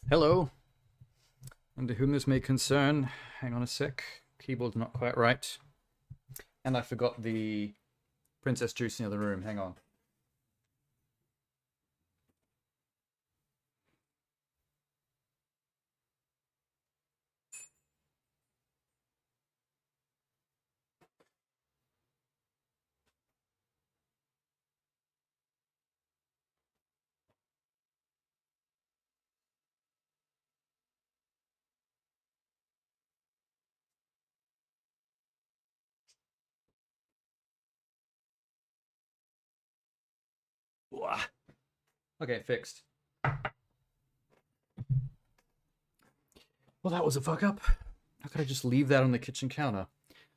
Hello, and to whom this may concern, hang on a sec, keyboard's not quite right. And I forgot the princess juice in the other room. Hang on. Wah. Okay, fixed. Well, that was a fuck up. How could I just leave that on the kitchen counter?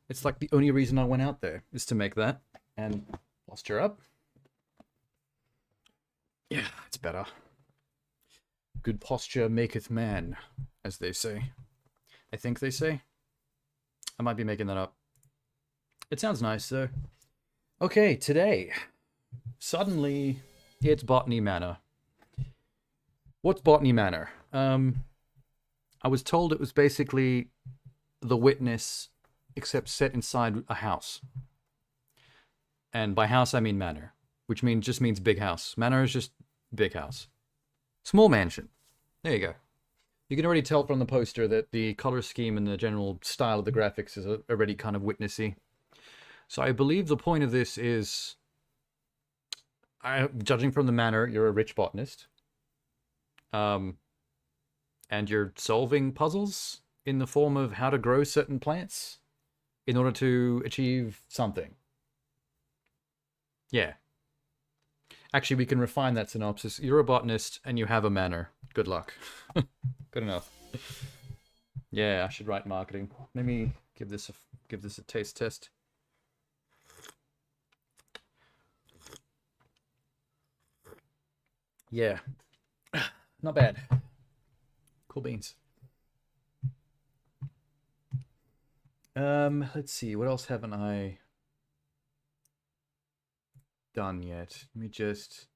It's like the only reason I went out there is to make that. And posture up. Yeah, it's better. Good posture maketh man, as they say. I think they say. I might be making that up. It sounds nice, though. Okay, today. Suddenly, it's Botany Manor. What's Botany Manor? I was told it was basically The Witness, except set inside a house. And by house, I mean manor, which just means big house. Manor is just big house. Small mansion. There you go. You can already tell from the poster that the color scheme and the general style of the graphics is already kind of witnessy. So I believe the point of this is, judging from the manor, you're a rich botanist. And you're solving puzzles in the form of how to grow certain plants in order to achieve something. Yeah. Actually, we can refine that synopsis. You're a botanist and you have a manor. Good luck. Good enough. Yeah, I should write marketing. Let me give this a taste test. Yeah. Not bad. Cool beans. Let's see. What else haven't I done yet? Let me just...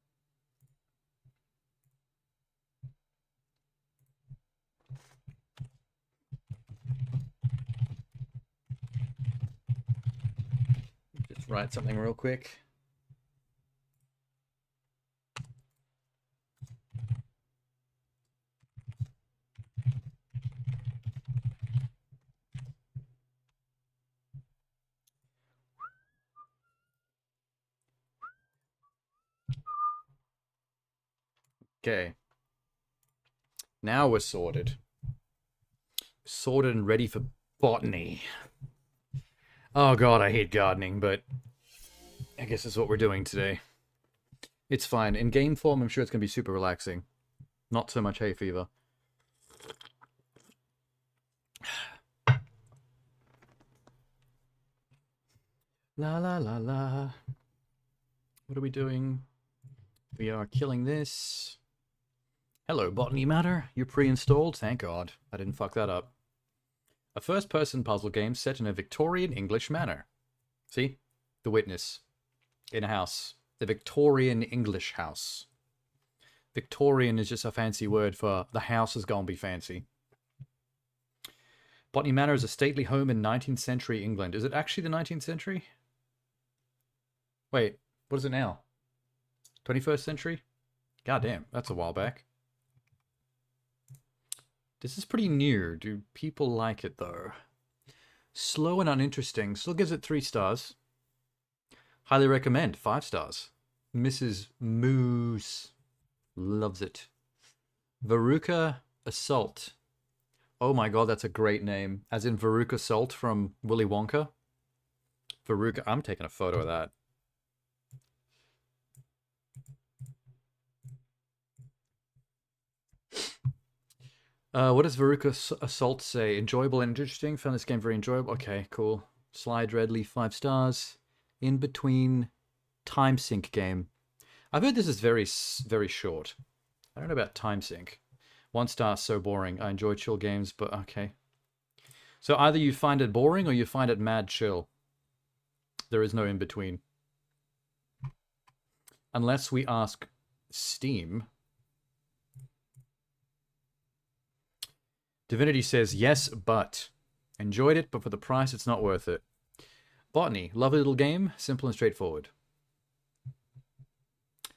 just write something real quick. Okay. Now we're sorted. Sorted and ready for botany. Oh god, I hate gardening, but I guess that's what we're doing today. It's fine. In game form, I'm sure it's going to be super relaxing. Not so much hay fever. La la la la. What are we doing? We are killing this. Hello, Botany Manor. You're pre-installed? Thank God. I didn't fuck that up. A first-person puzzle game set in a Victorian English manor. See? The Witness. In a house. The Victorian English house. Victorian is just a fancy word for the house is gonna be fancy. Botany Manor is a stately home in 19th century England. Is it actually the 19th century? Wait, what is it now? 21st century? Goddamn, that's a while back. This is pretty new. Do people like it, though? Slow and uninteresting. Still gives it 3 stars. Highly recommend. 5 stars. Mrs. Moose loves it. Veruca Assault. Oh my god, that's a great name. As in Veruca Salt from Willy Wonka. Veruca. I'm taking a photo of that. What does Veruca Assault say? Enjoyable and interesting. Found this game very enjoyable. Okay, cool. Slide Redley, 5 stars. In between time sync game. I've heard this is very, very short. I don't know about time sync. 1 star, so boring. I enjoy chill games, but okay. So either you find it boring or you find it mad chill. There is no in between. Unless we ask Steam. Divinity says, yes, but. Enjoyed it, but for the price, it's not worth it. Botany. Lovely little game. Simple and straightforward.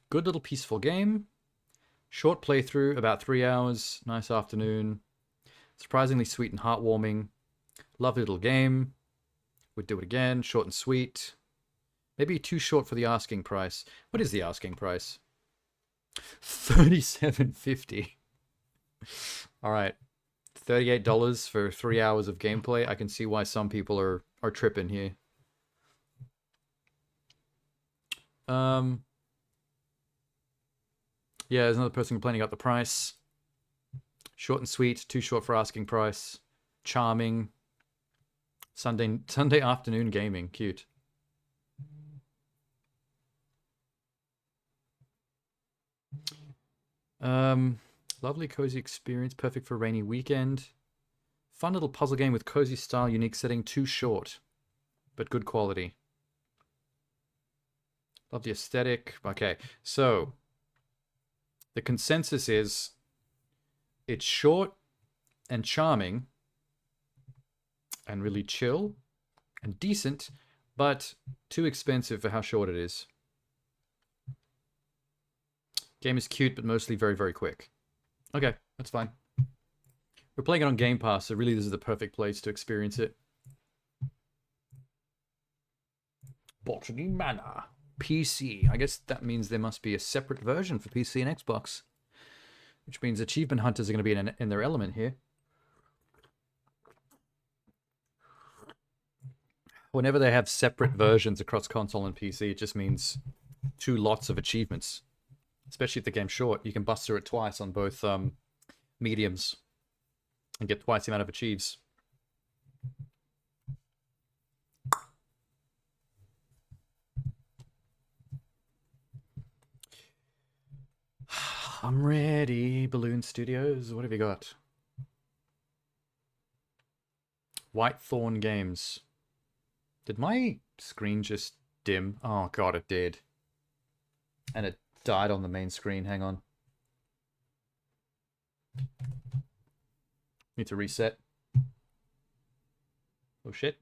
Good little peaceful game. Short playthrough, about 3 hours. Nice afternoon. Surprisingly sweet and heartwarming. Lovely little game. Would do it again. Short and sweet. Maybe too short for the asking price. What is the asking price? $37.50. All right. $38 for 3 hours of gameplay. I can see why some people are tripping here. Yeah, there's another person complaining about the price. Short and sweet, too short for asking price. Charming. Sunday afternoon gaming, cute. Lovely cozy experience, perfect for a rainy weekend. Fun little puzzle game with cozy style, unique setting, too short, but good quality. Love the aesthetic. Okay, so the consensus is it's short and charming and really chill and decent, but too expensive for how short it is. Game is cute, but mostly very, very quick. Okay, that's fine. We're playing it on Game Pass, so really this is the perfect place to experience it. Botany Manor. PC. I guess that means there must be a separate version for PC and Xbox. Which means achievement hunters are going to be in their element here. Whenever they have separate versions across console and PC, it just means 2 lots of achievements. Especially if the game's short, you can bust through it twice on both mediums and get twice the amount of achieves. I'm ready, Balloon Studios. What have you got? Whitethorn Games. Did my screen just dim? Oh god, it did. And it died on the main screen. Hang on. Need to reset. Oh shit.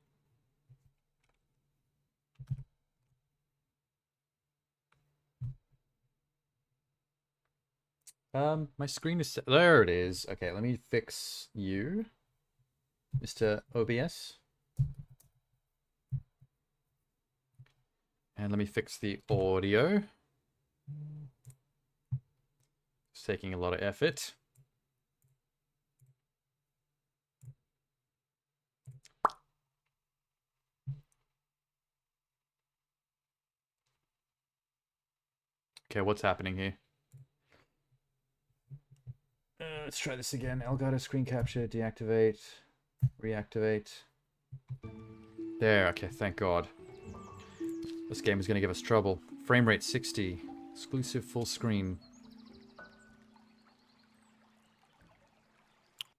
My screen is... There it is. Okay, let me fix you, Mr. OBS. And let me fix the audio. It's taking a lot of effort. Okay, what's happening here? Let's try this again. Elgato screen capture, deactivate, reactivate. There, okay, thank God. This game is going to give us trouble. Frame rate 60. Exclusive full screen.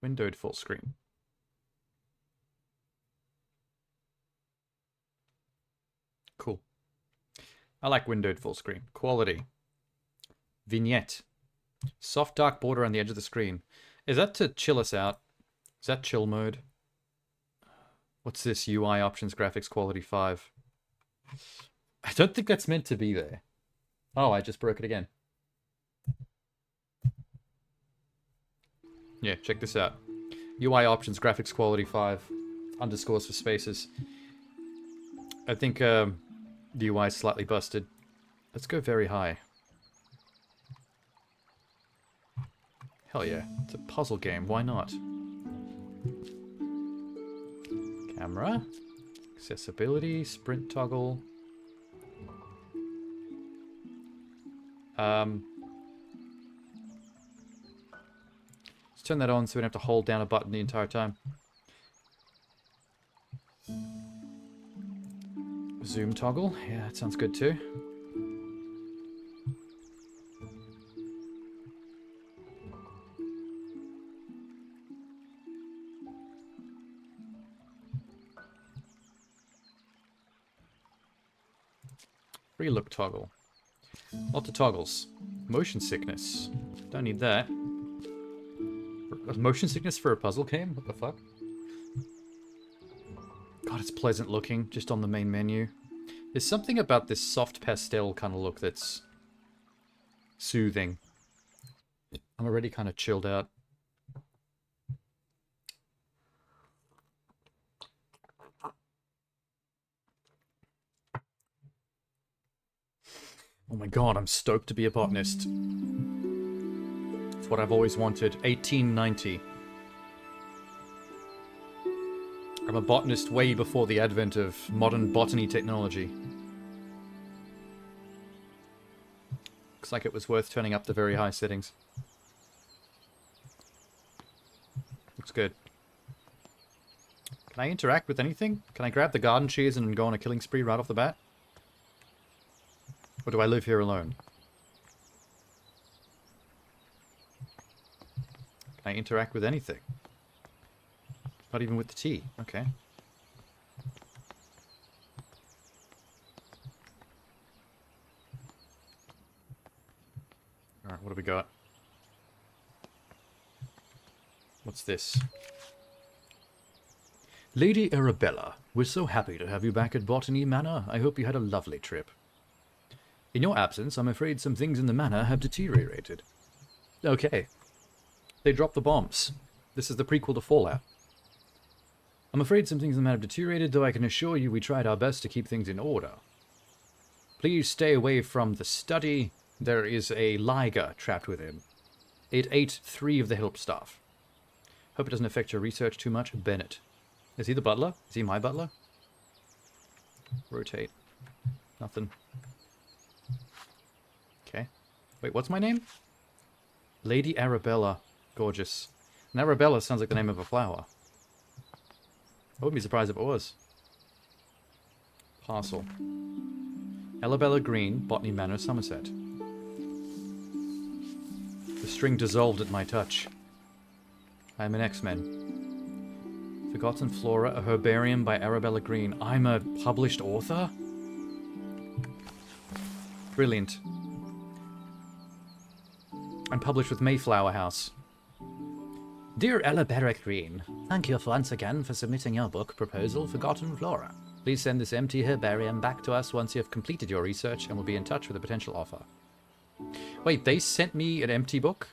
Windowed full screen. Cool. I like windowed full screen. Quality. Vignette. Soft dark border on the edge of the screen. Is that to chill us out? Is that chill mode? What's this? UI options graphics quality 5. I don't think that's meant to be there. Oh, I just broke it again. Yeah, check this out. UI options graphics quality 5. Underscores for spaces. I think the UI is slightly busted. Let's go very high. Hell yeah. It's a puzzle game. Why not? Camera. Accessibility. Sprint toggle. Let's turn that on so we don't have to hold down a button the entire time. Zoom toggle. Yeah, that sounds good too. Free look toggle. Lots of toggles. Motion sickness. Don't need that. Motion sickness for a puzzle game? What the fuck? God, God, it's pleasant looking, just on the main menu. There's something about this soft pastel kind of look that's soothing. I'm already kind of chilled out. Oh my god, I'm stoked to be a botanist. It's what I've always wanted. 1890. I'm a botanist way before the advent of modern botany technology. Looks like it was worth turning up the very high settings. Looks good. Can I interact with anything? Can I grab the garden shears and go on a killing spree right off the bat? Or do I live here alone? Can I interact with anything? Not even with the tea. Okay. Alright, what do we got? What's this? Lady Arabella, we're so happy to have you back at Botany Manor. I hope you had a lovely trip. In your absence, I'm afraid some things in the manor have deteriorated. Okay. They dropped the bombs. This is the prequel to Fallout. I'm afraid some things in the manor have deteriorated, though I can assure you we tried our best to keep things in order. Please stay away from the study. There is a liger trapped within. It ate 3 of the help staff. Hope it doesn't affect your research too much. Bennett. Is he the butler? Is he my butler? Rotate. Nothing. Okay. Wait, what's my name? Lady Arabella. Gorgeous. And Arabella sounds like the name of a flower. I wouldn't be surprised if it was. Parcel. Arabella Green, Botany Manor, Somerset. The string dissolved at my touch. I am an X-Men. Forgotten Flora, a herbarium by Arabella Green. I'm a published author? Brilliant. I'm published with Mayflower House. Dear Arabella Green, thank you once again for submitting your book proposal, Forgotten Flora. Please send this empty herbarium back to us once you have completed your research and we'll be in touch with a potential offer. Wait, they sent me an empty book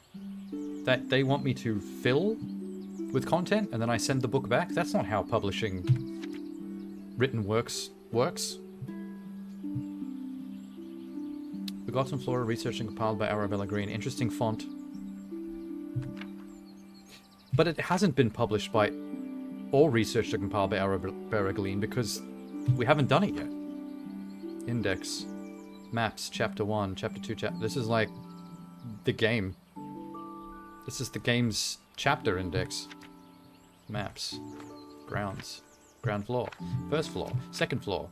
that they want me to fill with content and then I send the book back? That's not how publishing written works. Forgotten Flora, researched and compiled by Arabella Green. Interesting font. But it hasn't been published by or researched and compiled by Arabella Green because we haven't done it yet. Index. Maps, Chapter 1, Chapter 2, This is like the game. This is the game's chapter index. Maps. Grounds. Ground floor. First floor. Second floor.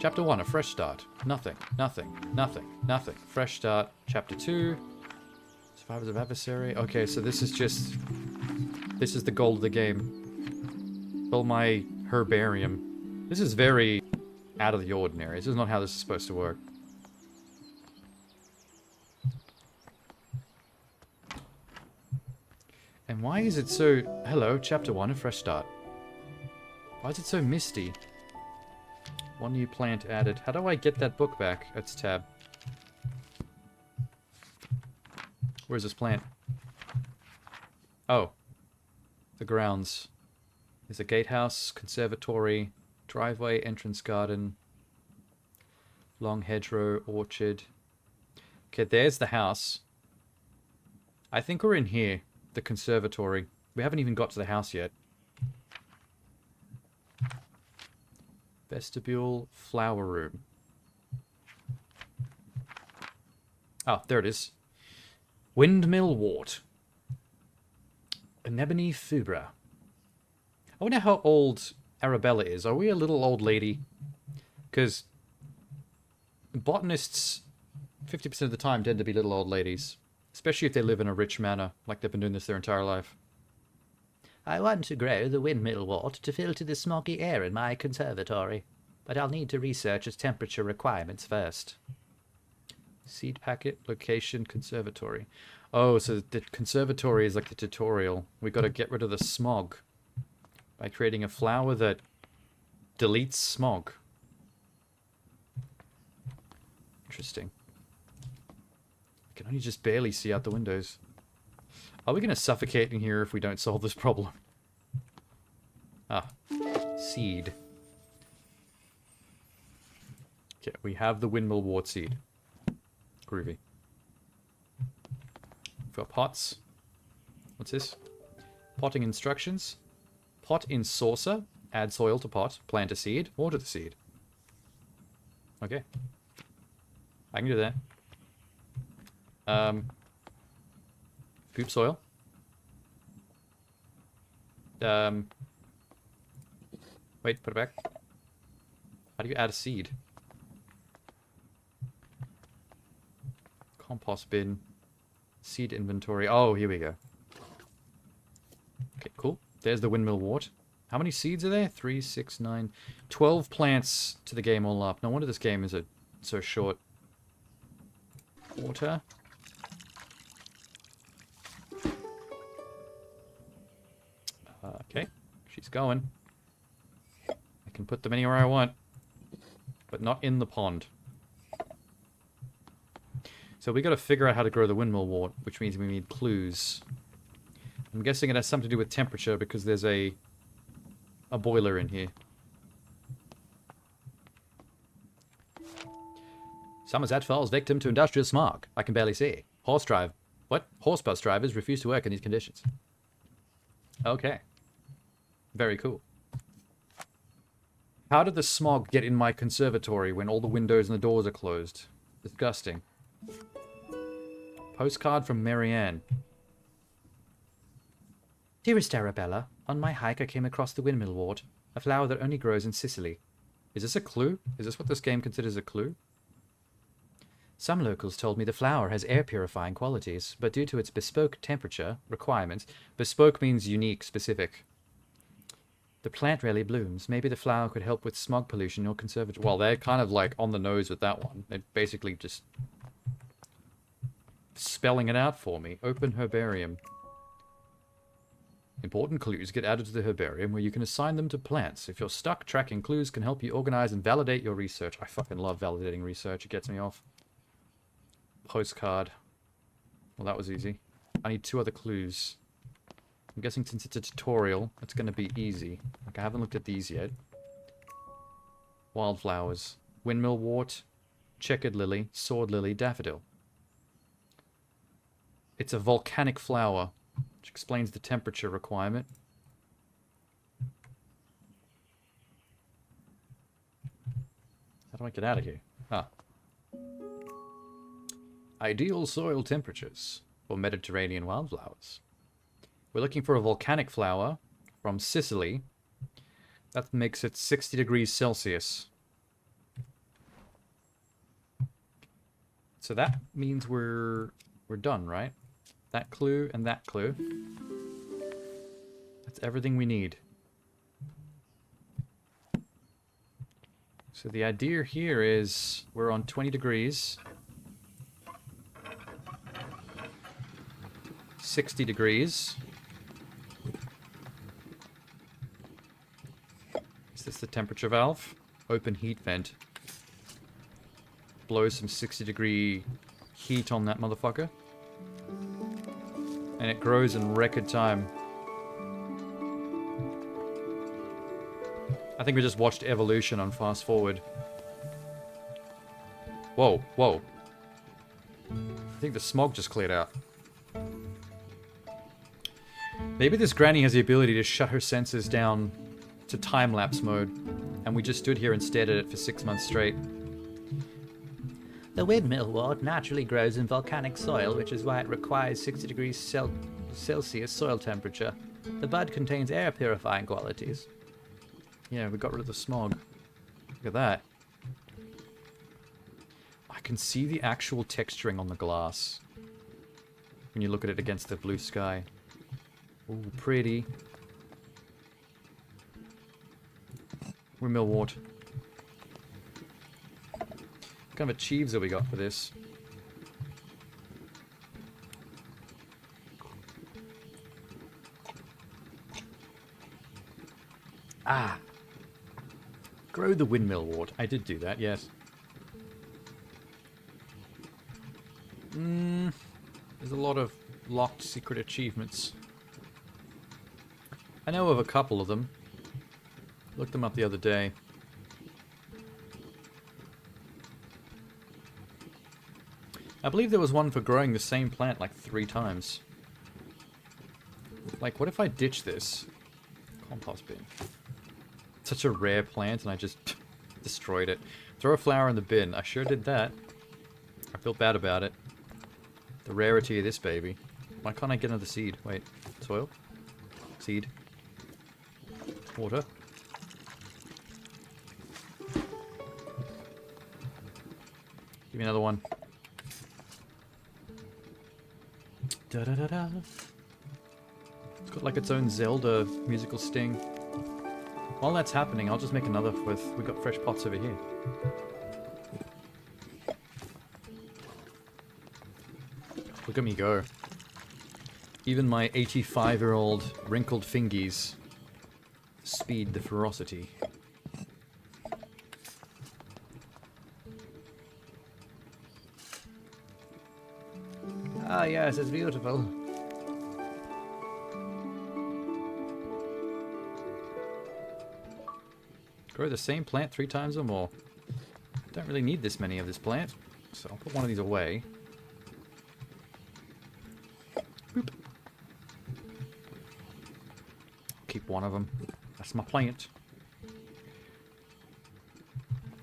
Chapter 1, a fresh start. Nothing. Nothing. Nothing. Nothing. Fresh start. Chapter 2. Survivors of Adversary. Okay, so this is just... This is the goal of the game. Fill my herbarium. This is very out of the ordinary. This is not how this is supposed to work. And why is it so... Hello, Chapter 1, a fresh start. Why is it so misty? One new plant added. How do I get that book back? That's tab. Where's this plant? Oh. The grounds. There's a gatehouse, conservatory, driveway, entrance garden, long hedgerow, orchard. Okay, there's the house. I think we're in here. The conservatory. We haven't even got to the house yet. Vestibule, flower room. Oh, there it is. Windmill wart. Anemone fubra. I wonder how old Arabella is. Are we a little old lady? Because botanists, 50% of the time, tend to be little old ladies. Especially if they live in a rich manor, like they've been doing this their entire life. I want to grow the windmill wort to filter the smoggy air in my conservatory, but I'll need to research its temperature requirements first. Seed packet, location, conservatory. Oh, so the conservatory is like the tutorial. We got to get rid of the smog by creating a flower that Deletes smog. Interesting. I can only just barely see out the windows. Are we going to suffocate in here if we don't solve this problem? Ah, seed. Okay, we have the windmill wart seed. Groovy. We've got pots. What's this? Potting instructions. Pot in saucer. Add soil to pot. Plant a seed. Water the seed. Okay. I can do that. Poop soil. Wait, put it back. How do you add a seed? Compost bin. Seed inventory. Oh, here we go. Okay, cool. There's the windmill wart. How many seeds are there? 3, 6, 9... 12 plants to the game all up. No wonder this game is so short. Water. Okay, she's going. I can put them anywhere I want, but not in the pond. So we got to figure out how to grow the windmill wart, which means we need clues. I'm guessing it has something to do with temperature because there's a boiler in here. Somerset falls victim to industrial smog. I can barely see. Horse bus drivers refuse to work in these conditions. Okay. Very cool. How did the smog get in my conservatory when all the windows and the doors are closed? Disgusting. Postcard from Marianne. Dearest Arabella, on my hike I came across the windmill wart, a flower that only grows in Sicily. Is this a clue? Is this what this game considers a clue? Some locals told me the flower has air-purifying qualities, but due to its bespoke temperature requirements... Bespoke means unique, specific. The plant rarely blooms. Maybe the flower could help with smog pollution or conservatory... Well, they're kind of like on the nose with that one. They're basically just spelling it out for me. Open herbarium. Important clues get added to the herbarium where you can assign them to plants. If you're stuck, tracking clues can help you organize and validate your research. I fucking love validating research. It gets me off. Postcard. Well, that was easy. I need 2 other clues. I'm guessing since it's a tutorial, it's going to be easy. Like, I haven't looked at these yet. Wildflowers. Windmill wart. Checkered lily. Sword lily. Daffodil. It's a volcanic flower, which explains the temperature requirement. How do I get out of here? Ah. Ideal soil temperatures for Mediterranean wildflowers. We're looking for a volcanic flower from Sicily. That makes it 60 degrees Celsius. So that means we're done, right? That clue and that clue. That's everything we need. So the idea here is we're on 20 degrees. 60 degrees. Is this the temperature valve? Open heat vent. Blow some 60 degree heat on that motherfucker. And it grows in record time. I think we just watched evolution on fast forward. Whoa, whoa. I think the smog just cleared out. Maybe this granny has the ability to shut her senses down to time-lapse mode, and we just stood here and stared at it for 6 months straight. The windmill wart naturally grows in volcanic soil, which is why it requires 60 degrees Celsius soil temperature. The bud contains air-purifying qualities. Yeah, we got rid of the smog. Look at that. I can see the actual texturing on the glass when you look at it against the blue sky. Ooh, pretty. Windmill wart. What kind of achieves have we got for this? Ah! Grow the windmill wart. I did do that, yes. There's a lot of locked secret achievements. I know of a couple of them. Looked them up the other day. I believe there was one for growing the same plant like 3 times. Like, what if I ditch this? Compost bin. Such a rare plant and I just destroyed it. Throw a flower in the bin. I sure did that. I feel bad about it. The rarity of this baby. Why can't I get another seed? Wait. Soil? Seed. Water. Give me another one. Da da da da. It's got like its own Zelda musical sting. While that's happening, I'll just make another with... We got fresh pots over here. Look at me go. Even my 85-year-old wrinkled fingies speed the ferocity. Ah, yes, it's beautiful. Grow the same plant 3 times or more. Don't really need this many of this plant, so I'll put one of these away. Boop. Keep one of them. That's my plant.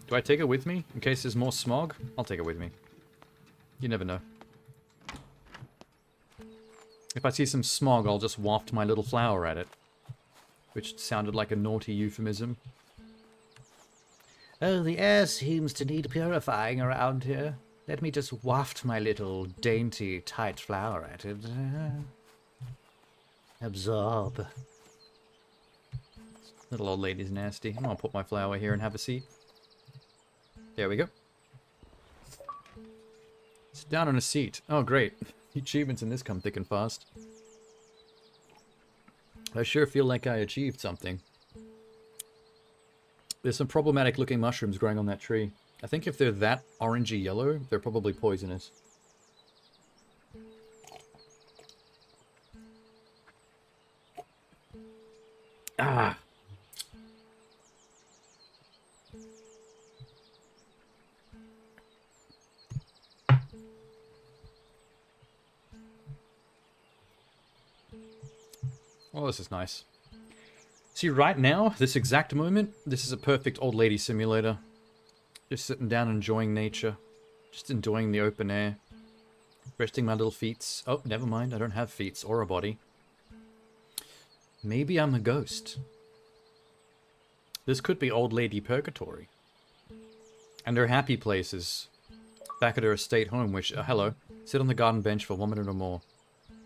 Do I take it with me in case there's more smog? I'll take it with me. You never know. If I see some smog, I'll just waft my little flower at it. Which sounded like a naughty euphemism. Oh, the air seems to need purifying around here. Let me just waft my little dainty, tight flower at it. Absorb. Little old lady's nasty. I'm gonna put my flower here and have a seat. There we go. Sit down on a seat. Oh, great. The achievements in this come thick and fast. I sure feel like I achieved something. There's some problematic looking mushrooms growing on that tree. I think if they're that orangey yellow, they're probably poisonous. Ah! Oh, this is nice. See, right now, this exact moment, this is a perfect old lady simulator. Just sitting down enjoying nature. Just enjoying the open air. Resting my little feets. Oh, never mind, I don't have feet or a body. Maybe I'm a ghost. This could be old lady purgatory. And her happy place is back at her estate home, which, hello, sit on the garden bench for 1 minute or more.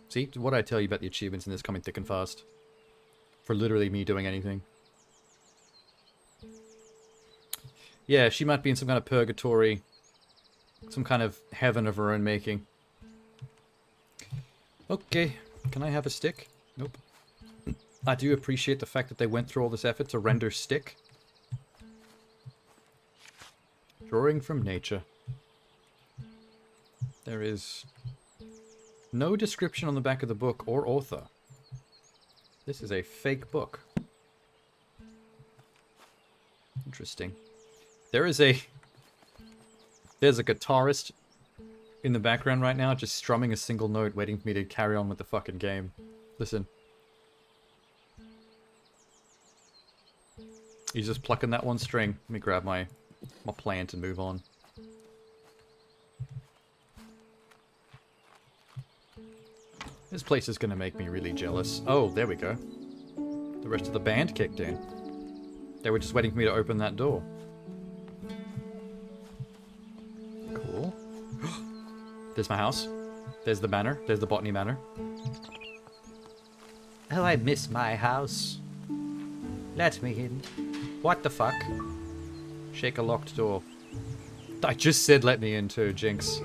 See, what did I tell you about the achievements in this coming thick and fast? For literally me doing anything. Yeah, she might be in some kind of purgatory. Some kind of heaven of her own making. Okay, can I have a stick? Nope. I do appreciate the fact that they went through all this effort to render stick. Drawing from nature. There is no description on the back of the book or author. This is a fake book. Interesting. There's a guitarist in the background right now just strumming a single note waiting for me to carry on with the fucking game. Listen. He's just plucking that one string. Let me grab my plant and move on. This place is going to make me really jealous. Oh, there we go. The rest of the band kicked in. They were just waiting for me to open that door. Cool. There's my house. There's the manor. There's the Botany Manor. Oh, I miss my house. Let me in. What the fuck? Shake a locked door. I just said let me in too, Jinx.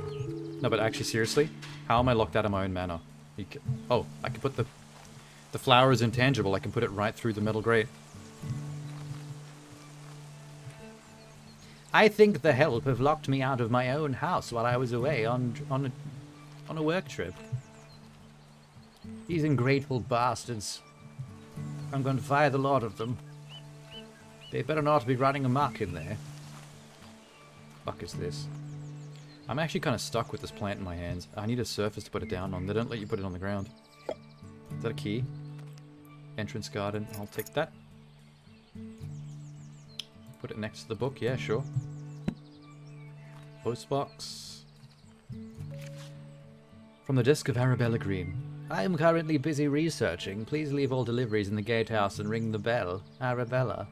No, but actually, seriously? How am I locked out of my own manor? Oh, I can put the flower is intangible. I can put it right through the metal grate. I think the help have locked me out of my own house while I was away on a work trip. These ungrateful bastards. I'm going to fire the lot of them. They better not be running amok in there. Fuck is this? I'm actually kind of stuck with this plant in my hands. I need a surface to put it down on. They don't let you put it on the ground. Is that a key? Entrance garden. I'll take that. Put it next to the book. Yeah, sure. Postbox. From the desk of Arabella Green. I am currently busy researching. Please leave all deliveries in the gatehouse and ring the bell. Arabella.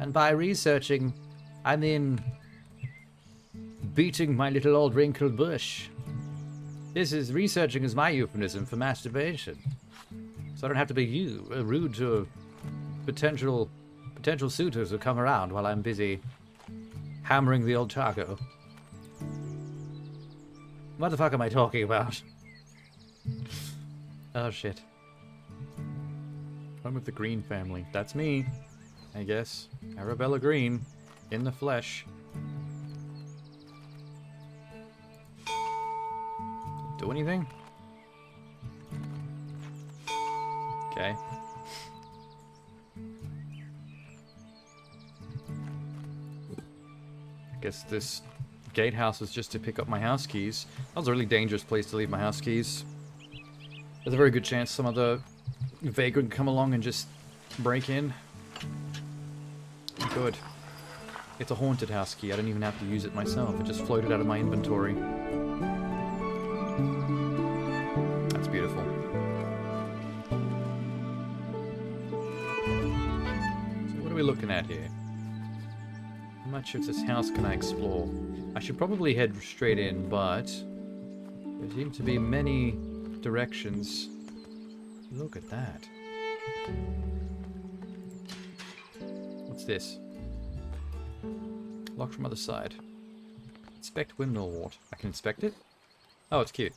And by researching, I mean beating my little old wrinkled bush. Researching is my euphemism for masturbation. So I don't have to be rude to potential suitors who come around while I'm busy hammering the old taco. What the fuck am I talking about? Oh shit. Home of the Green family. That's me, I guess. Arabella Green, in the flesh. Do anything? Okay. I guess this gatehouse was just to pick up my house keys. That was a really dangerous place to leave my house keys. There's a very good chance some other vagrant come along and just break in. Good. It's a haunted house key. I don't even have to use it myself. It just floated out of my inventory. That's beautiful. So what are we looking at here? How much of this house can I explore? I should probably head straight in, but there seem to be many directions. Look at that. What's this? Locked from other side. Inspect windmill wart. I can inspect it? Oh, it's cute.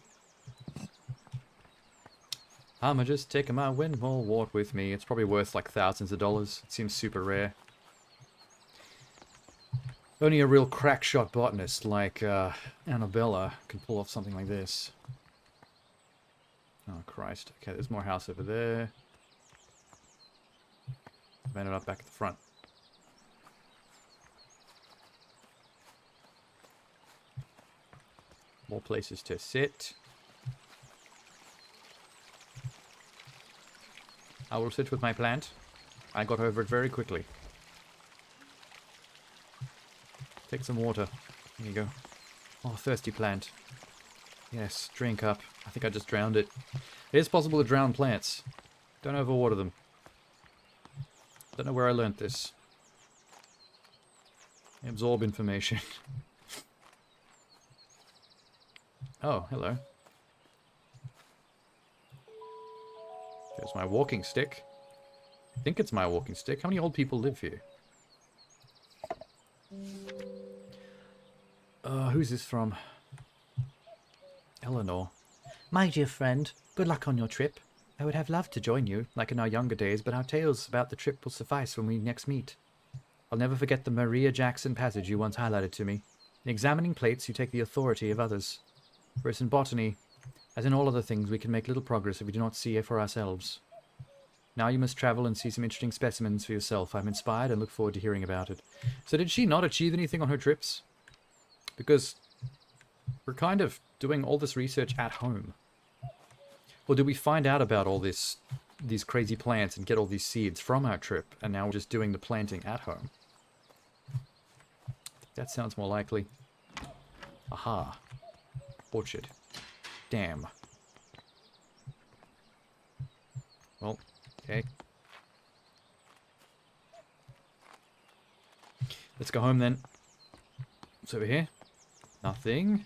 I'm just taking my windmill wart with me. It's probably worth like thousands of dollars. It seems super rare. Only a real crackshot botanist like Annabella can pull off something like this. Oh, Christ. Okay, there's more house over there. I've ended up back at the front. More places to sit. I will sit with my plant. I got over it very quickly. Take some water. There you go. Oh, thirsty plant. Yes, drink up. I think I just drowned it. It is possible to drown plants. Don't overwater them. Don't know where I learnt this. Absorb information. Oh, hello. There's my walking stick. I think it's my walking stick. How many old people live here? Who's this from? Eleanor. My dear friend, good luck on your trip. I would have loved to join you, like in our younger days, but our tales about the trip will suffice when we next meet. I'll never forget the Maria Jackson passage you once highlighted to me. In examining plates, you take the authority of others. Whereas in botany, as in all other things, we can make little progress if we do not see it for ourselves. Now you must travel and see some interesting specimens for yourself. I'm inspired and look forward to hearing about it. So did she not achieve anything on her trips? Because we're kind of doing all this research at home. Or did we find out about all these crazy plants and get all these seeds from our trip, and now we're just doing the planting at home? That sounds more likely. Aha. Orchard. Damn. Well, okay. Let's go home then. What's over here? Nothing.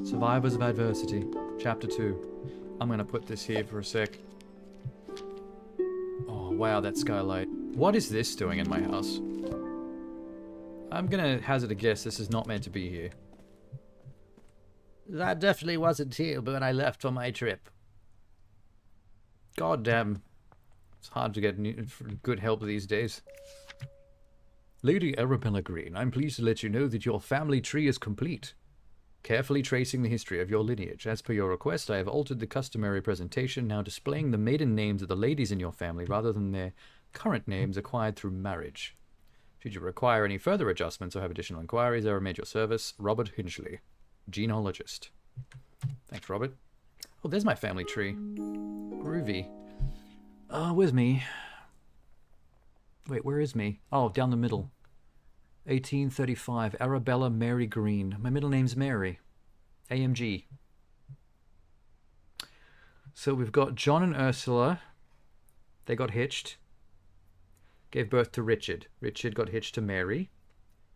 Survivors of Adversity. Chapter 2. I'm gonna put this here for a sec. Oh, wow, that skylight. What is this doing in my house? I'm gonna hazard a guess this is not meant to be here. That definitely wasn't here when I left on my trip. God damn. It's hard to get good help these days. Lady Arabella Green, I'm pleased to let you know that your family tree is complete. Carefully tracing the history of your lineage. As per your request, I have altered the customary presentation, now displaying the maiden names of the ladies in your family rather than their current names acquired through marriage. Should you require any further adjustments or have additional inquiries, I remain at your service. Robert Hinchley, genealogist. Thanks, Robert. Oh, there's my family tree. Groovy. Where's me? Wait, where is me? Oh, down the middle. 1835, Arabella Mary Green. My middle name's Mary. AMG. So we've got John and Ursula. They got hitched. Gave birth to Richard. Richard got hitched to Mary.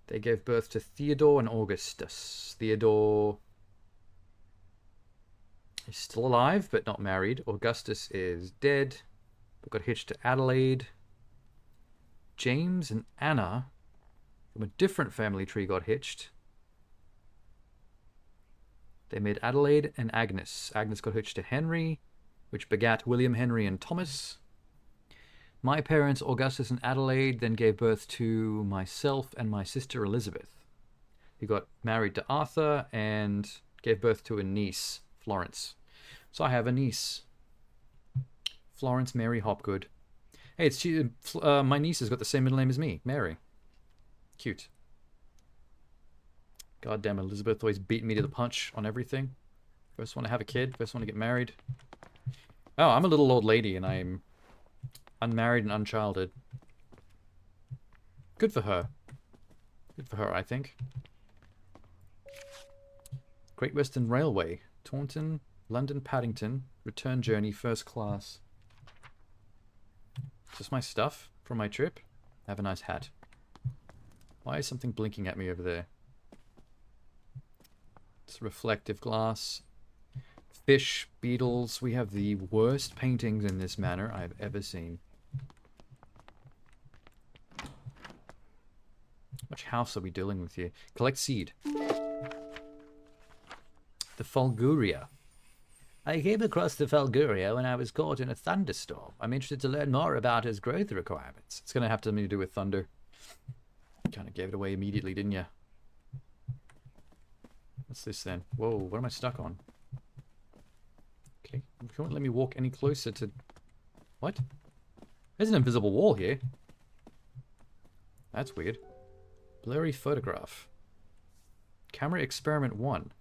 They gave birth to Theodore and Augustus. Theodore is still alive, but not married. Augustus is dead, but got hitched to Adelaide. James and Anna, from a different family tree, got hitched. They made Adelaide and Agnes. Agnes got hitched to Henry, which begat William Henry and Thomas. My parents, Augustus and Adelaide, then gave birth to myself and my sister Elizabeth, who got married to Arthur and gave birth to a niece, Florence. So I have a niece, Florence Mary Hopgood. Hey, my niece has got the same middle name as me, Mary. Cute. Goddamn, Elizabeth always beating me to the punch on everything. First want to have a kid, first want to get married. Oh, I'm a little old lady and I'm unmarried and unchilded. Good for her. Good for her, I think. Great Western Railway. Taunton, London, Paddington. Return journey, first class. Is this my stuff from my trip? Have a nice hat. Why is something blinking at me over there? It's reflective glass. Fish, beetles. We have the worst paintings in this manor I've ever seen. Which house are we dealing with here? Collect seed. The Falguria. I came across the Falguria when I was caught in a thunderstorm. I'm interested to learn more about its growth requirements. It's going to have something to do with thunder. Kind of gave it away immediately, didn't you? What's this then? Whoa, what am I stuck on? Okay, you won't let me walk any closer to... What? There's an invisible wall here. That's weird. Blurry photograph. Camera experiment 1.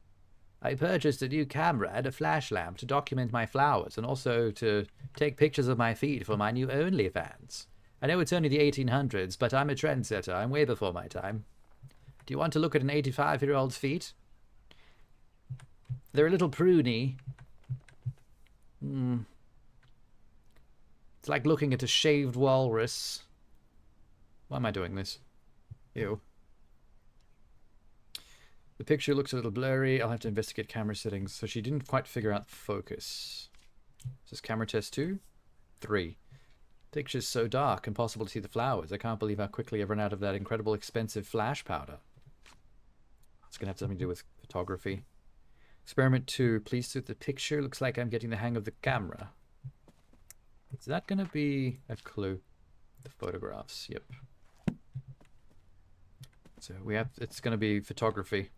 I purchased a new camera and a flash lamp to document my flowers and also to take pictures of my feet for my new OnlyFans. I know it's only the 1800s, but I'm a trendsetter. I'm way before my time. Do you want to look at an 85-year-old's feet? They're a little pruny. It's like looking at a shaved walrus. Why am I doing this? Ew. The picture looks a little blurry. I'll have to investigate camera settings. So she didn't quite figure out the focus. This is camera test 2? 3. Picture's so dark, impossible to see the flowers. I can't believe how quickly I've run out of that incredible expensive flash powder. It's going to have something to do with photography. Experiment 2. Please suit the picture. Looks like I'm getting the hang of the camera. Is that going to be a clue? The photographs. Yep. So we have... It's going to be photography.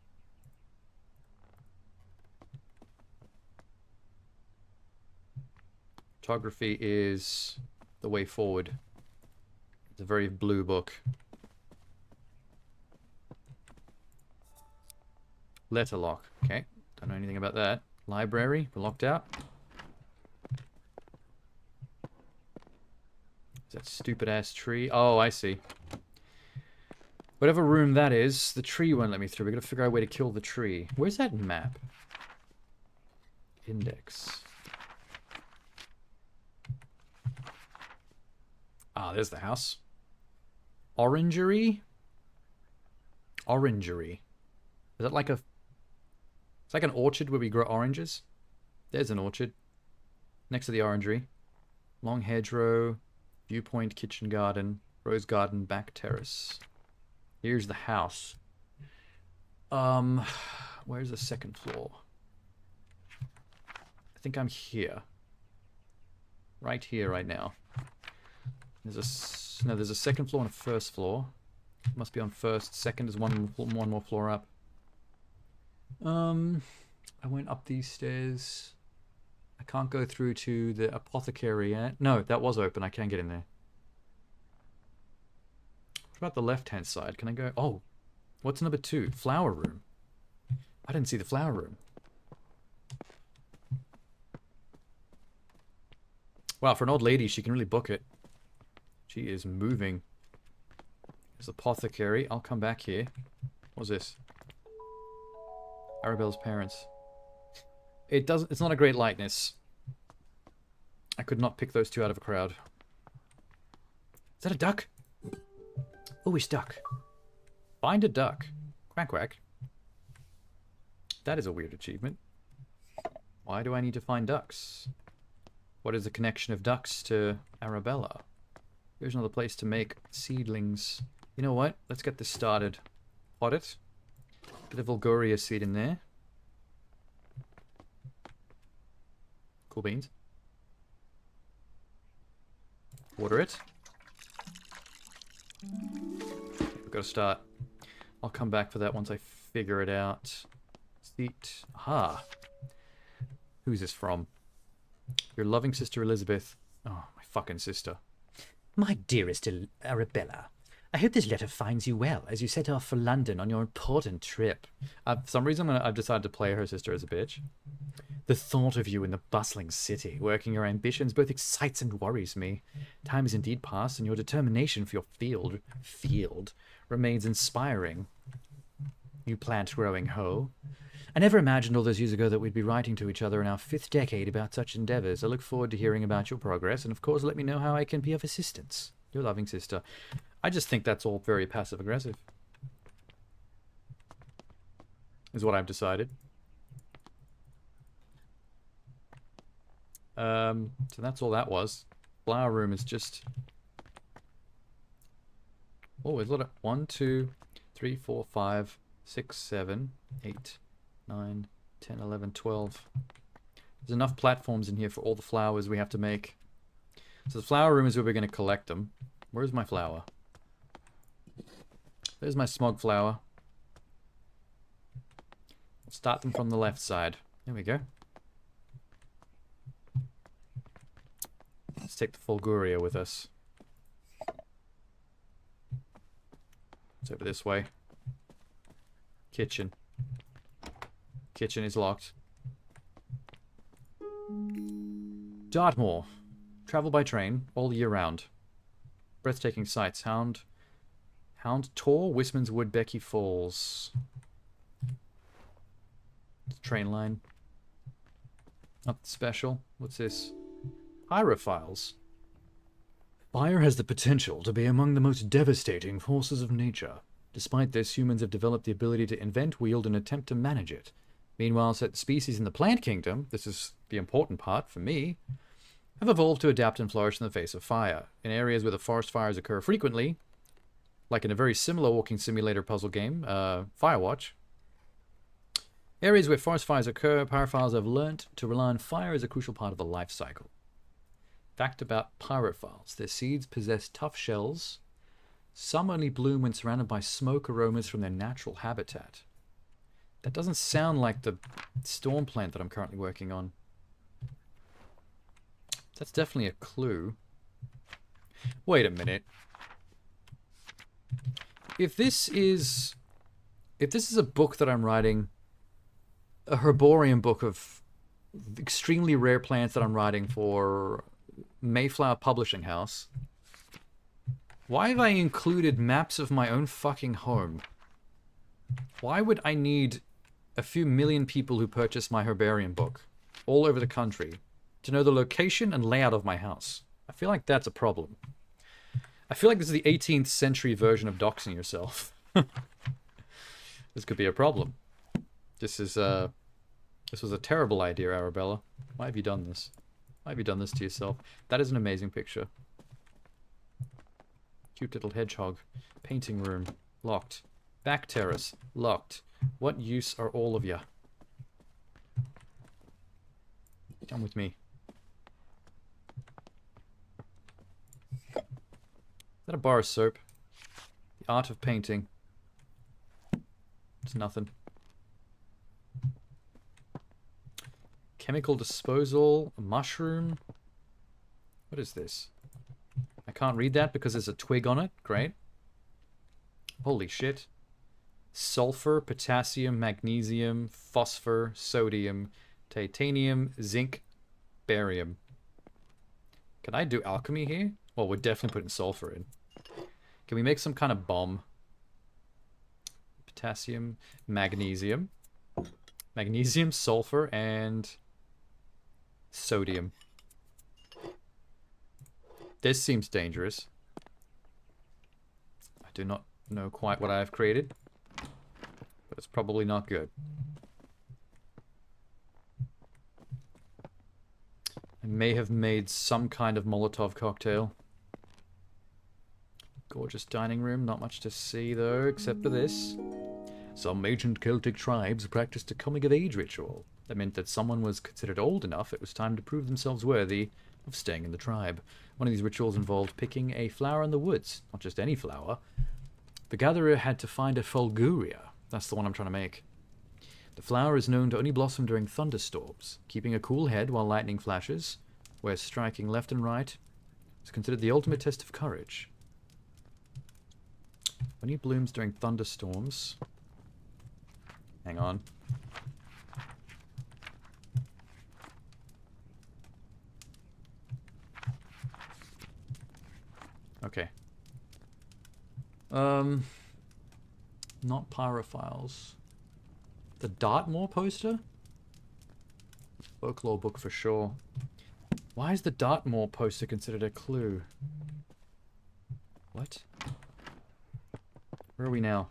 Photography is the way forward. It's a very blue book. Letter lock. Okay. Don't know anything about that. Library. We're locked out. Is that stupid ass tree? Oh, I see. Whatever room that is, the tree won't let me through. We've got to figure out a way to kill the tree. Where's that map? Index. Ah, there's the house. Orangery? Orangery. Is that like a... It's like an orchard where we grow oranges. There's an orchard. Next to the orangery. Long hedgerow. Viewpoint, kitchen garden. Rose garden, back terrace. Here's the house. Where's the second floor? I think I'm here. Right here, right now. There's a second floor and a first floor. Must be on first. Second is one more floor up. I went up these stairs. I can't go through to the apothecary yet. No, that was open. I can get in there. What about the left-hand side? Can I go? Oh, what's number 2? Flower room. I didn't see the flower room. Wow, for an old lady, she can really book it. She is moving. There's the apothecary. I'll come back here. What's this? Arabella's parents. It's not a great likeness. I could not pick those two out of a crowd. Is that a duck? Oh, it's duck. Find a duck. Quack quack. That is a weird achievement. Why do I need to find ducks? What is the connection of ducks to Arabella? Here's another place to make seedlings. You know what? Let's get this started. Pot it. Bit of Vulgaria seed in there. Cool beans. Water it. We've got to start. I'll come back for that once I figure it out. Seat. Aha. Who's this from? Your loving sister Elizabeth. Oh, my fucking sister. My dearest Arabella, I hope this letter finds you well as you set off for London on your important trip. For some reason, I've decided to play her sister as a bitch. The thought of you in the bustling city, working your ambitions, both excites and worries me. Time is indeed past, and your determination for your field remains inspiring. You plant growing hoe. I never imagined all those years ago that we'd be writing to each other in our 5th decade about such endeavors. I look forward to hearing about your progress, and of course let me know how I can be of assistance. Your loving sister. I just think that's all very passive-aggressive. Is what I've decided. So that's all that was. Flower room is just... Oh, there's a lot of... 1, 2, 3, 4, 5, 6, 7, 8, 9, 10, 11, 12. There's enough platforms in here for all the flowers we have to make. So the flower room is where we're going to collect them. Where's my flower? There's my smog flower. We'll start them from the left side. There we go. Let's take the Fulguria with us. It's over this way. Kitchen. Kitchen is locked. Dartmoor. Travel by train all year round. Breathtaking sights. Hound Tor, Wisman's Wood, Becky Falls. Train line. Up special. What's this? Pyrophiles. Fire has the potential to be among the most devastating forces of nature. Despite this, humans have developed the ability to invent, wield, and attempt to manage it. Meanwhile, certain species in the plant kingdom, this is the important part for me, have evolved to adapt and flourish in the face of fire. In areas where the forest fires occur frequently, like in a very similar walking simulator puzzle game, Firewatch, areas where forest fires occur, pyrophiles have learnt to rely on fire as a crucial part of the life cycle. Fact about pyrophiles. Their seeds possess tough shells. Some only bloom when surrounded by smoke aromas from their natural habitat. That doesn't sound like the storm plant that I'm currently working on. That's definitely a clue. Wait a minute. If this is a book that I'm writing, a herbarium book of extremely rare plants that I'm writing for Mayflower Publishing House, why have I included maps of my own fucking home? Why would I need a few million people who purchase my herbarium book all over the country to know the location and layout of my house? I feel like that's a problem. I feel like this is the 18th century version of doxing yourself. This could be a problem. This was a terrible idea, Arabella. Why have you done this? Why have you done this to yourself? That is an amazing picture. Cute little hedgehog. Painting room. Locked. Back terrace. Locked. What use are all of you? Come with me. that a bar of soap? The art of painting. It's nothing. Chemical disposal, a mushroom. What is this? I can't read that because there's a twig on it. Great. Holy shit. Sulfur, potassium, magnesium, phosphor, sodium, titanium, zinc, barium. Can I do alchemy here? Well, we're definitely putting sulfur in. Can we make some kind of bomb? Potassium, magnesium. Magnesium, sulfur, and sodium. This seems dangerous. I do not know quite what I have created, but it's probably not good. I may have made some kind of Molotov cocktail. Gorgeous dining room, not much to see though, except for this. Some ancient Celtic tribes practiced a coming-of-age ritual. That meant that someone was considered old enough, it was time to prove themselves worthy of staying in the tribe. One of these rituals involved picking a flower in the woods, not just any flower. The gatherer had to find a fulguria. That's the one I'm trying to make. The flower is known to only blossom during thunderstorms. Keeping a cool head while lightning flashes, where striking left and right, is considered the ultimate test of courage. Only blooms during thunderstorms. Hang on. Okay. Not pyrophiles. The Dartmoor poster? Folklore book for sure. Why is the Dartmoor poster considered a clue? What? Where are we now?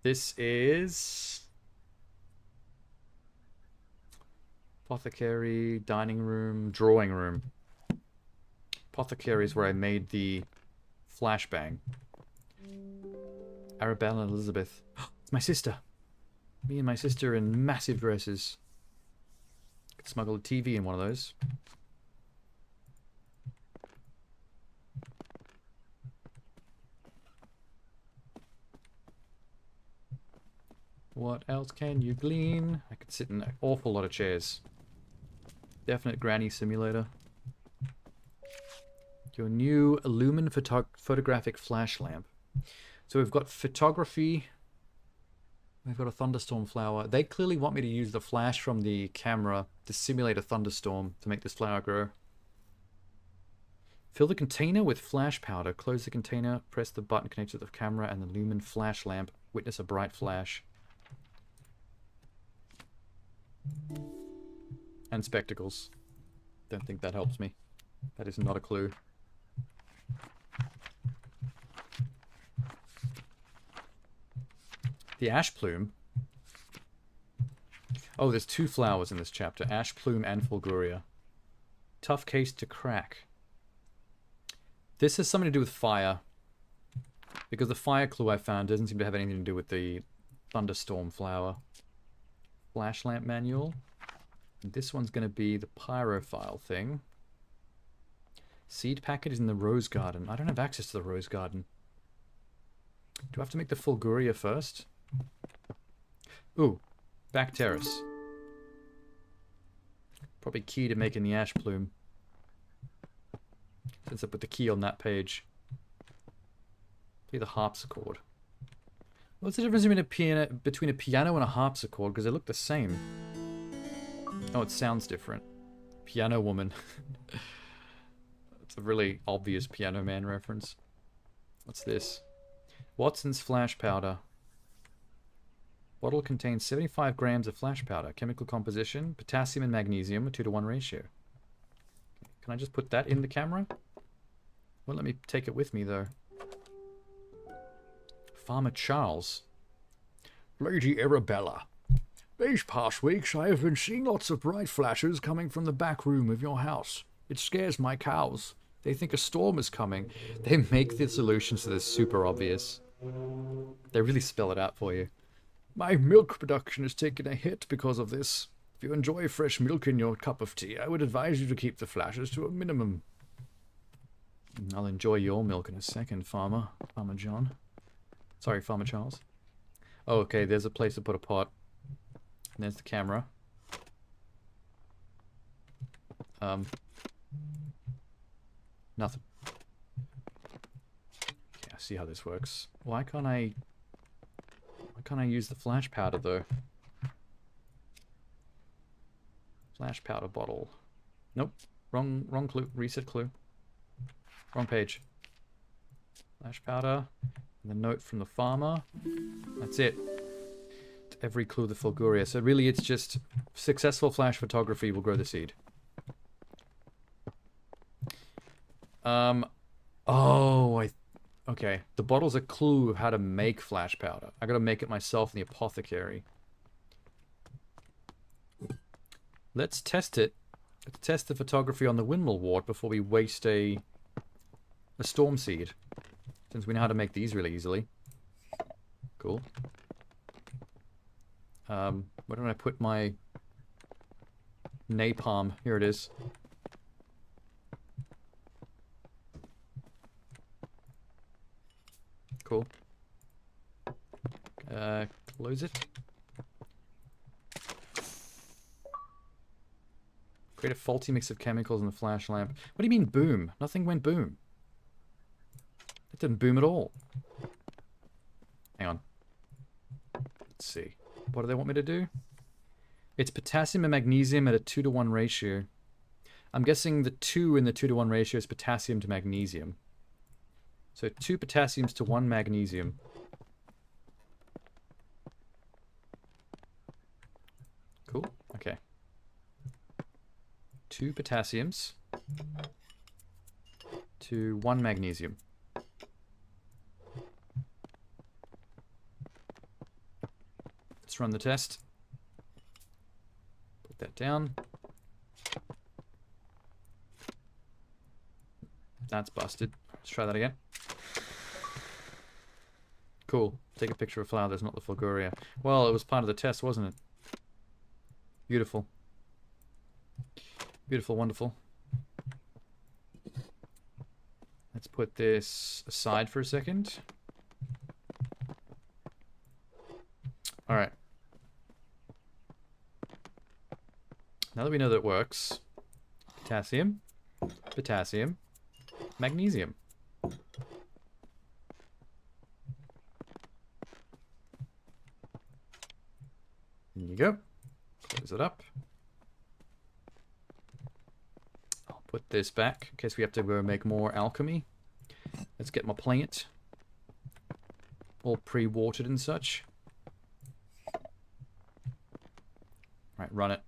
This is apothecary, dining room, drawing room. Apothecary is where I made the flashbang. Arabella and Elizabeth. It's my sister. Me and my sister in massive dresses. Could smuggle a TV in one of those. What else can you glean? I could sit in an awful lot of chairs. Definite granny simulator. Your new Lumen photographic flash lamp. So we've got photography. We've got a thunderstorm flower. They clearly want me to use the flash from the camera to simulate a thunderstorm to make this flower grow. Fill the container with flash powder. Close the container. Press the button connected to the camera and the Lumen flash lamp. Witness a bright flash. And spectacles. Don't think that helps me. That is not a clue. The ash plume. Oh, there's two flowers in this chapter. Ash plume and fulguria. Tough case to crack. This has something to do with fire. Because the fire clue I found doesn't seem to have anything to do with the thunderstorm flower. Flash lamp manual. And this one's going to be the pyrophile thing. Seed packet is in the rose garden. I don't have access to the rose garden. Do I have to make the fulguria first? Ooh, back terrace. Probably key to making the ash plume. Since I put the key on that page. Play the harpsichord. What's the difference between a piano and a harpsichord? Because they look the same. Oh, it sounds different. Piano woman. It's a really obvious Piano Man reference. What's this? Watson's flash powder. Bottle contains 75 grams of flash powder. Chemical composition, potassium and magnesium, a 2-to-1 ratio. Can I just put that in the camera? Won't let me take it with me, though. Farmer Charles. Lady Arabella, these past weeks I have been seeing lots of bright flashes coming from the back room of your house. It scares my cows. They think a storm is coming. They make the solutions to this super obvious. They really spell it out for you. My milk production has taken a hit because of this. If you enjoy fresh milk in your cup of tea, I would advise you to keep the flashes to a minimum. I'll enjoy your milk in a second, Farmer. Farmer John. Sorry, Farmer Charles. Oh, okay, there's a place to put a pot. And there's the camera. Nothing. Okay, I see how this works. Why can't I use the flash powder, though? Flash powder bottle. Nope. Wrong clue. Reset clue. Wrong page. Flash powder. And the note from the farmer. That's it. Every clue the Fulguria. So really it's just successful flash photography will grow the seed. Okay. The bottle's a clue of how to make flash powder. I gotta make it myself in the apothecary. Let's test it. Let's test the photography on the windmill wart before we waste a storm seed. Since we know how to make these really easily. Cool. Where did I put my napalm? Here it is. Cool. Close it. Create a faulty mix of chemicals in the flash lamp. What do you mean boom? Nothing went boom. It didn't boom at all. Hang on. Let's see. What do they want me to do? It's potassium and magnesium at a 2-to-1 ratio. I'm guessing the 2 in the 2-to-1 ratio is potassium to magnesium. So 2 potassiums to 1 magnesium. Cool. Okay. 2 potassiums to 1 magnesium. Let's run the test. Put that down. That's busted. Let's try that again. Cool. Take a picture of a flower that's not the Fulguria. Well, it was part of the test, wasn't it? Beautiful. Beautiful, wonderful. Let's put this aside for a second. Alright. Now that we know that it works, potassium, potassium, magnesium. There you go. Close it up. I'll put this back in case we have to go make more alchemy. Let's get my plant all pre-watered and such. Right, run it.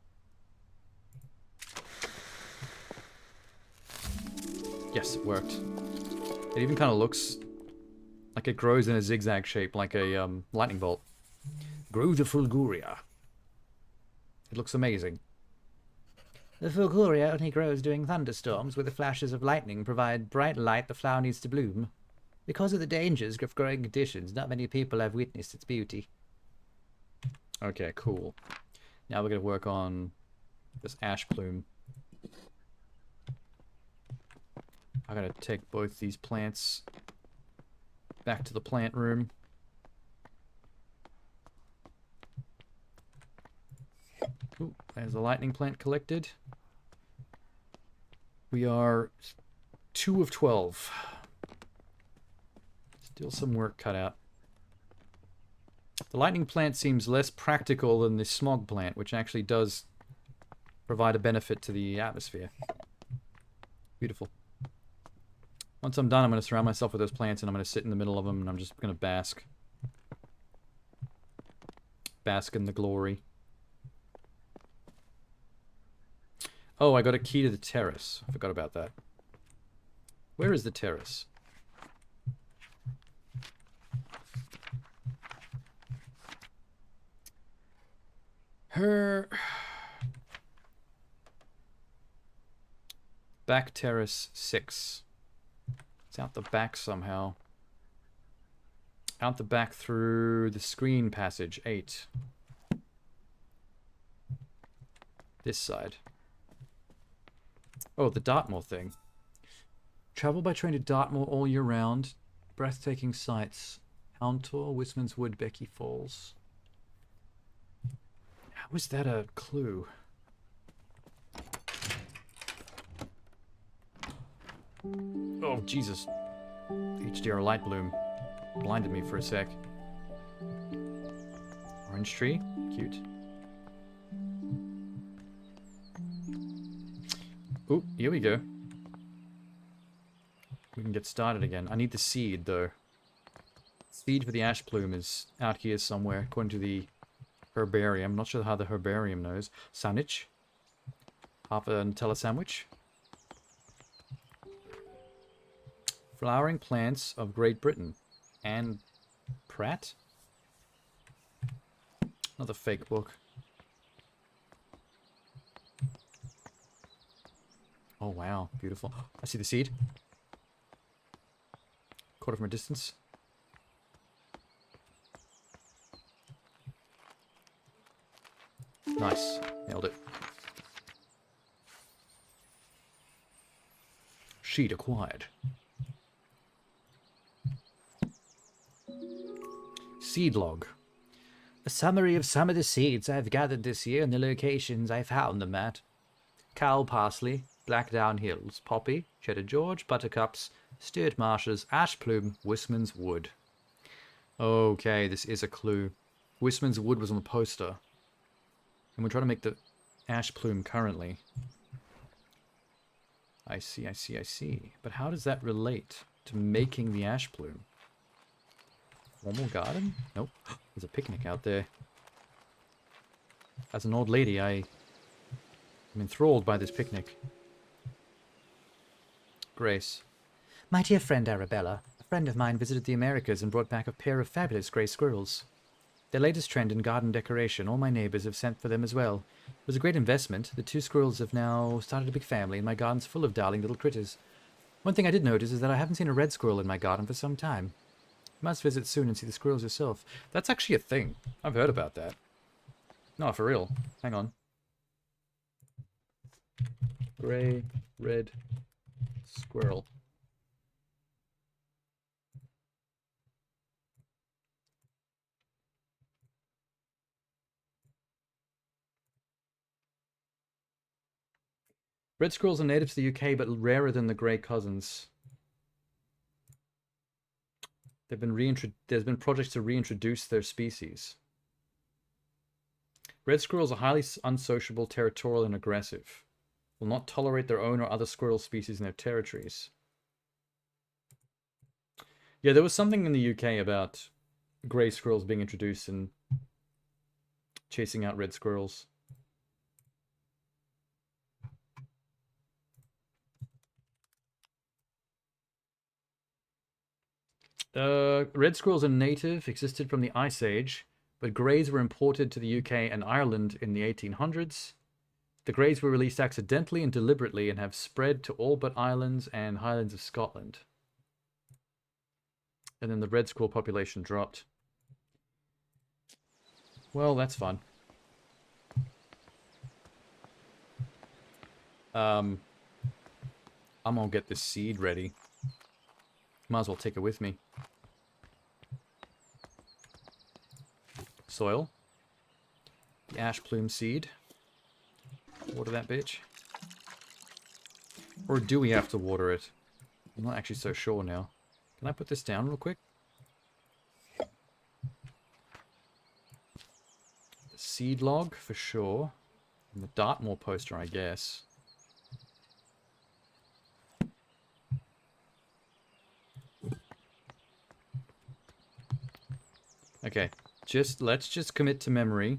Yes, it worked. It even kind of looks like it grows in a zigzag shape, like a lightning bolt. Grow the Fulguria. It looks amazing. The Fulguria only grows during thunderstorms, where the flashes of lightning provide bright light the flower needs to bloom. Because of the dangers of growing conditions, not many people have witnessed its beauty. Okay, cool. Now we're going to work on this ash plume. I gotta take both these plants back to the plant room. Ooh, there's the lightning plant collected. We are 2 of 12. Still some work cut out. The lightning plant seems less practical than the smog plant, which actually does provide a benefit to the atmosphere. Beautiful. Once I'm done, I'm going to surround myself with those plants and I'm going to sit in the middle of them and I'm just going to bask. Bask in the glory. Oh, I got a key to the terrace. I forgot about that. Where is the terrace? Back terrace 6. It's out the back somehow. Out the back through the screen passage 8. This side. Oh, the Dartmoor thing. Travel by train to Dartmoor all year round. Breathtaking sights. Houndtor, Wisman's Wood, Becky Falls. How is that a clue? Oh, Jesus. HDR light bloom blinded me for a sec. Orange tree? Cute. Ooh, here we go. We can get started again. I need the seed, though. Seed for the ash plume is out here somewhere, according to the herbarium. Not sure how the herbarium knows. Sandwich. Half a Nutella sandwich. Flowering Plants of Great Britain. Anne Pratt? Another fake book. Oh, wow. Beautiful. I see the seed. Caught it from a distance. Nice. Nailed it. Sheet acquired. Seed log. A summary of some of the seeds I've gathered this year and the locations I found them at. Cow parsley, Blackdown Hills, poppy, cheddar George, buttercups, Sturt marshes, ash plume, Wisman's Wood. Okay, this is a clue. Wisman's Wood was on the poster. And we're trying to make the ash plume currently. I see, I see, I see. But how does that relate to making the ash plume? Formal garden? Nope. There's a picnic out there. As an old lady, I am enthralled by this picnic. Grace. My dear friend Arabella, a friend of mine visited the Americas and brought back a pair of fabulous grey squirrels. Their latest trend in garden decoration, all my neighbours have sent for them as well. It was a great investment. The two squirrels have now started a big family, and my garden's full of darling little critters. One thing I did notice is that I haven't seen a red squirrel in my garden for some time. You must visit soon and see the squirrels yourself. That's actually a thing. I've heard about that. No, for real. Hang on. Grey, red, squirrel. Red squirrels are native to the UK, but rarer than the grey cousins. They've been there's been projects to reintroduce their species. Red squirrels are highly unsociable, territorial, and aggressive. Will not tolerate their own or other squirrel species in their territories. Yeah, there was something in the UK about grey squirrels being introduced and chasing out red squirrels. Red squirrels are native, existed from the Ice Age, but greys were imported to the UK and Ireland in the 1800s. The greys were released accidentally and deliberately and have spread to all but islands and highlands of Scotland. And then the red squirrel population dropped. Well, that's fun. I'm gonna get this seed ready. Might as well take it with me. Soil. The ash plume seed. Water that bitch. Or do we have to water it? I'm not actually so sure now. Can I put this down real quick? The seed log, for sure. And the Dartmoor poster, I guess. Okay, let's just commit to memory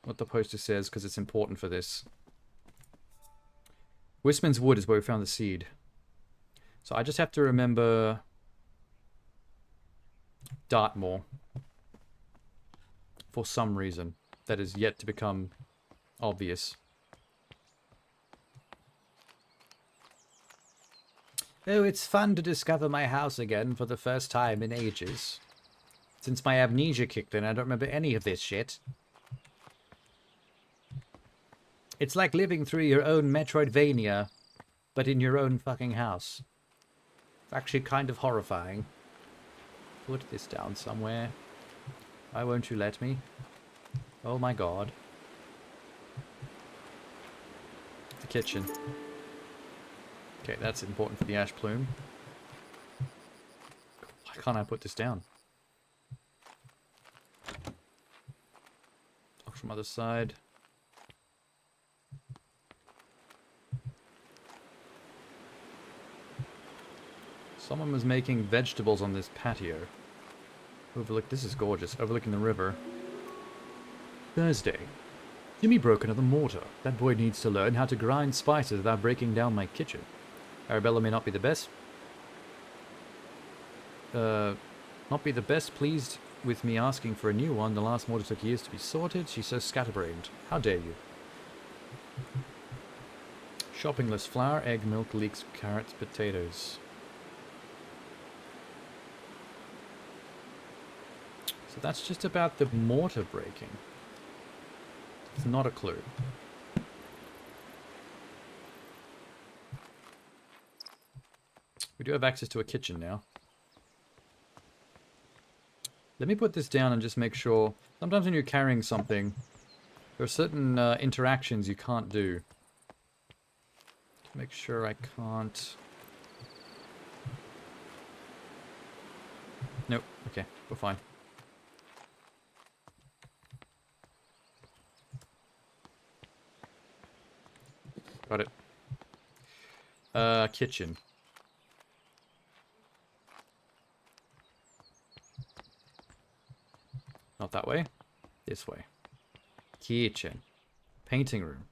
what the poster says, because it's important for this. Wisman's Wood is where we found the seed. So I just have to remember Dartmoor for some reason that is yet to become obvious. Oh, it's fun to discover my house again for the first time in ages. Since my amnesia kicked in, I don't remember any of this shit. It's like living through your own Metroidvania, but in your own fucking house. It's actually kind of horrifying. Put this down somewhere. Why won't you let me? Oh my god. The kitchen. Okay, that's important for the ash plume. Why can't I put this down? Look from other side. Someone was making vegetables on this patio. This is gorgeous. Overlooking the river. Thursday. Jimmy broke another mortar. That boy needs to learn how to grind spices without breaking down my kitchen. Arabella may not be the best. Pleased with me asking for a new one. The last mortar took years to be sorted. She's so scatterbrained. How dare you? Shopping list. Flour, egg, milk, leeks, carrots, potatoes. So that's just about the mortar breaking. It's not a clue. We do have access to a kitchen now. Let me put this down and just make sure. Sometimes when you're carrying something, there are certain interactions you can't do. Make sure I can't. Nope. Okay, we're fine. Got it. Kitchen. Not that way. This way. Kitchen. Painting room.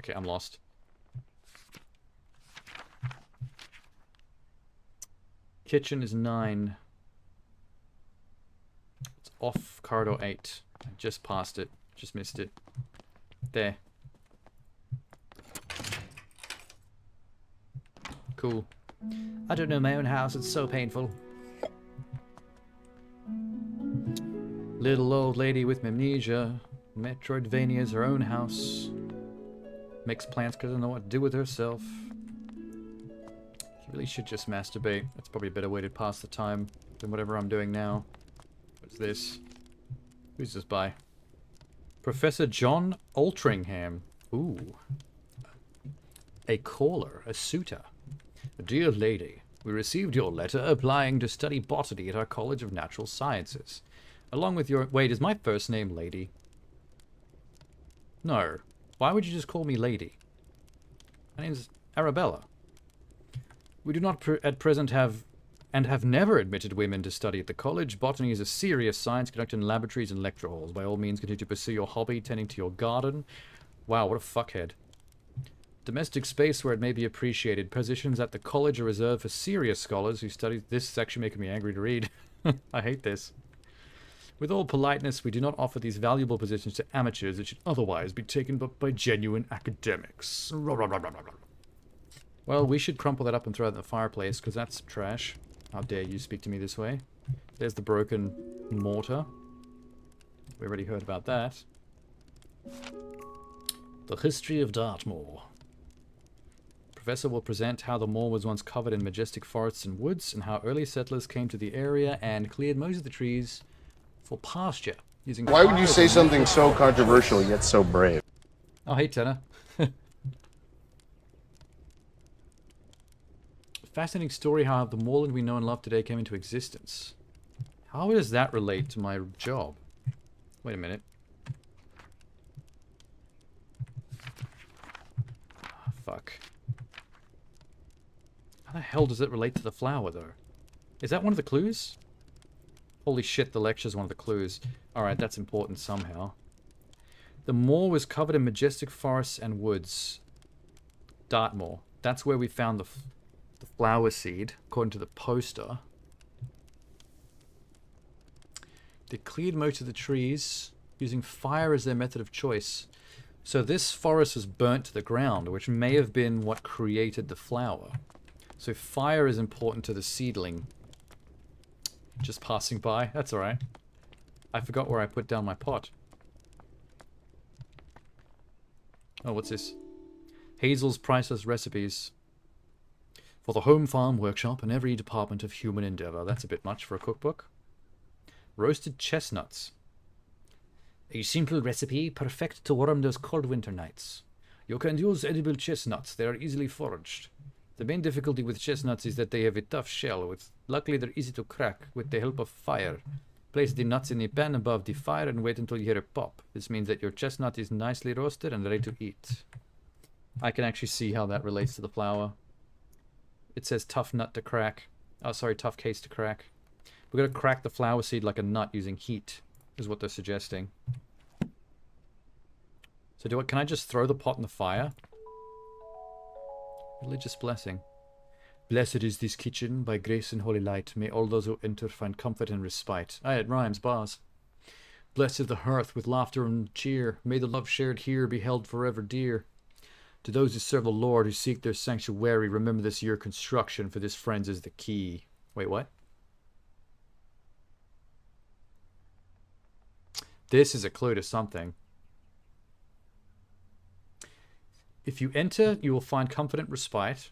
Okay, I'm lost. Kitchen is 9. It's off corridor 8. I just passed it. Just missed it. There. Cool. I don't know my own house. It's so painful. Little old lady with amnesia. Metroidvania's her own house. Makes plans because doesn't know what to do with herself. She really should just masturbate. That's probably a better way to pass the time than whatever I'm doing now. What's this? Who's this by? Professor John Altringham. Ooh. A caller, a suitor. Dear lady, we received your letter applying to study botany at our College of Natural Sciences. Along with your... Wait, is my first name Lady? No. Why would you just call me Lady? My name's Arabella. We do not at present have, and have never admitted women to study at the college. Botany is a serious science conducted in laboratories and lecture halls. By all means, continue to pursue your hobby, tending to your garden. Wow, what a fuckhead. Domestic space where it may be appreciated. Positions at the college are reserved for serious scholars who study... This is actually making me angry to read. I hate this. With all politeness, we do not offer these valuable positions to amateurs that should otherwise be taken up by genuine academics. Well, we should crumple that up and throw it in the fireplace, because that's trash. How dare you speak to me this way. There's the broken mortar. We already heard about that. The history of Dartmoor. Professor will present how the moor was once covered in majestic forests and woods, and how early settlers came to the area and cleared most of the trees for pasture. Using Why would you say something so controversial yet so brave? Oh, hey, Tanner. Fascinating story how the moorland we know and love today came into existence. How does that relate to my job? Wait a minute. Oh, fuck. How the hell does it relate to the flower, though? Is that one of the clues? Holy shit, the lecture's one of the clues. Alright, that's important somehow. The moor was covered in majestic forests and woods. Dartmoor. That's where we found the flower seed, according to the poster. They cleared most of the trees, using fire as their method of choice. So this forest was burnt to the ground, which may have been what created the flower. So fire is important to the seedling. Just passing by. That's alright. I forgot where I put down my pot. Oh, what's this? Hazel's Priceless Recipes. For the home farm workshop and every department of human endeavor. That's a bit much for a cookbook. Roasted chestnuts. A simple recipe perfect to warm those cold winter nights. You can use edible chestnuts. They are easily foraged. The main difficulty with chestnuts is that they have a tough shell. Luckily, they're easy to crack with the help of fire. Place the nuts in a pan above the fire and wait until you hear a pop. This means that your chestnut is nicely roasted and ready to eat. I can actually see how that relates to the flour. It says tough nut to crack. Oh, sorry, tough case to crack. We're going to crack the flour seed like a nut using heat, is what they're suggesting. So can I just throw the pot in the fire? Religious blessing. Blessed is this kitchen, by grace and holy light. May all those who enter find comfort and respite. Aye, it rhymes, bars. Blessed is the hearth with laughter and cheer. May the love shared here be held forever dear. To those who serve the Lord, who seek their sanctuary, remember this year construction, for this, friends, is the key. Wait, what? This is a clue to something. If you enter, you will find comfort and respite.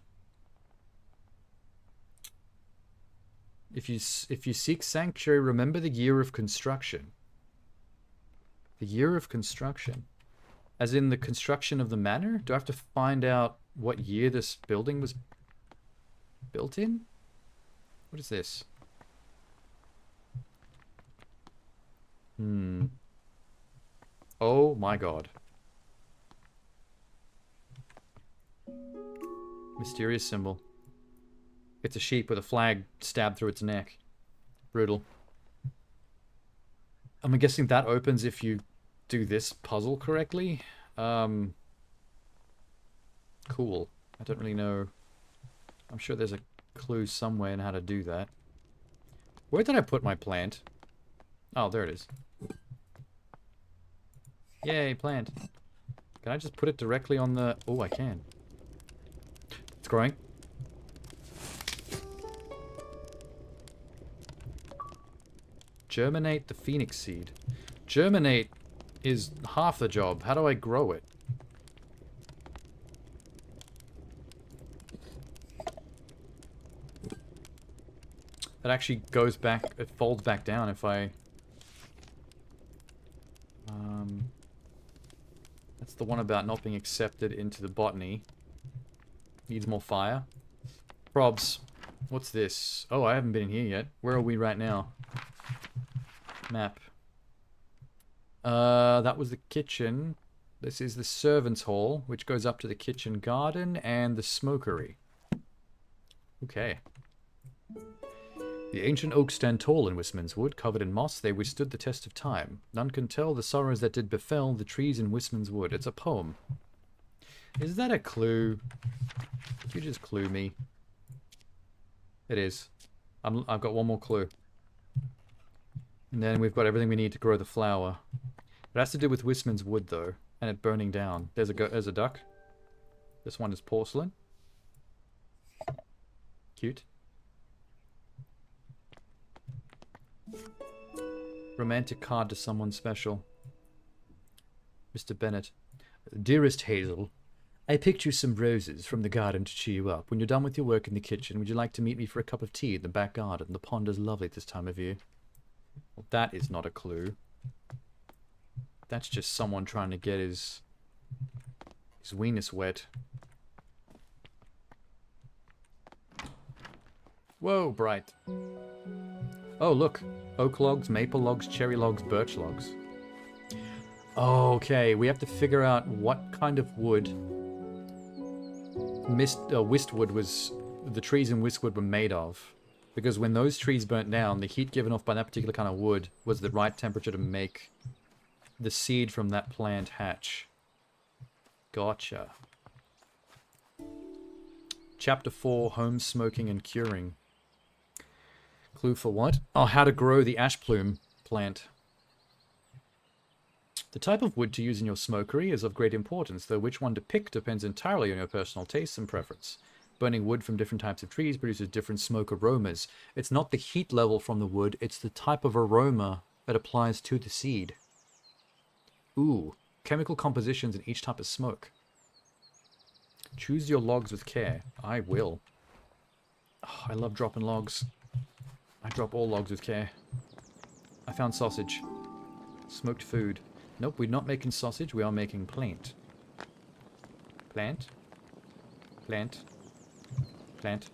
If you seek sanctuary, remember the year of construction. The year of construction. As in the construction of the manor? Do I have to find out what year this building was built in? What is this? Oh my god. Mysterious symbol. It's a sheep with a flag stabbed through its neck. Brutal. I'm guessing that opens if you do this puzzle correctly. Cool. I don't really know. I'm sure there's a clue somewhere in how to do that. Where did I put my plant? Oh, there it is. Yay, plant. Can I just put it directly on the... Oh, I can. It's growing. Germinate the phoenix seed. Germinate is half the job. How do I grow it? It actually goes back, it folds back down if I... That's the one about not being accepted into the botany. Needs more fire. Probs. What's this? Oh, I haven't been in here yet. Where are we right now? Map. That was the kitchen. This is the servants' hall, which goes up to the kitchen garden and the smokery. Okay. The ancient oaks stand tall in Wistman's Wood, covered in moss. They withstood the test of time. None can tell the sorrows that did befell the trees in Wistman's Wood. It's a poem. Is that a clue? Did you just clue me? It is. I've got one more clue. And then we've got everything we need to grow the flower. It has to do with Wistman's Wood, though, and it burning down. There's a duck. This one is porcelain. Cute. Romantic card to someone special. Mr. Bennett. Dearest Hazel, I picked you some roses from the garden to cheer you up. When you're done with your work in the kitchen, would you like to meet me for a cup of tea in the back garden? The pond is lovely this time of year. Well, that is not a clue. That's just someone trying to get his weenus wet. Whoa, bright. Oh, look. Oak logs, maple logs, cherry logs, birch logs. Okay, we have to figure out what kind of wood Wistwood was... The trees in Wistwood were made of. Because when those trees burnt down, the heat given off by that particular kind of wood was the right temperature to make the seed from that plant hatch. Gotcha. Chapter 4, Home Smoking and Curing. Clue for what? Oh, how to grow the ash plume plant. The type of wood to use in your smokery is of great importance, though which one to pick depends entirely on your personal tastes and preference. Burning wood from different types of trees produces different smoke aromas. It's not the heat level from the wood, it's the type of aroma that applies to the seed. Ooh, chemical compositions in each type of smoke. Choose your logs with care. I will. Oh, I love dropping logs. I drop all logs with care. I found sausage. Smoked food. Nope, we're not making sausage, we are making plant. Plant. Plant. Plant.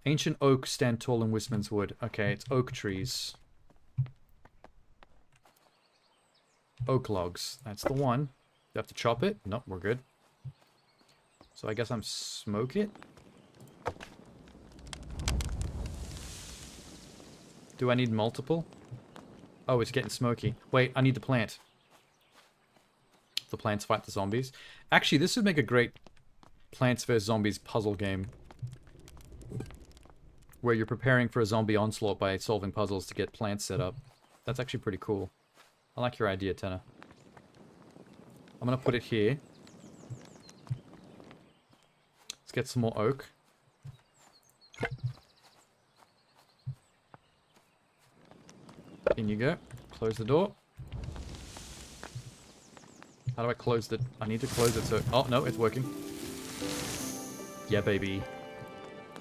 Ancient oak stand tall in Wistman's wood. Okay, it's oak trees. Oak logs. That's the one. You have to chop it? Nope, we're good. So I guess I'm smoke it? Do I need multiple? Oh, it's getting smoky. Wait, I need the plant. The plants fight the zombies. Actually, this would make a great Plants vs. Zombies puzzle game. Where you're preparing for a zombie onslaught by solving puzzles to get plants set up. That's actually pretty cool. I like your idea, Tenor. I'm gonna put it here. Let's get some more oak. In you go. Close the door. How do I close the... I need to close it so... Oh, no, it's working. Yeah, baby.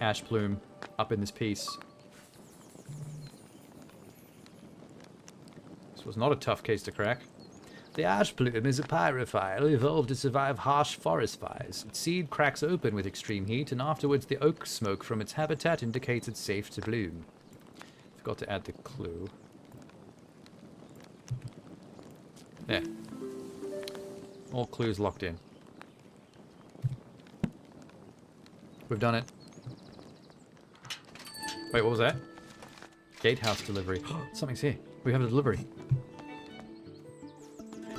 Ash plume. Up in this piece. This was not a tough case to crack. The ash plume is a pyrophile evolved to survive harsh forest fires. Its seed cracks open with extreme heat, and afterwards the oak smoke from its habitat indicates it's safe to bloom. Forgot to add the clue. There. All clues locked in. We've done it. Wait, what was that? Gatehouse delivery. Something's here. We have a delivery.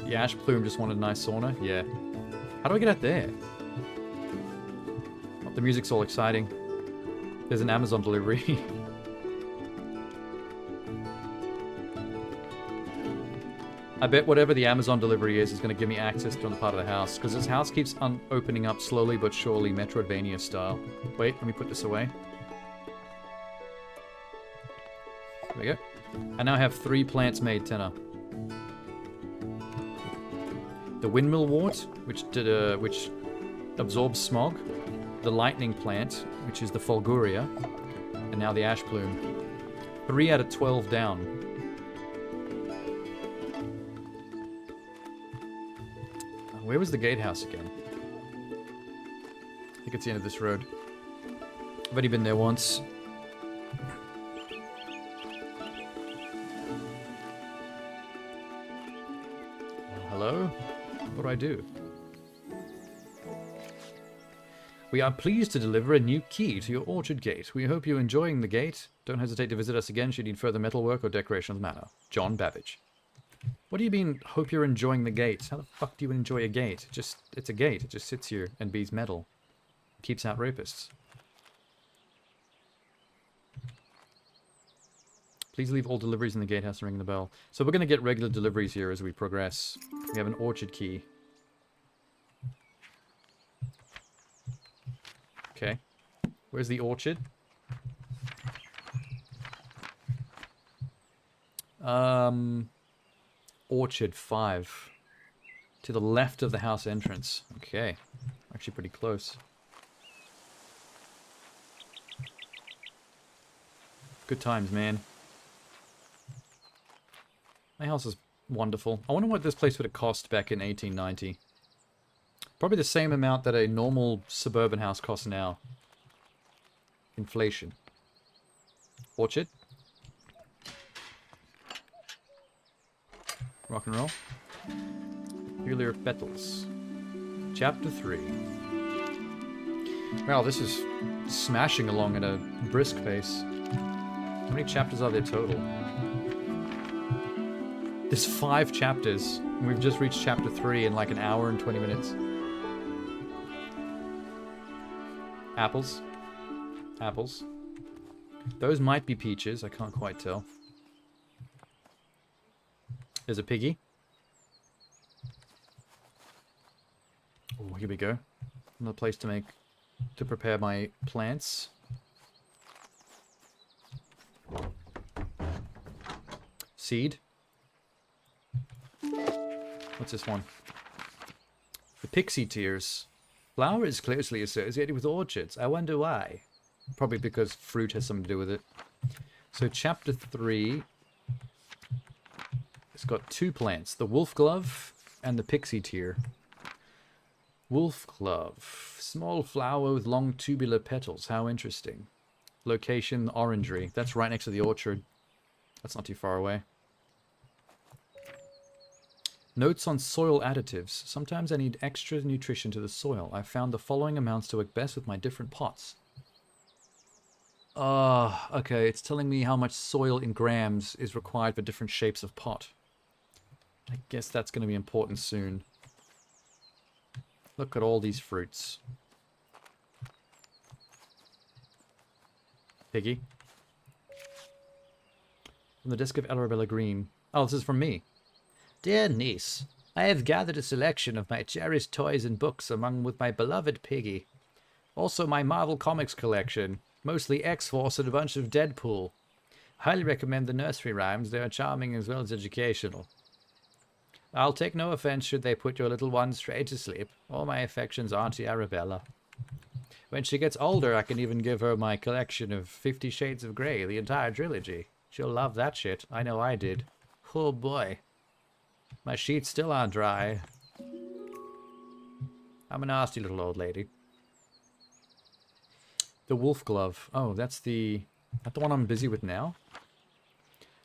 The ash plume just wanted a nice sauna. Yeah. How do I get out there? Oh, the music's all exciting. There's an Amazon delivery. I bet whatever the Amazon delivery is going to give me access to the part of the house. Because this house keeps opening up slowly but surely, Metroidvania style. Wait, let me put this away. There we go. I now have 3 plants made, Tenor. The windmill wart, which absorbs smog. The lightning plant, which is the fulguria. And now the ash plume. 3 out of 12 down. Where was the gatehouse again? I think it's the end of this road. I've already been there once. Hello? What do I do? We are pleased to deliver a new key to your orchard gate. We hope you're enjoying the gate. Don't hesitate to visit us again should you need further metalwork or decoration of the manor. John Babbage. What do you mean, hope you're enjoying the gate? How the fuck do you enjoy a gate? It's a gate. It just sits here and beats metal. Keeps out rapists. Please leave all deliveries in the gatehouse and ring the bell. So we're going to get regular deliveries here as we progress. We have an orchard key. Okay. Where's the orchard? Orchard 5. To the left of the house entrance. Okay. Actually pretty close. Good times, man. My house is wonderful. I wonder what this place would have cost back in 1890. Probably the same amount that a normal suburban house costs now. Inflation. Orchard. Rock and roll. Peculiar petals. Chapter 3. Wow, this is smashing along at a brisk pace. How many chapters are there total? There's 5 chapters, and we've just reached chapter 3 in like an hour and 20 minutes. Apples. Apples. Those might be peaches, I can't quite tell. There's a piggy. Oh, here we go. Another place to make to prepare my plants. Seed. What's this one? The pixie tears. Flower is closely associated with orchards. I wonder why. Probably because fruit has something to do with it. So chapter 3. It's got 2 plants. The wolf glove and the pixie tear. Wolf glove. Small flower with long tubular petals. How interesting. Location, orangery. That's right next to the orchard. That's not too far away. Notes on soil additives. Sometimes I need extra nutrition to the soil. I found the following amounts to work best with my different pots. Okay. It's telling me how much soil in grams is required for different shapes of pot. I guess that's going to be important soon. Look at all these fruits. Piggy. From the desk of Arabella Green. Oh, this is from me. Dear niece, I have gathered a selection of my cherished toys and books among with my beloved Piggy. Also my Marvel Comics collection, mostly X-Force and a bunch of Deadpool. Highly recommend the nursery rhymes, they are charming as well as educational. I'll take no offense should they put your little one straight to sleep. All my affections, Auntie Arabella. When she gets older, I can even give her my collection of 50 Shades of Grey, the entire trilogy. She'll love that shit. I know I did. Oh boy. My sheets still aren't dry. I'm a nasty little old lady. The wolf glove. Oh, that's the one I'm busy with now?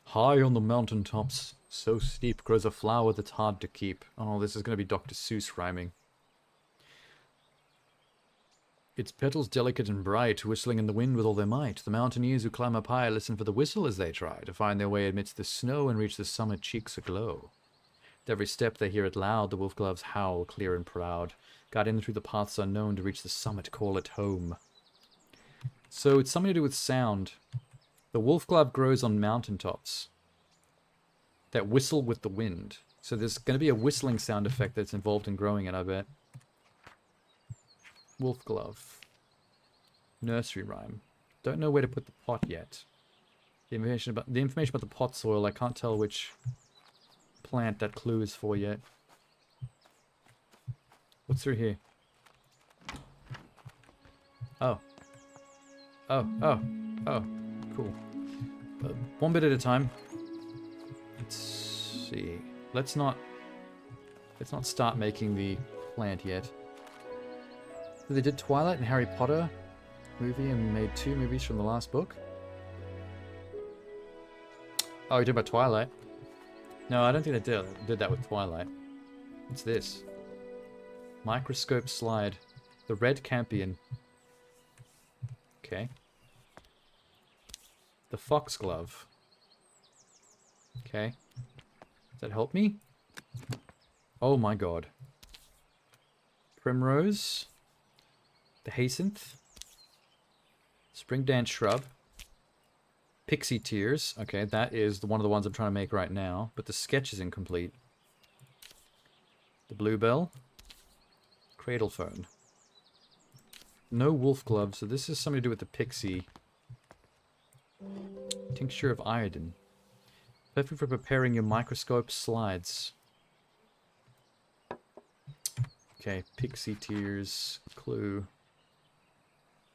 High on the mountain tops, so steep grows a flower that's hard to keep. Oh, this is going to be Dr. Seuss rhyming. Its petals delicate and bright, whistling in the wind with all their might. The mountaineers who climb up high listen for the whistle as they try to find their way amidst the snow and reach the summit cheeks aglow. With every step they hear it loud, the wolf gloves howl clear and proud. Guide in through the paths unknown to reach the summit, call it home. So it's something to do with sound. The wolf glove grows on mountaintops that whistle with the wind. So there's going to be a whistling sound effect that's involved in growing it, I bet. Wolf glove. Nursery rhyme. Don't know where to put the pot yet. The information about the pot soil, I can't tell which plant that clue is for yet. What's through here? Oh. Oh. Cool. One bit at a time. Let's see. Let's not start making the plant yet. So they did Twilight and Harry Potter movie and made 2 movies from the last book. Oh, you did about Twilight? No, I don't think they did that with Twilight. What's this? Microscope slide. The red campion. Okay. The foxglove. Okay. Does that help me? Oh my god. Primrose. The hyacinth. Spring dance shrub. Pixie tears. Okay, that is one of the ones I'm trying to make right now, but the sketch is incomplete. The bluebell. Cradle fern. No wolf glove, so this is something to do with the pixie. Tincture of iodine. Perfect for preparing your microscope slides. Okay, pixie tears, clue.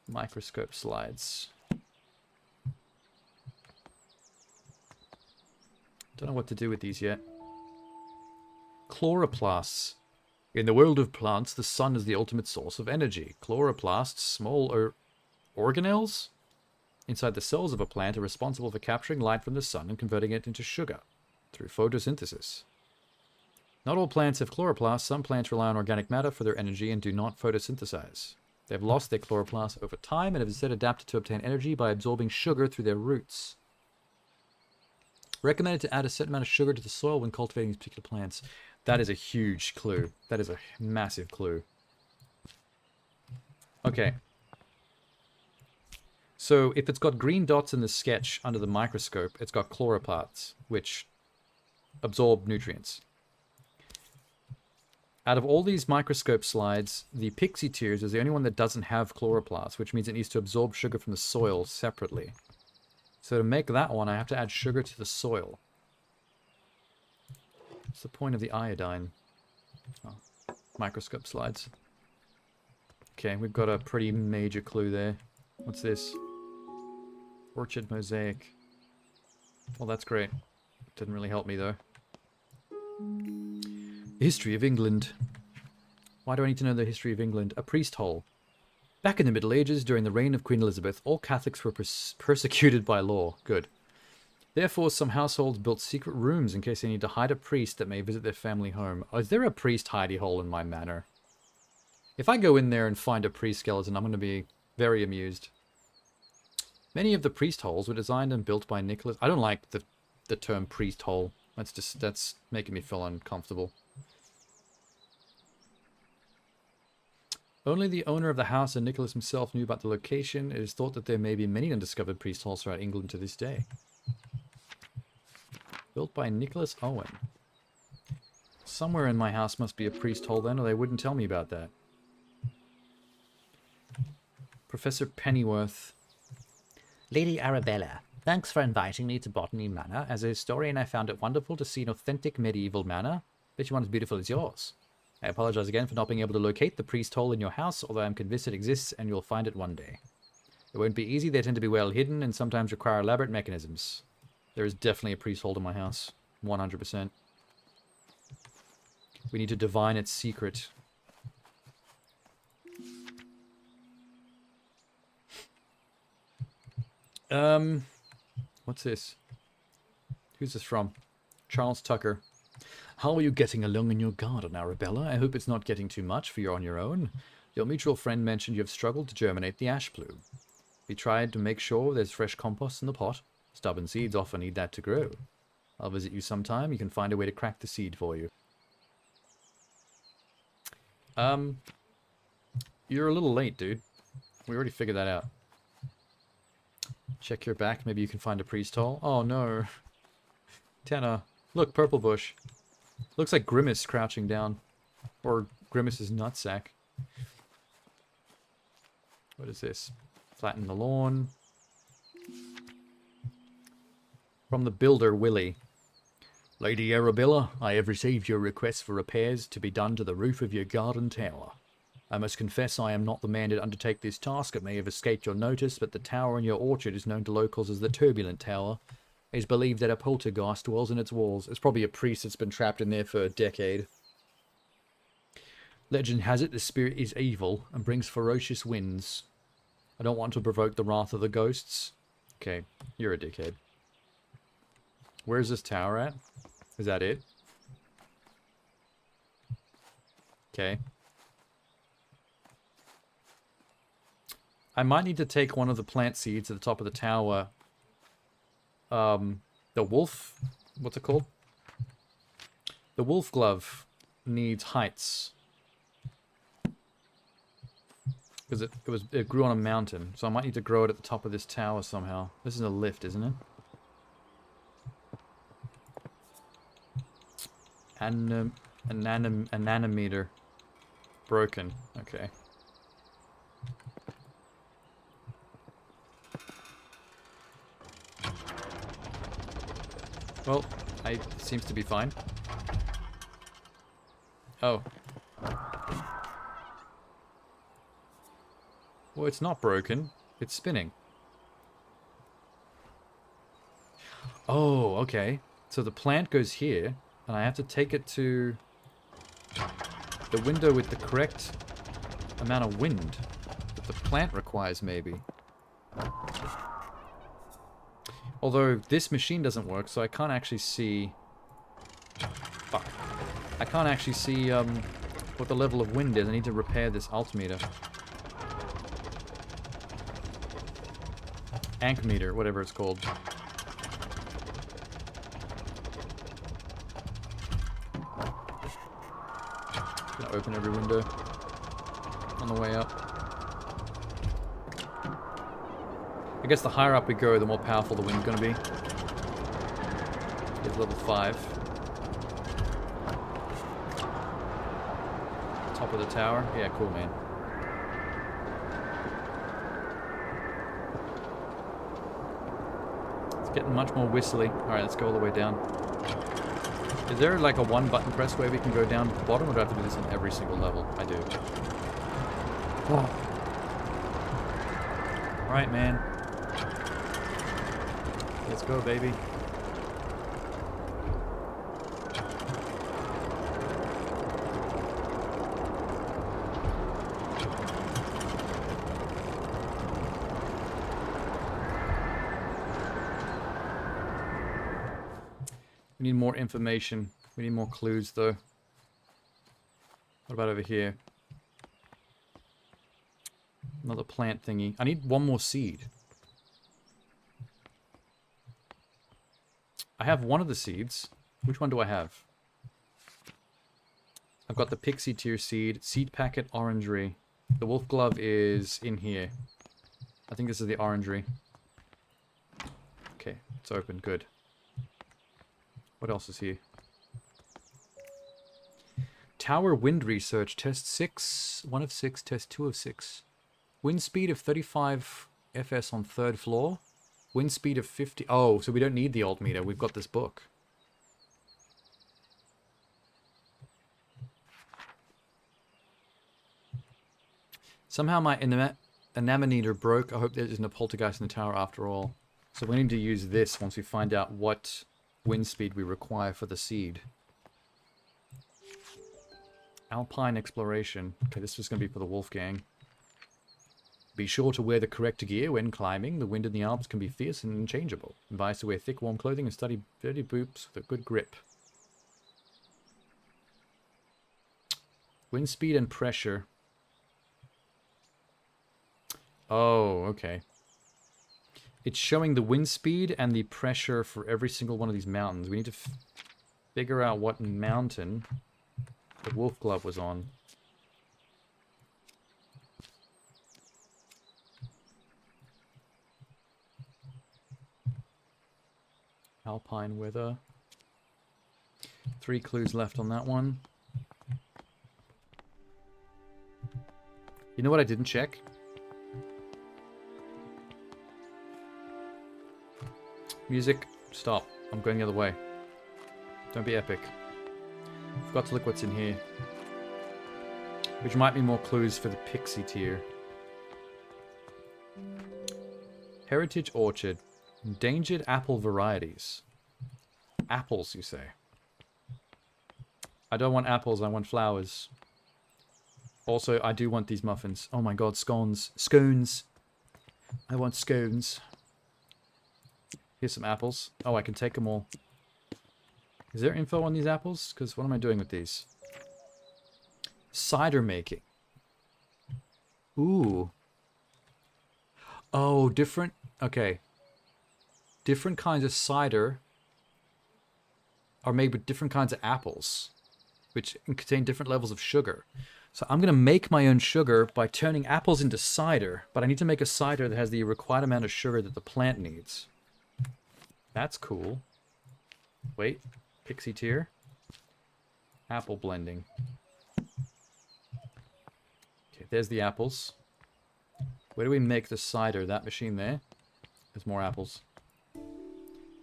Microscope slides. Don't know what to do with these yet. Chloroplasts. In the world of plants, the sun is the ultimate source of energy. Chloroplasts, small organelles inside the cells of a plant, are responsible for capturing light from the sun and converting it into sugar through photosynthesis. Not all plants have chloroplasts. Some plants rely on organic matter for their energy and do not photosynthesize. They have lost their chloroplasts over time and have instead adapted to obtain energy by absorbing sugar through their roots. Recommended to add a certain amount of sugar to the soil when cultivating these particular plants. That is a huge clue. That is a massive clue. Okay. So if it's got green dots in the sketch under the microscope, it's got chloroplasts, which absorb nutrients. Out of all these microscope slides, the Pixie Tears is the only one that doesn't have chloroplast, which means it needs to absorb sugar from the soil separately. So to make that one, I have to add sugar to the soil. What's the point of the iodine? Oh, microscope slides. Okay, we've got a pretty major clue there. What's this? Orchid mosaic. Well, that's great. Didn't really help me, though. The history of England. Why do I need to know the history of England? A priest hole. Back in the Middle Ages, during the reign of Queen Elizabeth, all Catholics were persecuted by law. Good. Therefore, some households built secret rooms in case they need to hide a priest that may visit their family home. Oh, is there a priest hidey hole in my manor? If I go in there and find a priest skeleton, I'm going to be very amused. Many of the priest holes were designed and built by Nicholas. I don't like the term priest hole. That's making me feel uncomfortable. Only the owner of the house and Nicholas himself knew about the location. It is thought that there may be many undiscovered priest holes throughout England to this day. Built by Nicholas Owen. Somewhere in my house must be a priest hole then, or they wouldn't tell me about that. Professor Pennyworth. Lady Arabella, thanks for inviting me to Botany Manor. As a historian, I found it wonderful to see an authentic medieval manor. Bet you one as beautiful as yours. I apologize again for not being able to locate the priest hole in your house, although I'm convinced it exists and you'll find it one day. It won't be easy, they tend to be well hidden and sometimes require elaborate mechanisms. There is definitely a priest hole in my house. 100%. We need to divine its secret. What's this? Who's this from? Charles Tucker. How are you getting along in your garden, Arabella? I hope it's not getting too much for you on your own. Your mutual friend mentioned you have struggled to germinate the ash plume. We tried to make sure there's fresh compost in the pot. Stubborn seeds often need that to grow. I'll visit you sometime. You can find a way to crack the seed for you. You're a little late, dude. We already figured that out. Check your back. Maybe you can find a priest hole. Oh, no. Tanner. Look, purple bush. Looks like Grimace crouching down. Or Grimace's nutsack. What is this? Flatten the lawn. From the builder, Willie. Lady Arabella, I have received your request for repairs to be done to the roof of your garden tower. I must confess I am not the man to undertake this task. It may have escaped your notice, but the tower in your orchard is known to locals as the Turbulent Tower. It is believed that a poltergeist dwells in its walls. It's probably a priest that's been trapped in there for a decade. Legend has it the spirit is evil and brings ferocious winds. I don't want to provoke the wrath of the ghosts. Okay, you're a dickhead. Where's this tower at? Is that it? Okay. I might need to take one of the plant seeds at the top of the tower. The wolf... What's it called? The wolf glove needs heights. Because it grew on a mountain. So I might need to grow it at the top of this tower somehow. This is a lift, isn't it? An nanometer. Broken. Okay. Well, it seems to be fine. Oh. Well, it's not broken. It's spinning. Oh, okay. So the plant goes here, and I have to take it to the window with the correct amount of wind that the plant requires, maybe. Although this machine doesn't work, so I can't actually see... Fuck. I can't actually see what the level of wind is. I need to repair this altimeter. Ankmeter, whatever it's called. Gonna open every window on the way up. I guess the higher up we go, the more powerful the wind's gonna be. It's level 5. top of the tower? Yeah, cool, man. It's getting much more whistly. Alright, let's go all the way down. Is there like a one button press way we can go down to the bottom, or do I have to do this on every single level? I do. Oh. Alright, man. Let's go, baby. We need more information. We need more clues, though. What about over here? Another plant thingy. I need one more seed. I have one of the seeds. Which one do I have? I've got the pixie tier seed, seed packet, orangery. The wolf glove is in here. I think this is the orangery. Okay, it's open. Good. What else is here? Tower wind research. Test 6. 1 of 6. Test 2 of 6. Wind speed of 35 fs on 3rd floor. Wind speed of 50... Oh, so we don't need the altimeter. We've got this book. Somehow my anemometer broke. I hope there isn't a poltergeist in the tower after all. So we need to use this once we find out what wind speed we require for the seed. Alpine exploration. Okay, this was going to be for the Wolfgang. Be sure to wear the correct gear when climbing. The wind in the Alps can be fierce and unchangeable. Advised to wear thick, warm clothing and study dirty boots with a good grip. Wind speed and pressure. Oh, okay. It's showing the wind speed and the pressure for every single one of these mountains. We need to figure out what mountain the wolf glove was on. Alpine weather. 3 clues left on that one. You know what I didn't check? Music, stop. I'm going the other way. Don't be epic. Forgot to look what's in here. Which might be more clues for the pixie tier. Heritage Orchard. Endangered apple varieties. Apples, you say? I don't want apples, I want flowers. Also, I do want these muffins. Oh my god, scones. Scones. I want scones. Here's some apples. Oh, I can take them all. Is there info on these apples? Because what am I doing with these? Cider making. Ooh. Oh, different... Okay. Different kinds of cider are made with different kinds of apples, which contain different levels of sugar. So I'm going to make my own sugar by turning apples into cider, but I need to make a cider that has the required amount of sugar that the plant needs. That's cool. Wait. Pixie tier. Apple blending. Okay, there's the apples. Where do we make the cider? That machine there. There's more apples.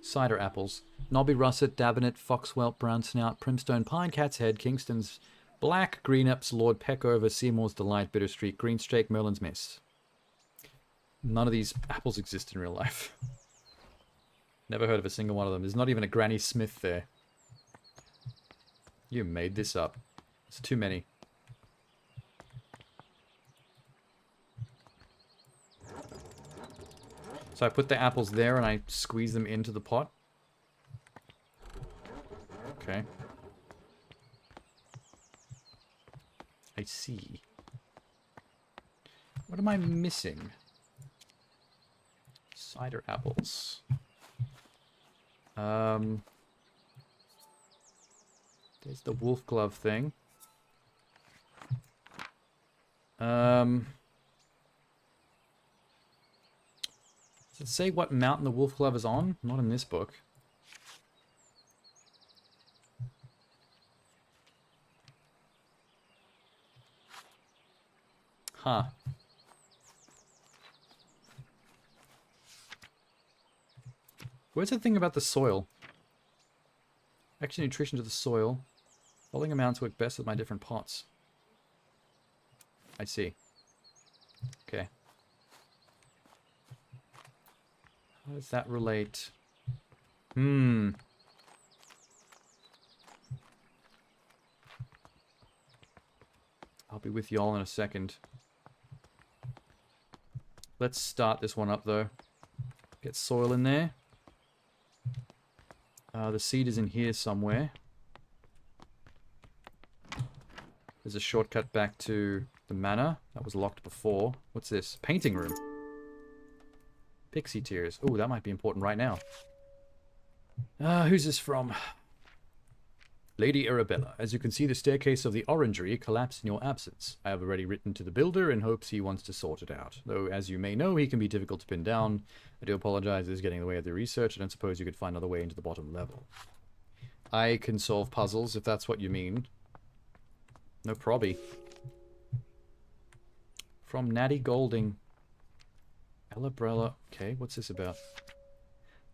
Cider apples. Nobby Russet, Davenant, Foxwelt, Brown Snout, Primstone, Pine Cat's Head, Kingston's Black, Green Ups, Lord Peckover, Seymour's Delight, Bitter Street, Green Streak, Merlin's Mist. None of these apples exist in real life. Never heard of a single one of them. There's not even a Granny Smith there. You made this up. It's too many. So I put the apples there and I squeeze them into the pot. Okay. I see. What am I missing? Cider apples. There's the wolf glove thing. Does it say what mountain the wolf glove is on? Not in this book. Huh. Where's the thing about the soil? Extra nutrition to the soil. Following amounts work best with my different pots. I see. Okay. How does that relate? Hmm. I'll be with y'all in a second. Let's start this one up, though. Get soil in there. The seed is in here somewhere. There's a shortcut back to the manor. That was locked before. What's this? Painting room. Pixie tears. Oh, that might be important right now. Who's this from? Lady Arabella, as you can see, the staircase of the orangery collapsed in your absence. I have already written to the builder in hopes he wants to sort it out. Though, as you may know, he can be difficult to pin down. I do apologize, it is getting in the way of the research. I don't suppose you could find another way into the bottom level. I can solve puzzles, if that's what you mean. No probby. From Natty Golding. Arabella. Okay, what's this about?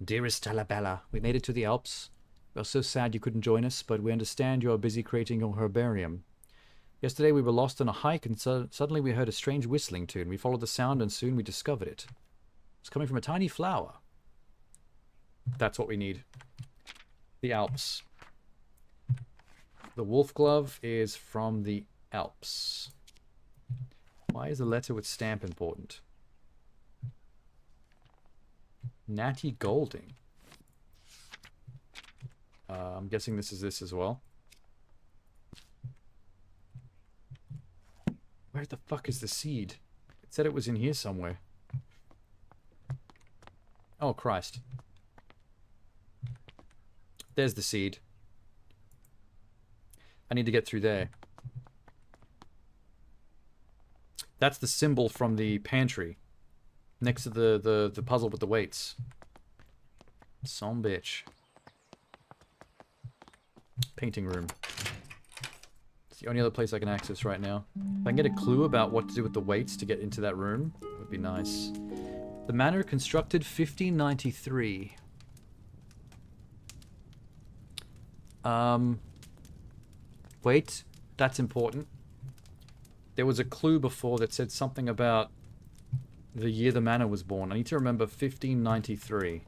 Dearest Arabella, we made it to the Alps. We are so sad you couldn't join us, but we understand you are busy creating your herbarium. Yesterday we were lost on a hike and suddenly we heard a strange whistling tune. We followed the sound and soon we discovered it. It's coming from a tiny flower. That's what we need. The Alps. The wolf glove is from the Alps. Why is the letter with stamp important? Natty Golding. I'm guessing this is this as well. Where the fuck is the seed? It said it was in here somewhere. Oh, Christ. There's the seed. I need to get through there. That's the symbol from the pantry. Next to the puzzle with the weights. Some bitch. Painting room. It's the only other place I can access right now. If I can get a clue about what to do with the weights to get into that room, it would be nice. The manor constructed 1593. Wait, that's important. There was a clue before that said something about the year the manor was born. I need to remember 1593.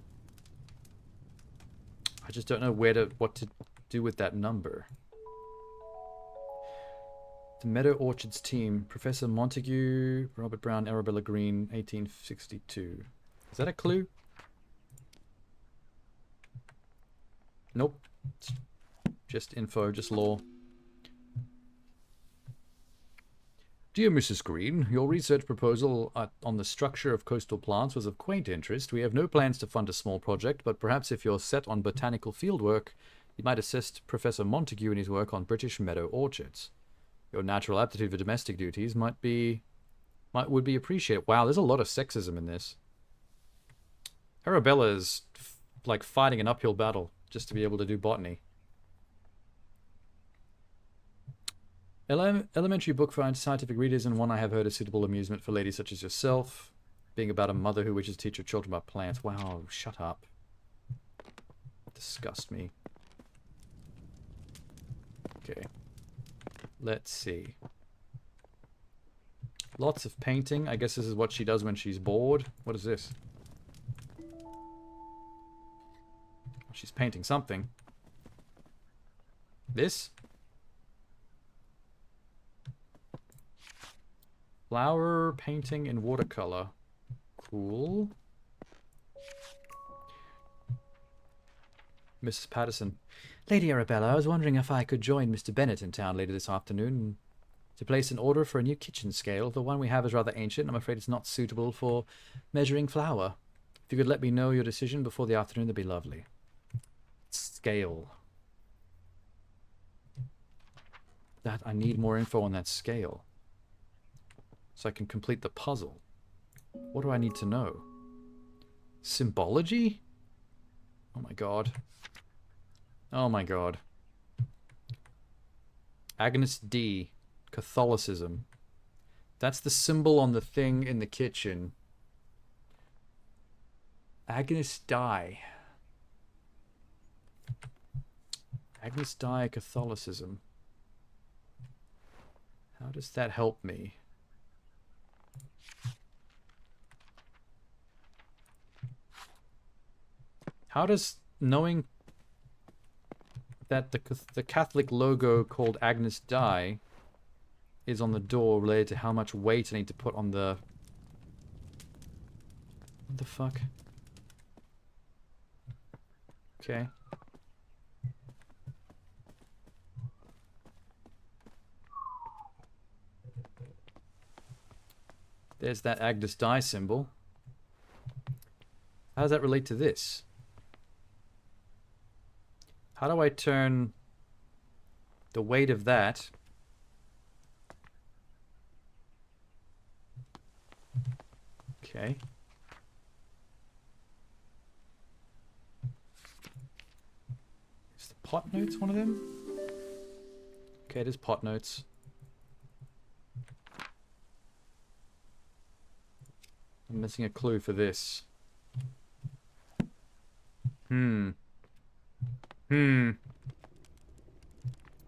I just don't know what to do with that number. The Meadow Orchards team. Professor Montague, Robert Brown, Arabella Green, 1862. Is that a clue? Nope. It's just info, just lore. Dear Mrs. Green, your research proposal on the structure of coastal plants was of quaint interest. We have no plans to fund a small project, but perhaps if you're set on botanical fieldwork, you might assist Professor Montague in his work on British meadow orchards. Your natural aptitude for domestic duties would be appreciated. Wow, there's a lot of sexism in this. Arabella is like fighting an uphill battle just to be able to do botany. Elementary book for scientific readers and one I have heard is suitable amusement for ladies such as yourself. Being about a mother who wishes to teach her children about plants. Wow, shut up. Disgust me. Okay. Let's see. Lots of painting. I guess this is what she does when she's bored. What is this? She's painting something. This? Flower painting in watercolor. Cool. Mrs. Patterson. Lady Arabella, I was wondering if I could join Mr. Bennet in town later this afternoon to place an order for a new kitchen scale. The one we have is rather ancient. I'm afraid it's not suitable for measuring flour. If you could let me know your decision before the afternoon, that'd be lovely. Scale. That I need more info on that scale. So I can complete the puzzle. What do I need to know? Symbology? Oh my god. Oh my god. Agnes D. Catholicism. That's the symbol on the thing in the kitchen. Agnus Dei. Agnus Dei Catholicism. How does that help me? How does knowing that the Catholic logo called Agnus Dei is on the door related to how much weight I need to put on the... What the fuck? Okay. There's that Agnus Dei symbol. How does that relate to this? How do I turn the weight of that okay. Is the pot notes one of them? Okay, it is pot notes. I'm missing a clue for this.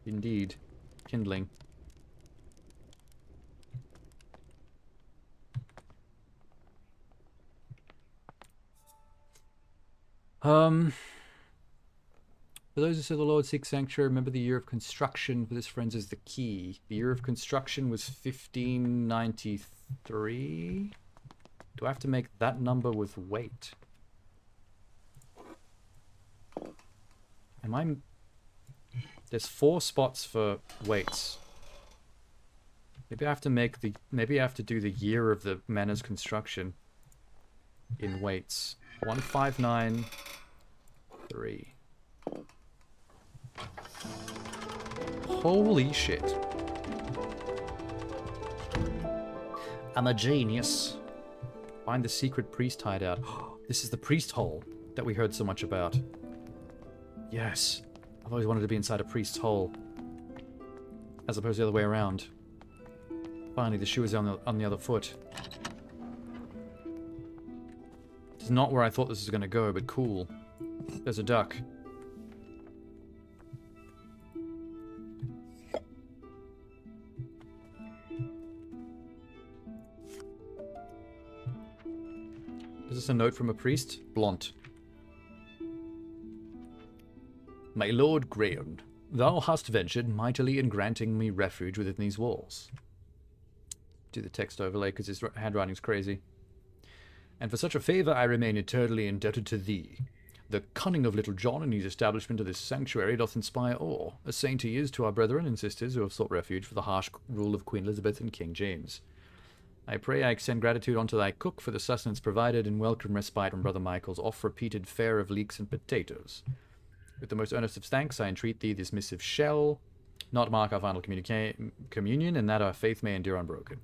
Indeed. Kindling. For those who say the Lord seeks sanctuary, remember the year of construction for this, friends, is the key. The year of construction was 1593. Do I have to make that number with weight? Am I... There's 4 spots for weights. Maybe I have to make the... Maybe I have to do the year of the manor's construction in weights. 1593. Holy shit. I'm a genius. Find the secret priest hideout. This is the priest hole that we heard so much about. Yes. I've always wanted to be inside a priest's hole. As opposed to the other way around. Finally, the shoe is on the other foot. It's not where I thought this was going to go, but cool. There's a duck. Is this a note from a priest? Blunt. My lord Grayon, thou hast ventured mightily in granting me refuge within these walls. Do the text overlay because his handwriting's crazy. And for such a favour I remain eternally indebted to thee. The cunning of little John in his establishment of this sanctuary doth inspire awe. A saint he is to our brethren and sisters who have sought refuge for the harsh rule of Queen Elizabeth and King James. I pray I extend gratitude unto thy cook for the sustenance provided and welcome respite from Brother Michael's oft-repeated fare of leeks and potatoes. With the most earnest of thanks, I entreat thee this missive shall not mark our final communion, and that our faith may endure unbroken.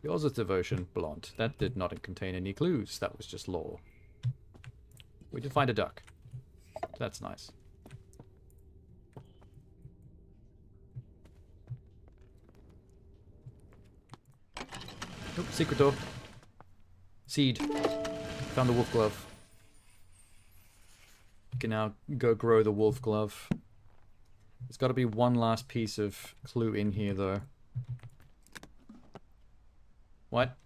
Yours with devotion, Blunt. That did not contain any clues. That was just lore. We did find a duck. That's nice. Oop, secret door. Seed. Found the wolf glove. You can now go grow the wolf glove. There's got to be one last piece of clue in here, though. What?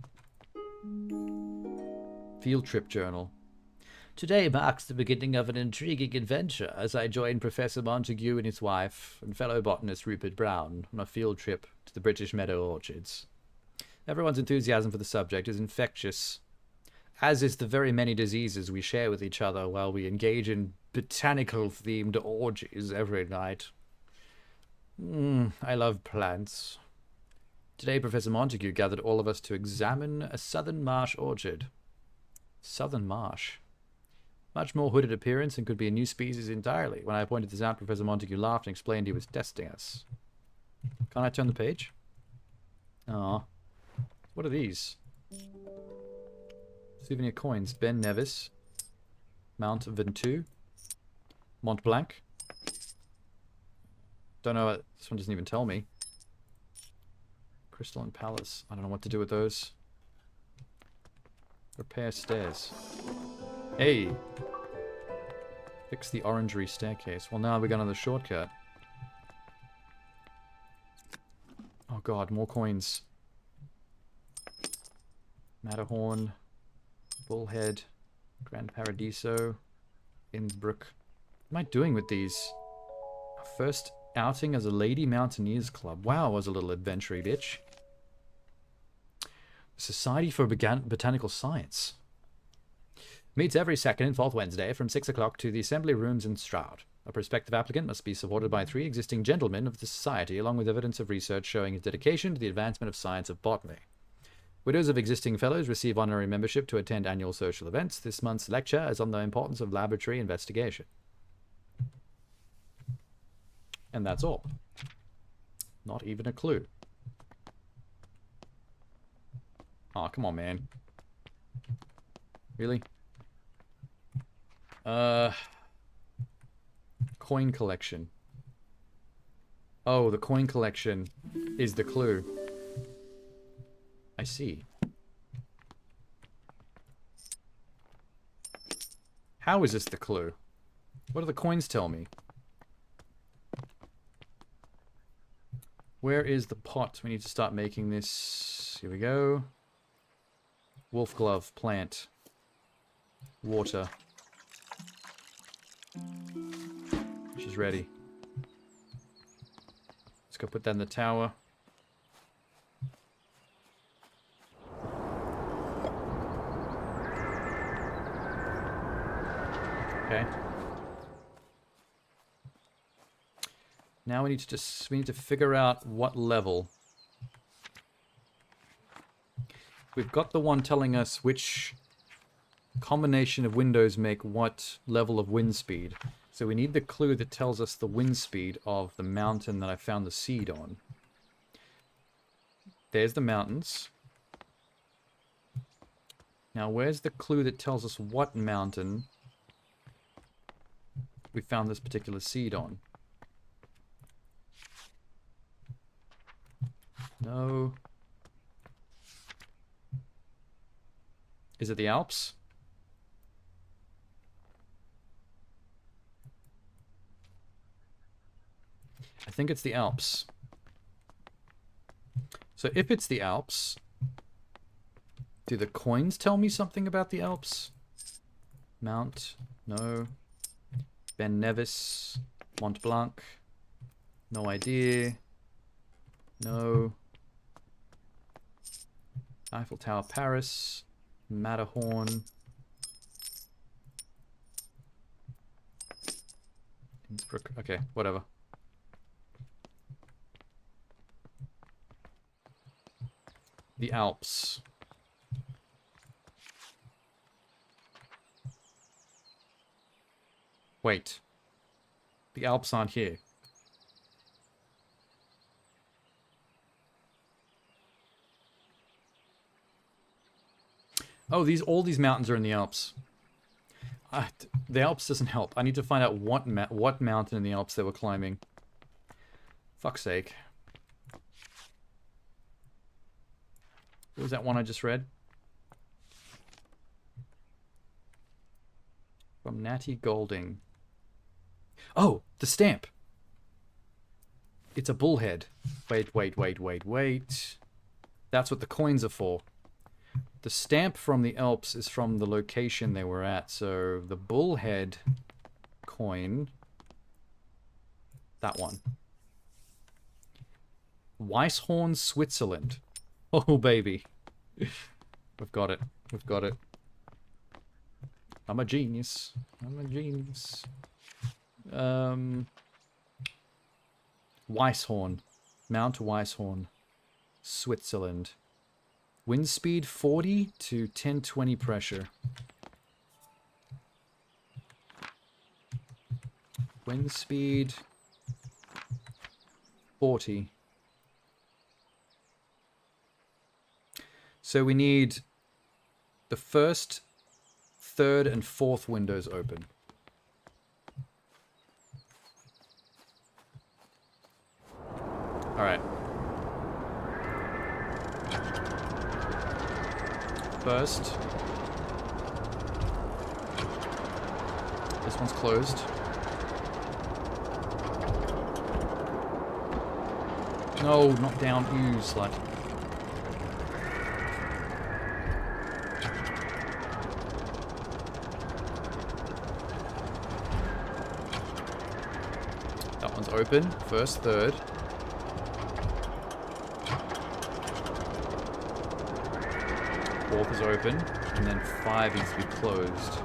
Field trip journal. Today marks the beginning of an intriguing adventure as I join Professor Montague and his wife and fellow botanist Rupert Brown on a field trip to the British Meadow Orchards. Everyone's enthusiasm for the subject is infectious, as is the very many diseases we share with each other while we engage in botanical-themed orgies every night. I love plants. Today, Professor Montague gathered all of us to examine a southern marsh orchard. Southern marsh? Much more hooded appearance and could be a new species entirely. When I pointed this out, Professor Montague laughed and explained he was testing us. Can't I turn the page? Aw. What are these? Souvenir coins. Ben Nevis. Mount Ventoux. Mont Blanc. Don't know. This one doesn't even tell me. Crystalline Palace. I don't know what to do with those. Repair stairs. Hey! Fix the orangery staircase. Well, now we got another shortcut. Oh god, more coins. Matterhorn. Bullhead. Grand Paradiso. Innsbruck. What am I doing with these? First outing as a Lady Mountaineers Club. Wow, I was a little adventure-y bitch. Society for Botanical Science. Meets every second and fourth Wednesday from 6 o'clock to the assembly rooms in Stroud. A prospective applicant must be supported by 3 existing gentlemen of the society, along with evidence of research showing his dedication to the advancement of science of botany. Widows of existing fellows receive honorary membership to attend annual social events. This month's lecture is on the importance of laboratory investigation. And that's all. Not even a clue. Aw, come on, man. Really? Coin collection. Oh, the coin collection is the clue. I see. How is this the clue? What do the coins tell me? Where is the pot? We need to start making this. Here we go. Wolf glove, plant. Water. She's ready. Let's go put that in the tower. Okay. Now we need to figure out what level. We've got the one telling us which combination of windows make what level of wind speed. So we need the clue that tells us the wind speed of the mountain that I found the seed on. There's the mountains. Now where's the clue that tells us what mountain we found this particular seed on? No. Is it the Alps? I think it's the Alps. So if it's the Alps, do the coins tell me something about the Alps? Mount, no. Ben Nevis, Mont Blanc, no idea. No. Eiffel Tower, Paris. Matterhorn. Innsbruck. Okay, whatever. The Alps. Wait. The Alps aren't here. Oh, all these mountains are in the Alps. The Alps doesn't help. I need to find out what mountain in the Alps they were climbing. Fuck's sake. What was that one I just read? From Natty Golding. Oh, the stamp. It's a bullhead. Wait. That's what the coins are for. The stamp from the Alps is from the location they were at, so the bullhead coin, that one. Weisshorn, Switzerland. Oh, baby. We've got it. We've got it. I'm a genius. I'm a genius. Weisshorn. Mount Weisshorn. Switzerland. Wind speed 40 to 1020 pressure. Wind speed 40. So we need the first, third, and fourth windows open. All right. first. This one's closed. No, not down. You slut. That one's open. First, third. Fourth is open. And then 5 needs to be closed.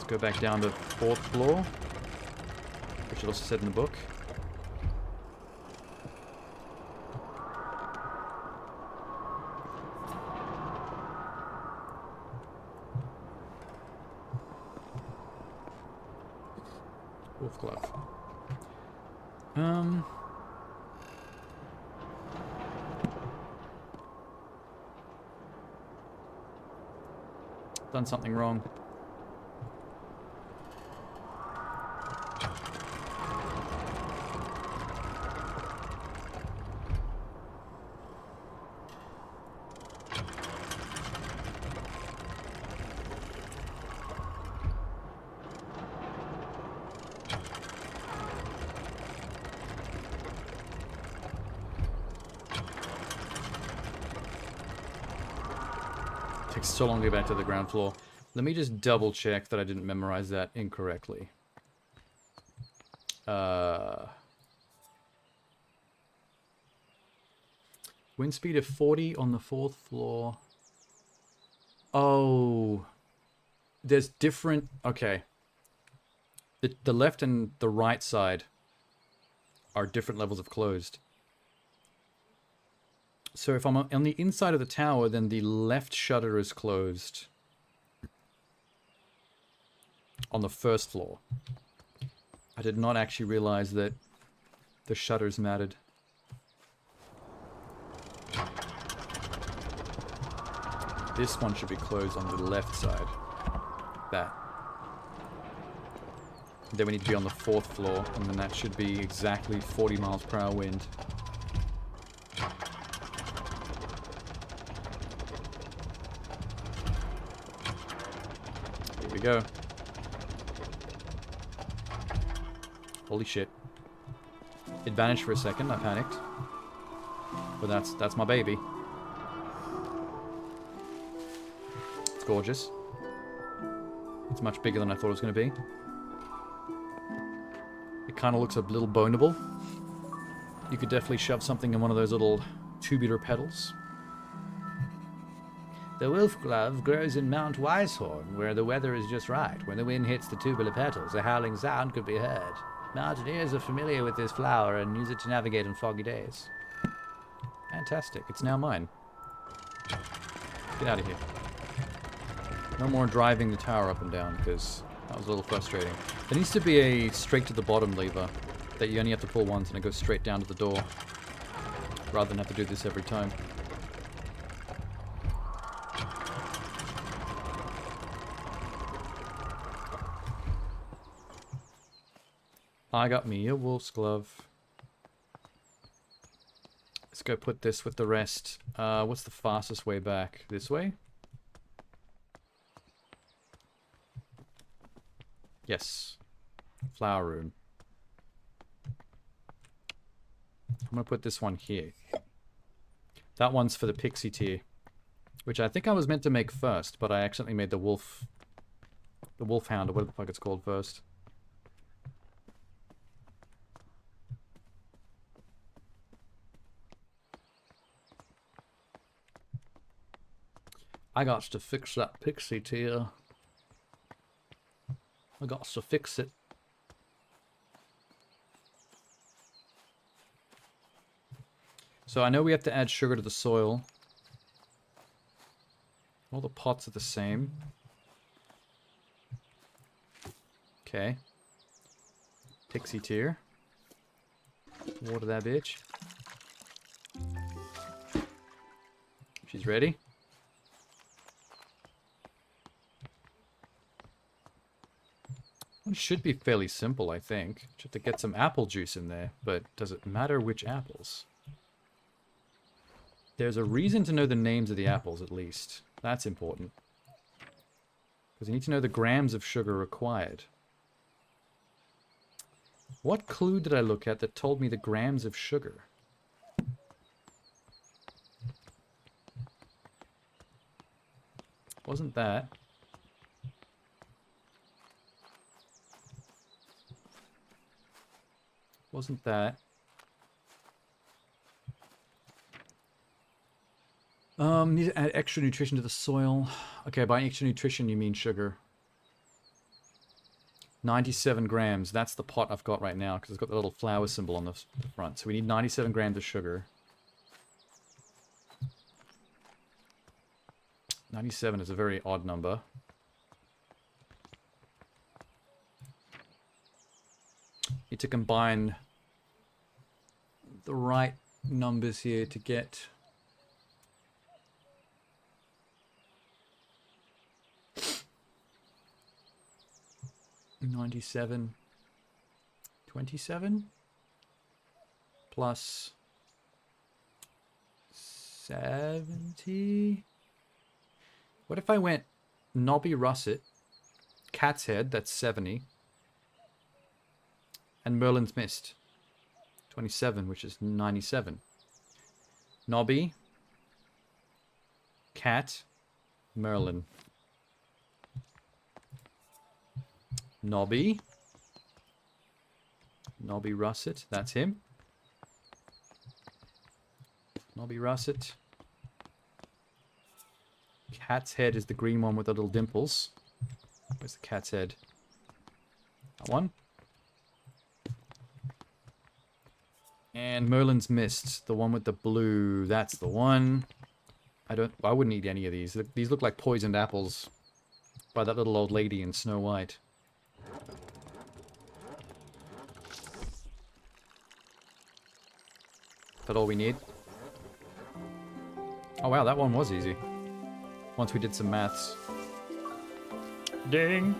Go back down to 4th floor, which it also said in the book. Wolf glove. Done something wrong. Takes so long to get back to the ground floor. Let me just double check that I didn't memorize that incorrectly. Wind speed of 40 on the 4th floor. Oh. There's different... Okay. The left and the right side are different levels of closed. So if I'm on the inside of the tower, then the left shutter is closed. On the 1st floor. I did not actually realize that the shutters mattered. This one should be closed on the left side. That. Then we need to be on the 4th floor, and then that should be exactly 40 miles per hour wind. Here we go. Holy shit. It vanished for a second, I panicked. But that's my baby. It's gorgeous. It's much bigger than I thought it was going to be. It kind of looks a little boneable. You could definitely shove something in one of those little tubular petals. The wolf glove grows in Mount Wisehorn, where the weather is just right. When the wind hits the tubular petals, a howling sound could be heard. Mountaineers are familiar with this flower and use it to navigate on foggy days. Fantastic. It's now mine. Get out of here. No more driving the tower up and down, because that was a little frustrating. There needs to be a straight to the bottom lever that you only have to pull once and it goes straight down to the door, rather than have to do this every time. I got me a wolf's glove. Let's go put this with the rest. What's the fastest way back? This way? Yes. Flower room. I'm gonna put this one here. That one's for the pixie tier, which I think I was meant to make first, but I accidentally made the wolf hound, or whatever the fuck it's called, first. I got to fix that pixie tier. I got to fix it. So I know we have to add sugar to the soil. All the pots are the same. Okay. Pixie tier. Water that bitch. She's ready. One should be fairly simple, I think. Just have to get some apple juice in there, but does it matter which apples? There's a reason to know the names of the apples, at least. That's important. Because you need to know the grams of sugar required. What clue did I look at that told me the grams of sugar? Wasn't that. Wasn't that. Need to add extra nutrition to the soil. Okay, by extra nutrition you mean sugar. 97 grams. That's the pot I've got right now because it's got the little flower symbol on the front. So we need 97 grams of sugar. 97 is a very odd number. Need to combine the right numbers here to get... $97, 27 plus 70. What if I went Nobby Russet, Cat's Head, that's 70, and Merlin's Mist, 27, which is 97. Nobby, Cat, Merlin. Nobby Russet, that's him. Nobby Russet. Cat's Head is the green one with the little dimples. Where's the cat's head? That one. And Merlin's Mist, the one with the blue, that's the one. I wouldn't eat any of these. These look like poisoned apples by that little old lady in Snow White. Is that all we need? Oh wow, that one was easy. Once we did some maths. Ding!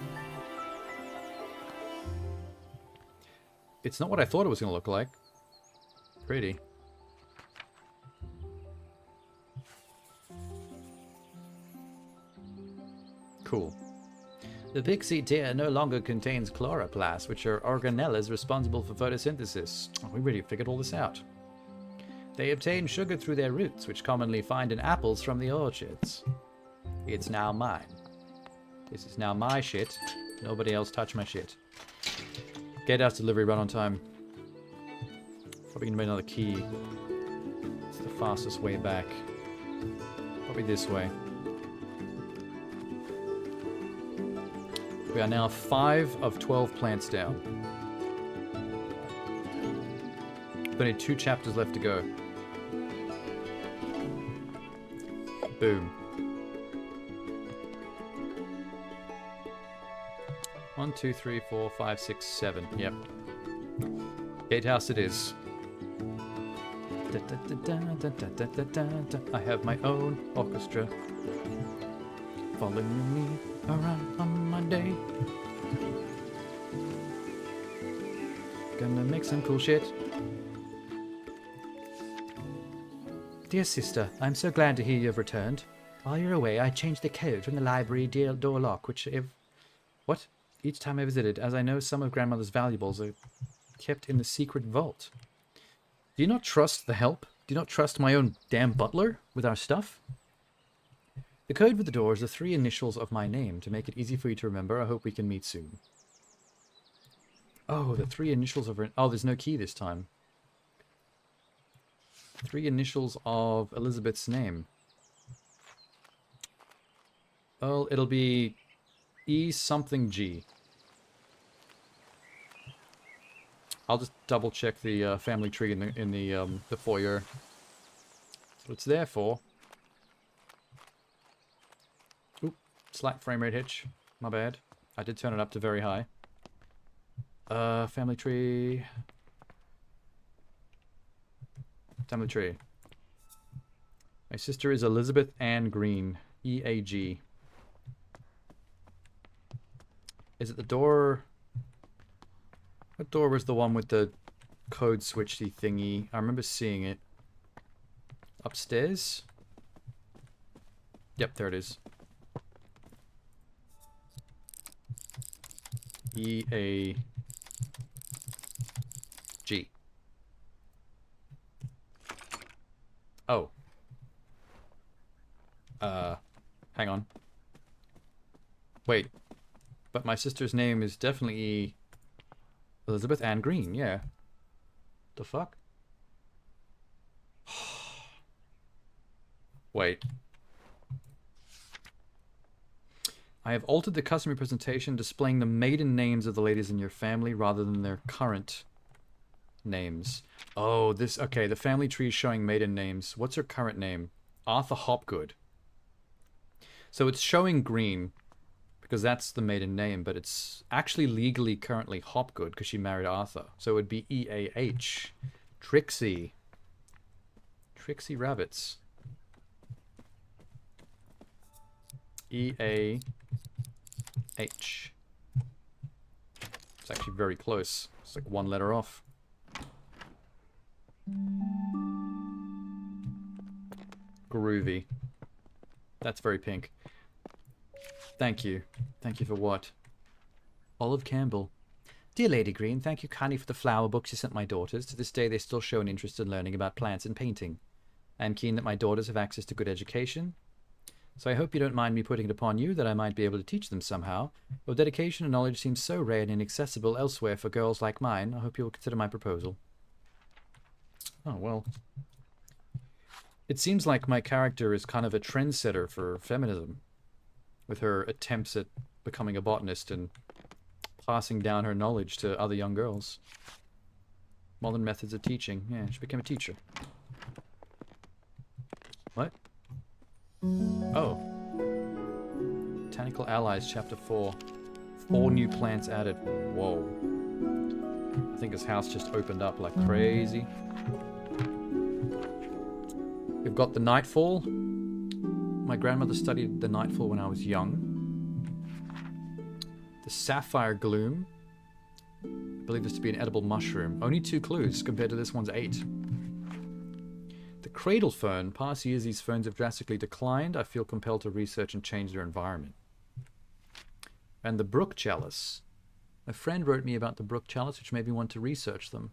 It's not what I thought it was going to look like. Pretty. Cool. The pixie tear no longer contains chloroplasts, which are organelles responsible for photosynthesis. Oh, we really figured all this out. They obtain sugar through their roots, which commonly find in apples from the orchards. It's now mine. This is now my shit. Nobody else touch my shit. Gatehouse delivery run on time. Probably gonna make another key. It's the fastest way back. Probably this way. We are now 5 of 12 plants down. We've only 2 chapters left to go. Boom. 1, 2, 3, 4, 5, 6, 7. Yep. Gatehouse it is. I have my own orchestra following me around on my day. Gonna make some cool shit. Dear sister, I'm so glad to hear you have returned. While you're away, I changed the code from the library door lock, which What? Each time I visited, as I know some of Grandmother's valuables are kept in the secret vault. Do you not trust the help? Do you not trust my own damn butler with our stuff? The code for the door is the 3 initials of my name. To make it easy for you to remember, I hope we can meet soon. Oh, the 3 initials of her... Oh, there's no key this time. 3 initials of Elizabeth's name. Oh, it'll be E something G. I'll just double check the family tree in the foyer. That's what it's there for. Oop, slight frame rate hitch. My bad. I did turn it up to very high. Family tree. Family tree. My sister is Elizabeth Ann Green. EAG. Is it the door What door was the one with the code switchy thingy? I remember seeing it. Upstairs? Yep, there it is. EAG. Oh. Hang on. Wait. But my sister's name is definitely Elizabeth Ann Green, yeah. The fuck? Wait. I have altered the customary presentation, displaying the maiden names of the ladies in your family rather than their current names. Oh, this... Okay, the family tree is showing maiden names. What's her current name? Arthur Hopgood. So it's showing Green, because that's the maiden name, but it's actually legally currently Hopgood, because she married Arthur. So it would be E-A-H. Trixie. Trixie Rabbits. E-A-H. It's actually very close. It's like one letter off. Groovy. That's very pink. Thank you. Thank you for what? Olive Campbell. Dear Lady Green, thank you kindly for the flower books you sent my daughters. To this day they still show an interest in learning about plants and painting. I am keen that my daughters have access to good education. So I hope you don't mind me putting it upon you that I might be able to teach them somehow. Your dedication and knowledge seems so rare and inaccessible elsewhere for girls like mine. I hope you will consider my proposal. Oh, well. It seems like my character is kind of a trendsetter for feminism, with her attempts at becoming a botanist and passing down her knowledge to other young girls. Modern methods of teaching. Yeah, she became a teacher. What? Oh. Botanical Allies, Chapter 4. 4 new plants added. Whoa. I think his house just opened up like crazy. We've got the Nightfall. My grandmother studied the Nightfall when I was young. The Sapphire Gloom. I believe this to be an edible mushroom. Only 2 clues compared to this one's 8. The Cradle Fern. Past years these ferns have drastically declined. I feel compelled to research and change their environment. And the Brook Chalice. A friend wrote me about the Brook Chalice, which made me want to research them.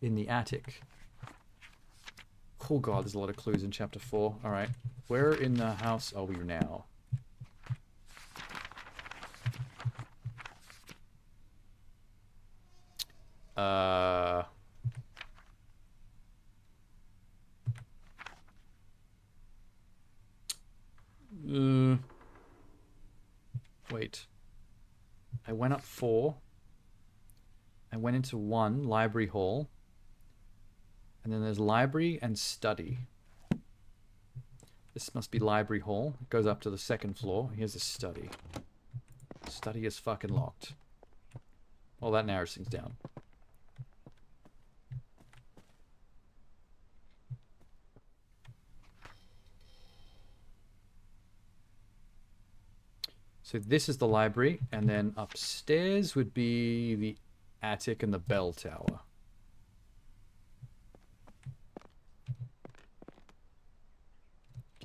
In the attic. Oh god, there's a lot of clues in Chapter 4. Alright. Where in the house are we now? Wait. I went up 4. I went into 1, Library Hall. And then there's library and study. This must be library hall. It goes up to the 2nd floor. Here's the study. Study is fucking locked. Well, that narrows things down. So this is the library, and then upstairs would be the attic and the bell tower.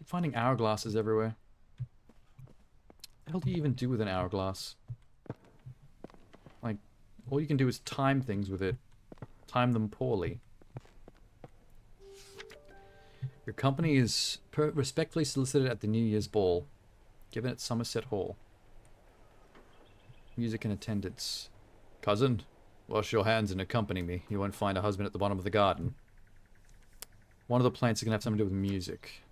Finding hourglasses everywhere. What the hell do you even do with an hourglass? Like, all you can do is time things with it. Time them poorly. Your company is respectfully solicited at the New Year's ball, given at Somerset Hall. Music and attendance. Cousin, wash your hands and accompany me. You won't find a husband at the bottom of the garden. One of the plants is going to have something to do with music.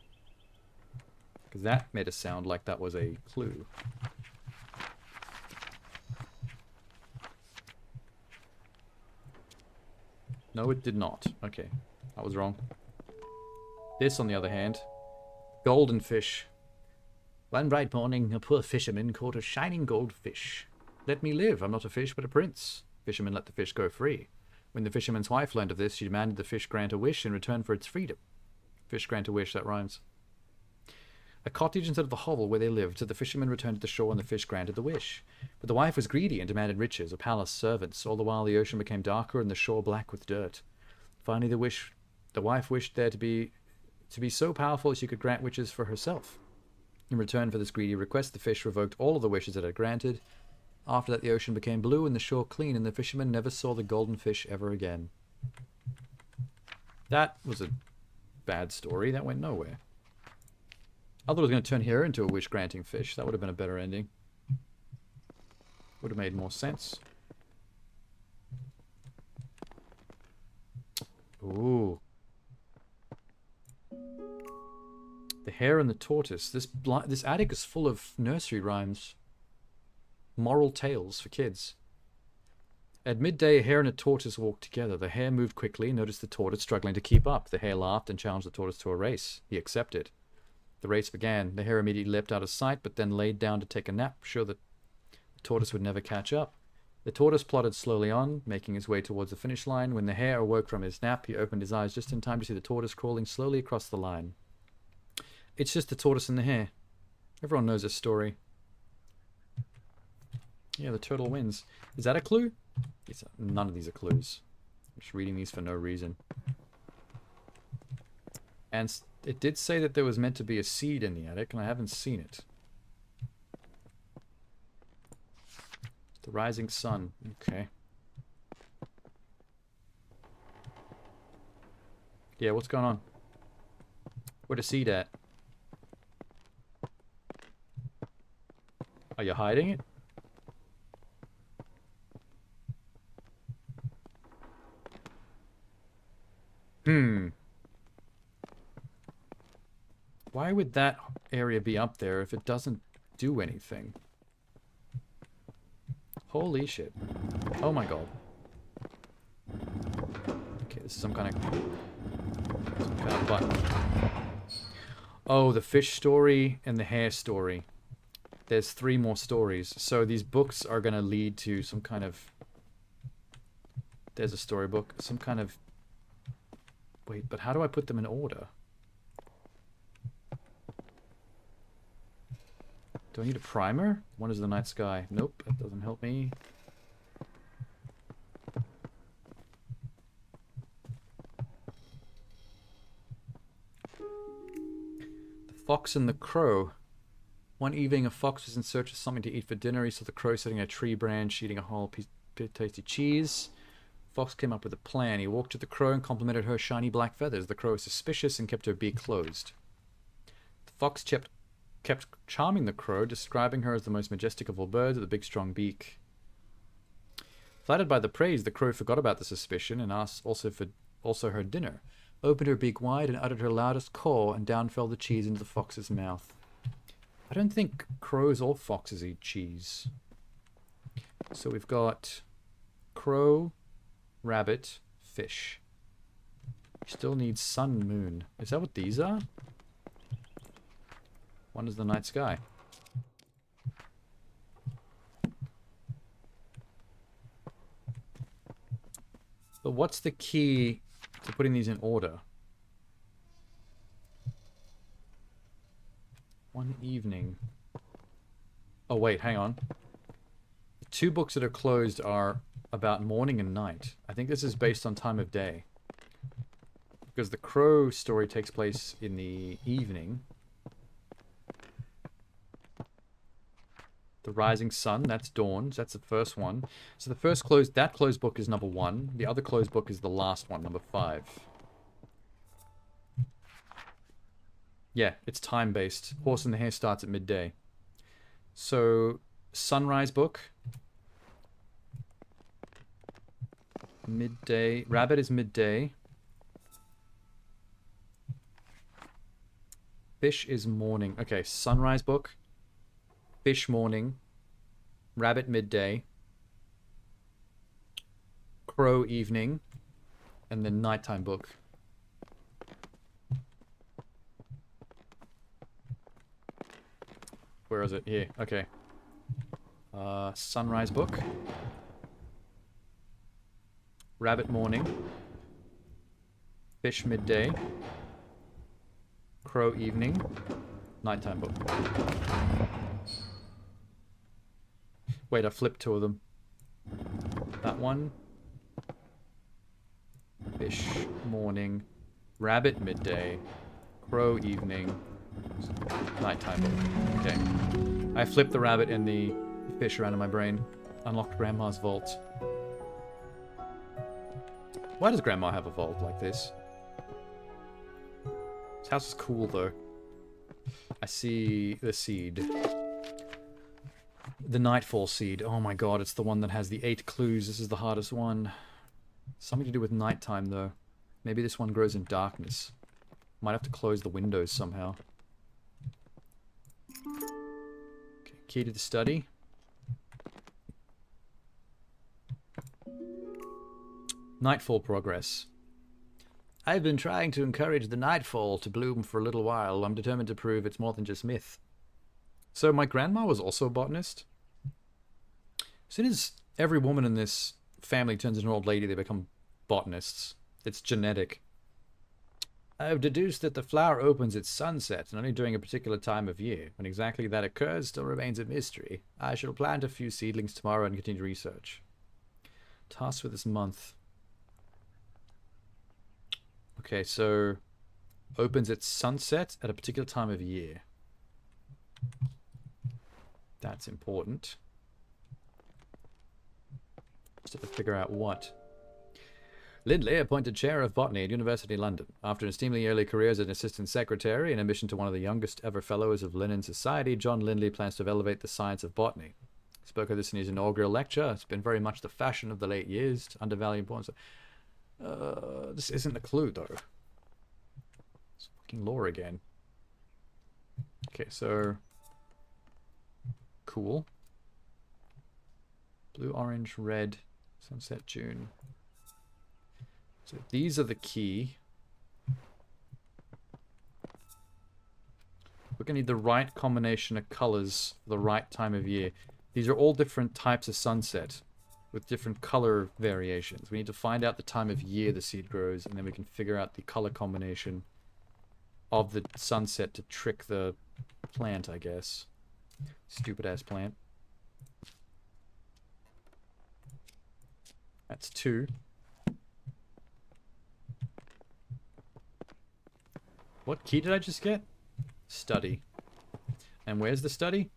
Because that made it sound like that was a clue. No, it did not. Okay, I was wrong. This, on the other hand, golden fish. One bright morning, a poor fisherman caught a shining gold fish. Let me live, I'm not a fish, but a prince. Fisherman let the fish go free. When the fisherman's wife learned of this, she demanded the fish grant a wish in return for its freedom. Fish grant a wish, that rhymes. a cottage instead of the hovel where they lived, so the fishermen returned to the shore and the fish granted the wish. But the wife was greedy and demanded riches, a palace, servants. All the while the ocean became darker and the shore black with dirt. Finally the wife wished there to be so powerful she could grant wishes for herself. In return for this greedy request, the fish revoked all of the wishes it had granted. After that, the ocean became blue and the shore clean, and the fishermen never saw the golden fish ever again. That was a bad story. That went nowhere. I thought it was going to turn her into a wish-granting fish. That would have been a better ending. Would have made more sense. Ooh. The Hare and the Tortoise. This attic is full of nursery rhymes. Moral tales for kids. At midday, a hare and a tortoise walked together. The hare moved quickly and noticed the tortoise struggling to keep up. The hare laughed and challenged the tortoise to a race. He accepted. The race began. The hare immediately leapt out of sight, but then laid down to take a nap, sure that the tortoise would never catch up. The tortoise plodded slowly on, making his way towards the finish line. When the hare awoke from his nap, he opened his eyes just in time to see the tortoise crawling slowly across the line. It's just the tortoise and the hare. Everyone knows this story. Yeah, the turtle wins. Is that a clue? None of these are clues. I'm just reading these for no reason. And it did say that there was meant to be a seed in the attic, and I haven't seen it. The rising sun. Okay. Yeah, what's going on? Where the seed at? Are you hiding it? Why would that area be up there if it doesn't do anything? Holy shit. Oh my god. Okay, this is some kind of button. Oh, the fish story and the hare story. There's 3 more stories. So these books are going to lead to some kind of... There's a storybook. Some kind of... Wait, but how do I put them in order? Do I need a primer? One is the night sky. Nope, that doesn't help me. The Fox and the Crow. One evening, a fox was in search of something to eat for dinner. He saw the crow sitting on a tree branch, eating a whole piece of tasty cheese. Fox came up with a plan. He walked to the crow and complimented her shiny black feathers. The crow was suspicious and kept her beak closed. The fox kept charming the crow, describing her as the most majestic of all birds with a big strong beak. Flattered by the praise, the crow forgot about the suspicion and asked also her dinner, opened her beak wide and uttered her loudest caw, and down fell the cheese into the fox's mouth. I don't think crows or foxes eat cheese. So we've got crow, rabbit, fish. Still need sun, moon. Is that what these are? One is the night sky. But what's the key to putting these in order? One evening. Oh wait, hang on. The 2 books that are closed are about morning and night. I think this is based on time of day. Because the crow story takes place in the evening. The rising sun, that's dawn. That's the first one. So the first closed book is number 1. The other closed book is the last one, number 5. Yeah, it's time-based. Horse and the Hare starts at midday. So, sunrise book. Midday. Rabbit is midday. Fish is morning. Okay, sunrise book. Fish morning. Rabbit midday. Crow evening. And then nighttime book. Where is it? Here. Okay. Sunrise book. Rabbit morning. Fish midday. Crow evening. Nighttime book. Wait, I flipped two of them. That one. Fish morning. Rabbit midday. Crow evening. Nighttime book. Okay. I flipped the rabbit and the fish around in my brain. Unlocked Grandma's vault. Why does Grandma have a vault like this? This house is cool, though. I see the seed. The Nightfall seed. Oh my god, it's the one that has the 8 clues. This is the hardest one. Something to do with nighttime, though. Maybe this one grows in darkness. Might have to close the windows somehow. Okay, key to the study. Nightfall progress. I've been trying to encourage the nightfall to bloom for a little while. I'm determined to prove it's more than just myth. So my grandma was also a botanist. As soon as every woman in this family turns into an old lady, they become botanists. It's genetic. I've deduced that the flower opens at sunset and only during a particular time of year. When exactly that occurs still remains a mystery. I shall plant a few seedlings tomorrow and continue research. Task for this month. Okay, so opens at sunset at a particular time of year. That's important. Just have to figure out what. Lindley appointed chair of botany at University of London. After an extremely early career as an assistant secretary and admission to one of the youngest ever fellows of Linnean Society, John Lindley plans to elevate the science of botany. He spoke of this in his inaugural lecture. It's been very much the fashion of the late years to undervalue importance. This isn't a clue, though. It's fucking lore again. Okay, so... Cool. Blue, orange, red, sunset, June. So these are the key. We're going to need the right combination of colors for the right time of year. These are all different types of sunset with different color variations. We need to find out the time of year the seed grows, and then we can figure out the color combination of the sunset to trick the plant, I guess. Stupid ass plant. That's 2. What key did I just get? Study. And where's the study?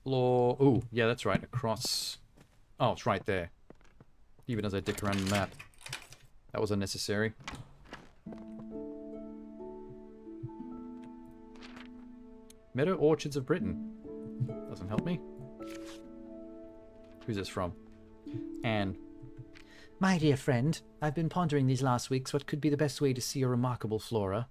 Law. Ooh, yeah, that's right. Across. Oh, it's right there. Even as I dick around the map. That was unnecessary. Meadow Orchards of Britain. Doesn't help me. Who's this from? Anne. My dear friend, I've been pondering these last weeks what could be the best way to see your remarkable flora.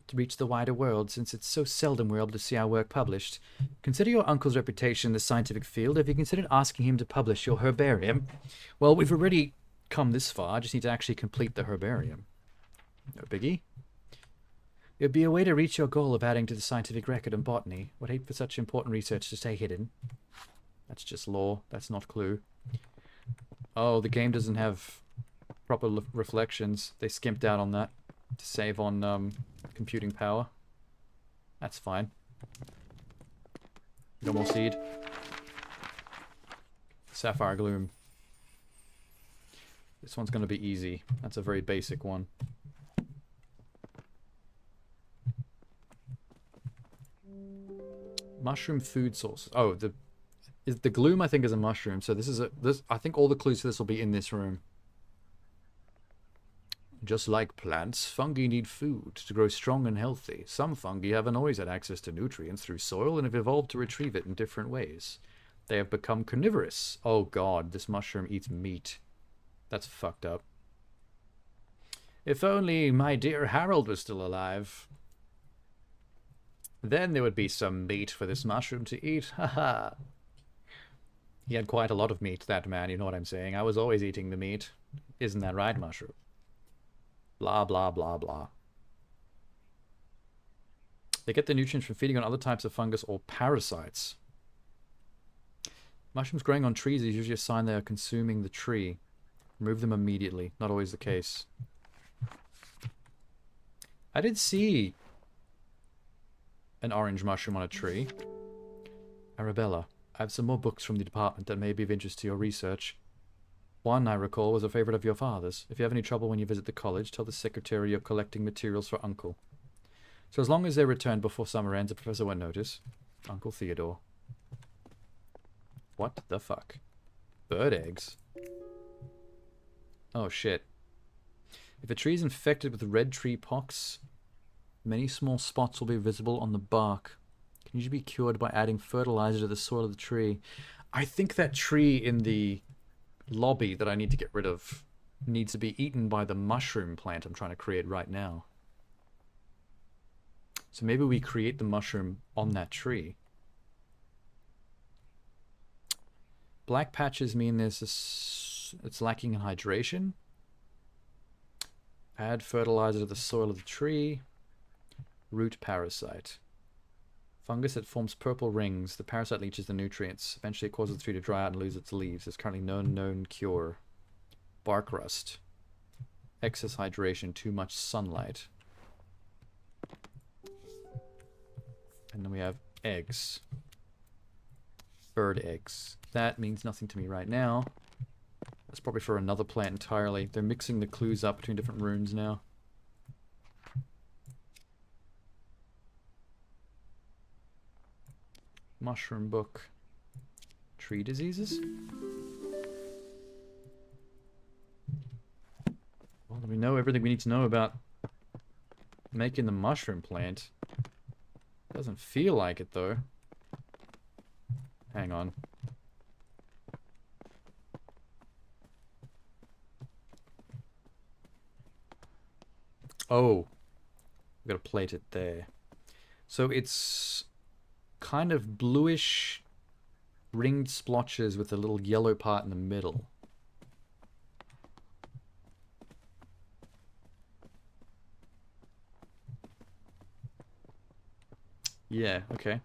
To reach the wider world, since it's so seldom we're able to see our work published. Consider your uncle's reputation in the scientific field. Have you considered asking him to publish your herbarium? Well, we've already come this far. I just need to actually complete the herbarium. No biggie. It would be a way to reach your goal of adding to the scientific record in botany. Would hate for such important research to stay hidden. That's just lore. That's not clue. Oh, the game doesn't have proper reflections. They skimped out on that to save on computing power. That's fine. No more seed. Sapphire Gloom. This one's going to be easy. That's a very basic one. Mushroom food source. Oh, the gloom I think is a mushroom. So this is I think all the clues for this will be in this room. Just like plants, fungi need food to grow strong and healthy. Some fungi haven't always had access to nutrients through soil and have evolved to retrieve it in different ways. They have become carnivorous. Oh god, this mushroom eats meat. That's fucked up. If only my dear Harold was still alive. Then there would be some meat for this mushroom to eat. Haha. He had quite a lot of meat, that man, you know what I'm saying. I was always eating the meat. Isn't that right, mushroom? Blah, blah, blah, blah. They get their nutrients from feeding on other types of fungus or parasites. Mushrooms growing on trees is usually a sign they are consuming the tree. Remove them immediately. Not always the case. I did see an orange mushroom on a tree. Arabella, I have some more books from the department that may be of interest to your research. One, I recall, was a favorite of your father's. If you have any trouble when you visit the college, tell the secretary you're collecting materials for Uncle. So as long as they're returned before summer ends, the professor won't notice. Uncle Theodore. What the fuck? Bird eggs? Oh shit. If a tree is infected with red tree pox, many small spots will be visible on the bark. Can usually be cured by adding fertilizer to the soil of the tree. I think that tree in the lobby that I need to get rid of needs to be eaten by the mushroom plant I'm trying to create right now. So maybe we create the mushroom on that tree. Black patches mean it's lacking in hydration. Add fertilizer to the soil of the tree. Root parasite. Fungus that forms purple rings. The parasite leaches the nutrients. Eventually it causes the tree to dry out and lose its leaves. There's currently no known cure. Bark rust. Excess hydration. Too much sunlight. And then we have eggs. Bird eggs. That means nothing to me right now. That's probably for another plant entirely. They're mixing the clues up between different runes now. Mushroom book. Tree diseases? Well, we know everything we need to know about making the mushroom plant. Doesn't feel like it, though. Hang on. Oh. We've got to plate it there. So it's kind of bluish ringed splotches with a little yellow part in the middle. Yeah, okay.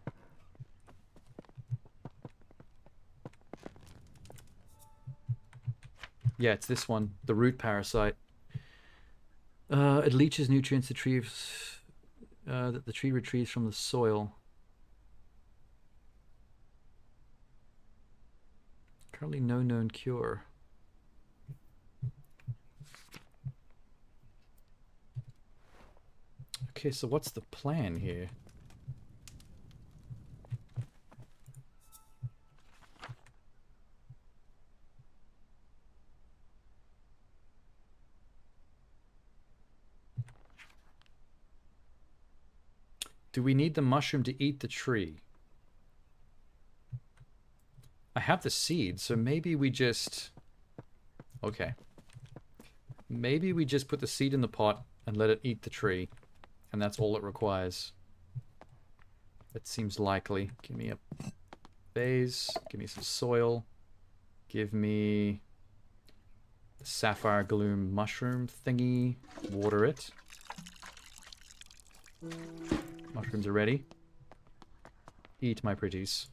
Yeah, it's this one, the root parasite. It leaches nutrients that the tree retrieves from the soil. Currently no known cure. Okay, so what's the plan here? Do we need the mushroom to eat the tree? I have the seed, so maybe we just... Okay. Maybe we just put the seed in the pot and let it eat the tree. And that's all it requires. That seems likely. Give me a vase. Give me some soil. Give me the sapphire gloom mushroom thingy. Water it. Mushrooms are ready. Eat, my pretties.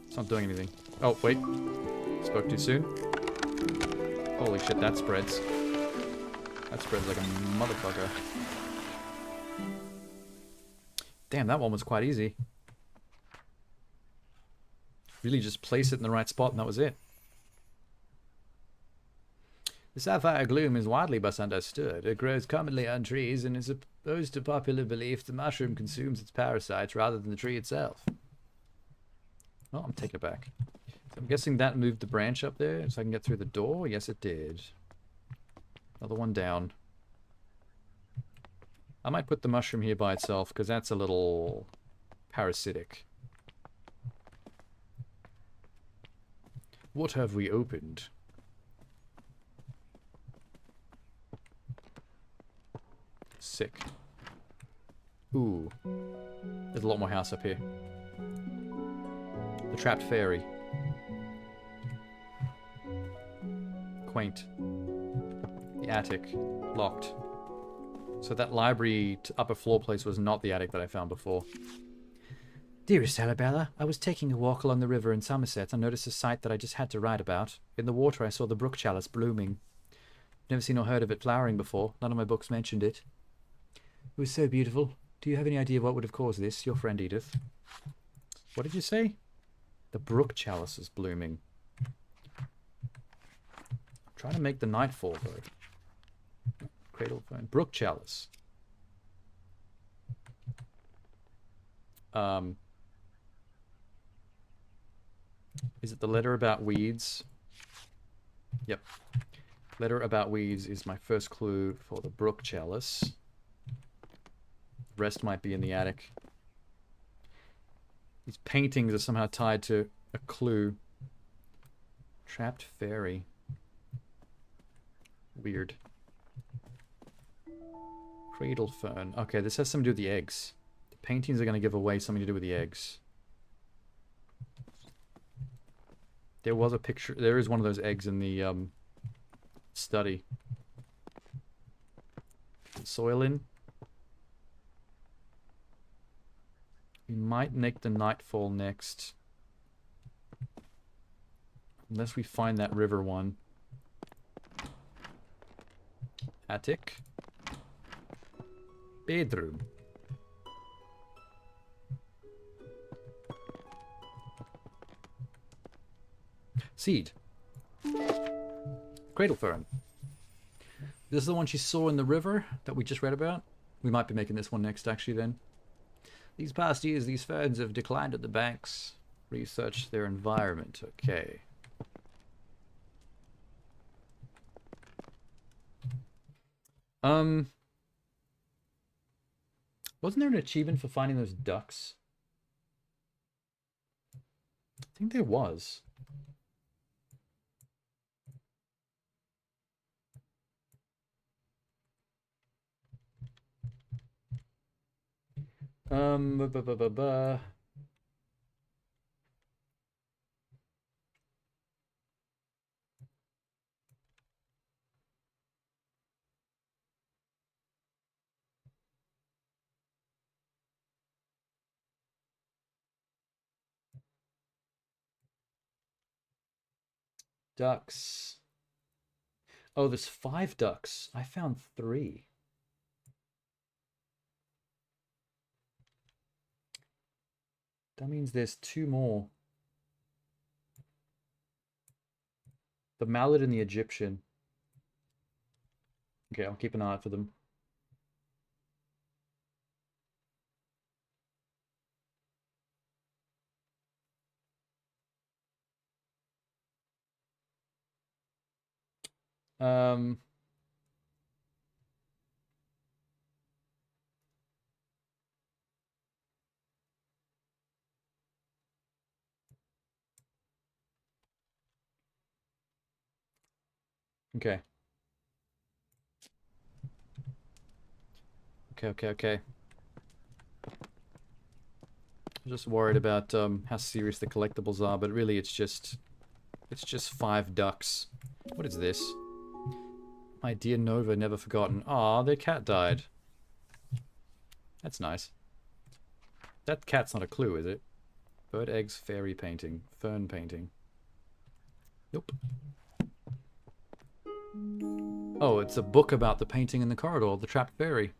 It's not doing anything. Oh, wait. Spoke too soon. Holy shit, that spreads. That spreads like a motherfucker. Damn, that one was quite easy. Really just place it in the right spot and that was it. The sapphire gloom is widely misunderstood. It grows commonly on trees and is opposed to popular belief the mushroom consumes its parasites rather than the tree itself. Oh, I'm taking it back. So I'm guessing that moved the branch up there so I can get through the door? Yes, it did. Another one down. I might put the mushroom here by itself because that's a little parasitic. What have we opened? Sick. Ooh. There's a lot more house up here. The trapped fairy. Quaint. The attic. Locked. So that library upper floor place was not the attic that I found before. Dearest Arabella, I was taking a walk along the river in Somerset and noticed a sight that I just had to write about. In the water I saw the brook chalice blooming. Never seen or heard of it flowering before. None of my books mentioned it. It was so beautiful. Do you have any idea what would have caused this? Your friend Edith. What did you say? The brook chalice is blooming. I'm trying to make the nightfall, though. Cradle phone. Brook chalice. Is it the letter about weeds? Yep. Letter about weeds is my first clue for the brook chalice. The rest might be in the attic. These paintings are somehow tied to a clue. Trapped fairy. Weird. Cradle fern. Okay, this has something to do with the eggs. The paintings are going to give away something to do with the eggs. There was a picture. There is one of those eggs in the study. Soil in. We might make the nightfall next. Unless we find that river one. Attic. Bedroom. Seed. Cradle fern. This is the one she saw in the river that we just read about. We might be making this one next, actually, then. These past years, these ferns have declined at the banks. Research their environment. Okay. Wasn't there an achievement for finding those ducks? I think there was. Ba, ba, ba, ba, ba. Ducks. Oh, there's 5 ducks. I found 3. That means there's 2 more. The mallard and the Egyptian. Okay, I'll keep an eye out for them. Okay. Okay. I'm just worried about how serious the collectibles are, but really it's just 5 ducks. What is this? My dear Nova, never forgotten. Aw, their cat died. That's nice. That cat's not a clue, is it? Bird eggs, fairy painting, fern painting. Nope. Oh, it's a book about the painting in the corridor, the trapped fairy.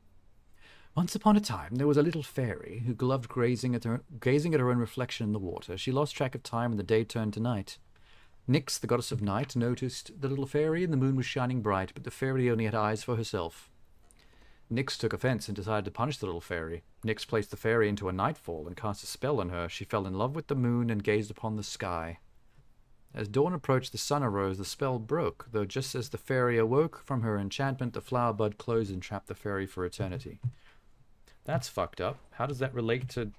Once upon a time, there was a little fairy who loved gazing at her own reflection in the water. She lost track of time and the day turned to night. Nyx, the goddess of night, noticed the little fairy and the moon was shining bright, but the fairy only had eyes for herself. Nyx took offense and decided to punish the little fairy. Nyx placed the fairy into a nightfall and cast a spell on her. She fell in love with the moon and gazed upon the sky. As dawn approached, the sun arose, the spell broke, though just as the fairy awoke from her enchantment, the flower bud closed and trapped the fairy for eternity. That's fucked up. How does that relate to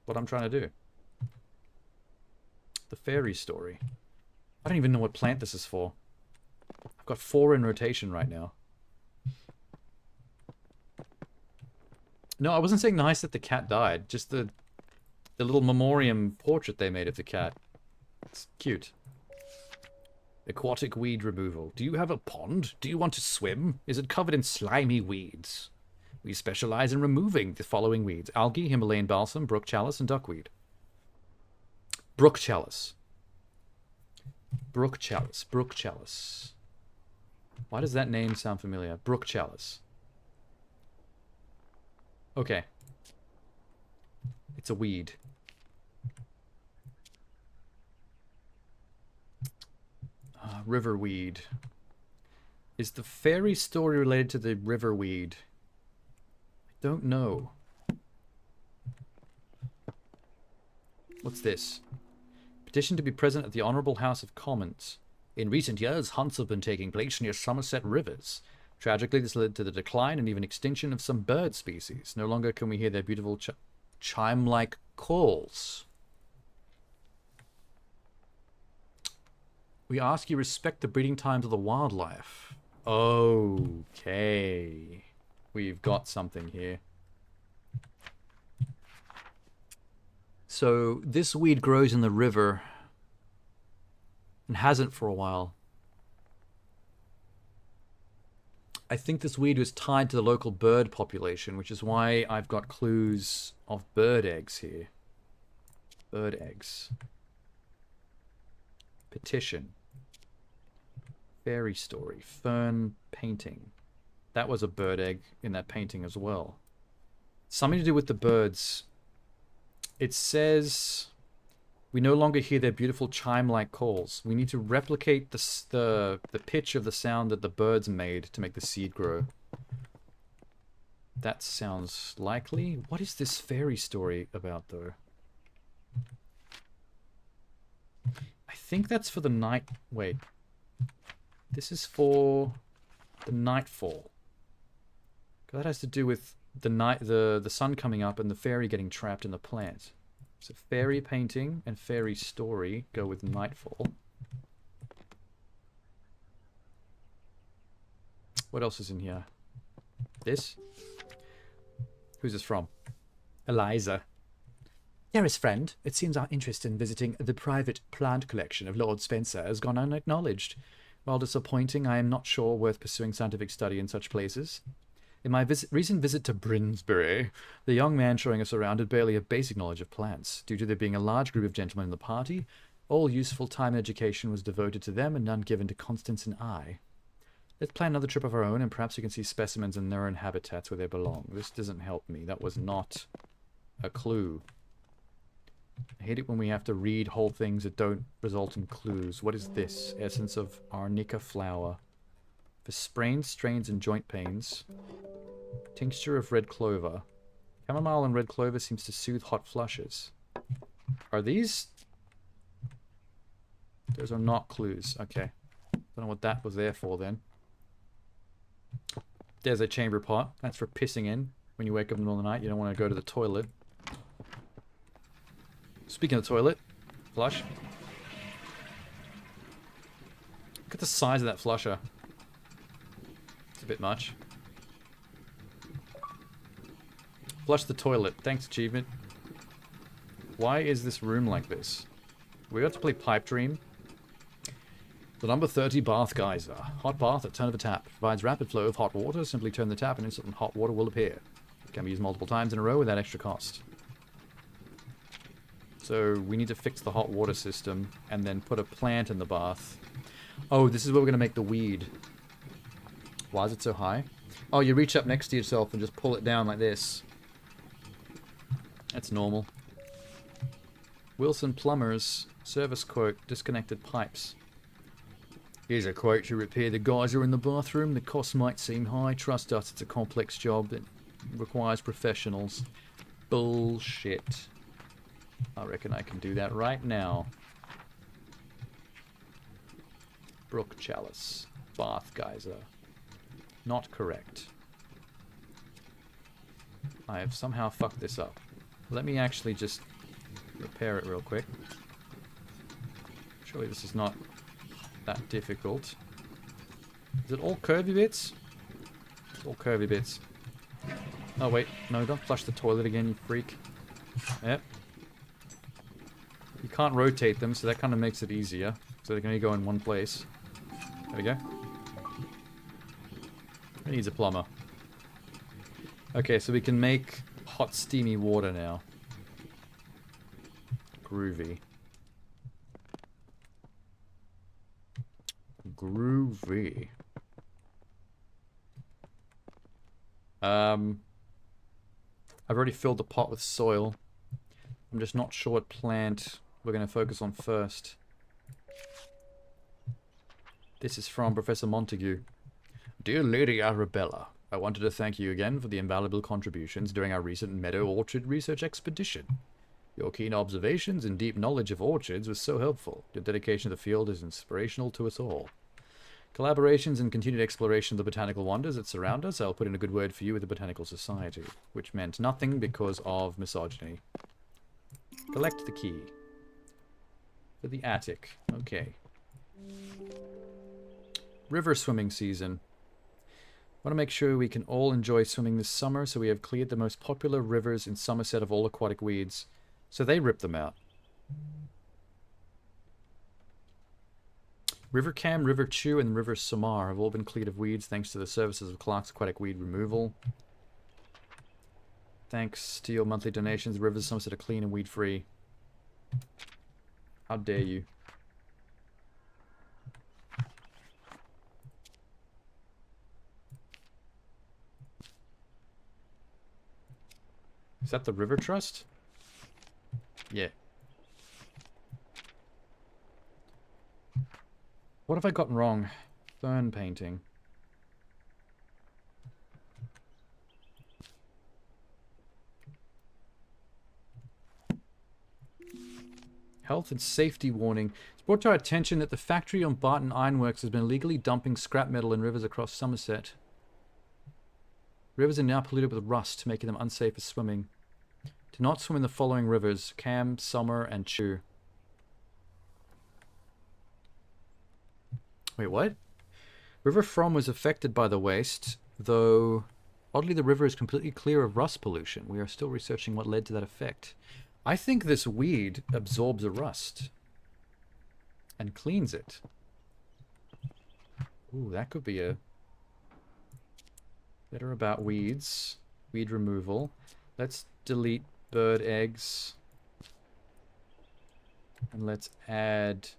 what I'm trying to do? The fairy story. I don't even know what plant this is for. I've got 4 in rotation right now. No, I wasn't saying nice that the cat died. Just the little memoriam portrait they made of the cat. It's cute. Aquatic weed removal. Do you have a pond? Do you want to swim? Is it covered in slimy weeds? We specialize in removing the following weeds: algae, Himalayan balsam, brook chalice, and duckweed. Brook Chalice. Brook Chalice. Brook Chalice. Why does that name sound familiar? Brook Chalice. Okay. It's a weed. River weed. Is the fairy story related to the river weed? I don't know. What's this? Petition to be present at the Honourable House of Commons. In recent years, hunts have been taking place near Somerset rivers. Tragically, this led to the decline and even extinction of some bird species. No longer can we hear their beautiful chime-like calls. We ask you respect the breeding times of the wildlife. Okay. We've got something here. So, this weed grows in the river and hasn't for a while. I think this weed was tied to the local bird population, which is why I've got clues of bird eggs here. Bird eggs. Petition. Fairy story. Fern painting. That was a bird egg in that painting as well. Something to do with the birds. It says we no longer hear their beautiful chime-like calls. We need to replicate the pitch of the sound that the birds made to make the seed grow. That sounds likely. What is this fairy story about, though? I think that's for the night... Wait. This is for the nightfall. That has to do with the sun coming up and the fairy getting trapped in the plant. So fairy painting and fairy story go with nightfall. What else is in here? This? Who's this from? Eliza. Dearest friend, it seems our interest in visiting the private plant collection of Lord Spencer has gone unacknowledged. While disappointing, I am not sure worth pursuing scientific study in such places. In my recent visit to Brinsbury, the young man showing us around had barely a basic knowledge of plants. Due to there being a large group of gentlemen in the party, all useful time and education was devoted to them and none given to Constance and I. Let's plan another trip of our own and perhaps we can see specimens in their own habitats where they belong. This doesn't help me. That was not a clue. I hate it when we have to read whole things that don't result in clues. What is this? Essence of arnica flower. For sprains, strains, and joint pains. Tincture of red clover. Chamomile and red clover seems to soothe hot flushes. Are these? Those are not clues. Okay. Don't know what that was there for then. There's a chamber pot. That's for pissing in. When you wake up in the middle of the night, you don't want to go to the toilet. Speaking of the toilet, flush. Look at the size of that flusher. It's a bit much. Flush the toilet. Thanks, achievement. Why is this room like this? We got to play Pipe Dream. The number 30 bath geyser. Hot bath at turn of a tap. Provides rapid flow of hot water. Simply turn the tap and instant hot water will appear. It can be used multiple times in a row without extra cost. So we need to fix the hot water system and then put a plant in the bath. Oh, this is where we're going to make the weed. Why is it so high? Oh, you reach up next to yourself and just pull it down like this. That's normal. Wilson Plumbers. Service quote. Disconnected pipes. Here's a quote to repair the geyser in the bathroom. The cost might seem high. Trust us, it's a complex job that requires professionals. Bullshit. I reckon I can do that right now. Brook Chalice. Bath geyser. Not correct. I have somehow fucked this up. Let me actually just repair it real quick. Surely this is not that difficult. Is it all curvy bits? It's all curvy bits. Oh wait, no, don't flush the toilet again, you freak. Yep. You can't rotate them, so that kind of makes it easier. So they can only go in one place. There we go. It needs a plumber. Okay, so we can make hot steamy water now. Groovy. Groovy. I've already filled the pot with soil. I'm just not sure what plant we're going to focus on first. This is from Professor Montague. Dear Lady Arabella, I wanted to thank you again for the invaluable contributions during our recent meadow orchard research expedition. Your keen observations and deep knowledge of orchards was so helpful. Your dedication to the field is inspirational to us all. Collaborations and continued exploration of the botanical wonders that surround us, I'll put in a good word for you with the Botanical Society, which meant nothing because of misogyny. Collect the key. For the attic. Okay. River swimming season. Want to make sure we can all enjoy swimming this summer, so we have cleared the most popular rivers in Somerset of all aquatic weeds. So they ripped them out. River Cam, River Chew, and River Samar have all been cleared of weeds thanks to the services of Clark's Aquatic Weed Removal. Thanks to your monthly donations, the rivers of Somerset are clean and weed-free. How dare you. Is that the River Trust? Yeah. What have I gotten wrong? Fern painting. Health and safety warning. It's brought to our attention that the factory on Barton Ironworks has been illegally dumping scrap metal in rivers across Somerset. Rivers are now polluted with rust, making them unsafe for swimming. Do not swim in the following rivers: Cam, Summer, and Chew. Wait, what? River From was affected by the waste, though oddly the river is completely clear of rust pollution. We are still researching what led to that effect. I think this weed absorbs the rust and cleans it. Ooh, that could be a... Better about weeds. Weed removal. Let's delete bird eggs. And let's add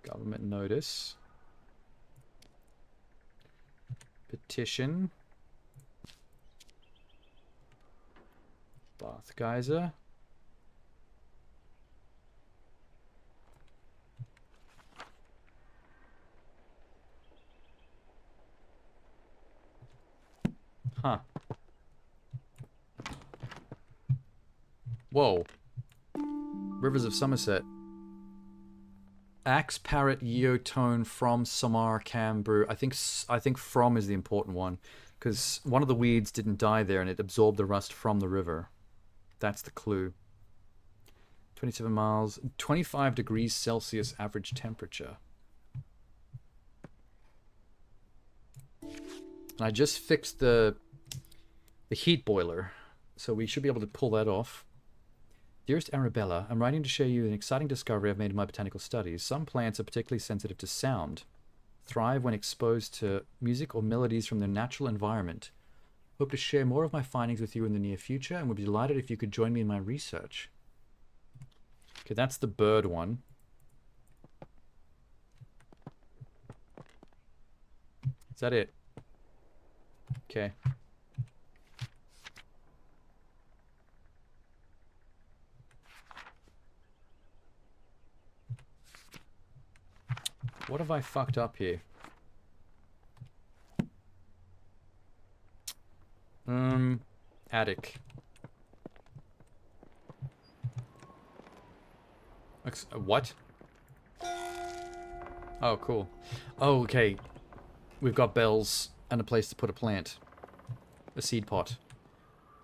government notice. Petition. Bath geyser. Huh. Whoa. Rivers of Somerset. Axe, Parrot, Yeotone, From, Samar, Cam, Brew. I think From is the important one, because one of the weeds didn't die there and it absorbed the rust from the river. That's the clue. 27 miles, 25 degrees Celsius average temperature. And I just fixed the heat boiler, so we should be able to pull that off. Dearest Arabella, I'm writing to share you an exciting discovery I've made in my botanical studies. Some plants are particularly sensitive to sound, thrive when exposed to music or melodies from their natural environment. Hope to share more of my findings with you in the near future, and would be delighted if you could join me in my research. Okay, that's the bird one. Is that it? Okay. What have I fucked up here? Attic. What? Oh, cool. Oh, okay. We've got bells and a place to put a plant. A seed pot.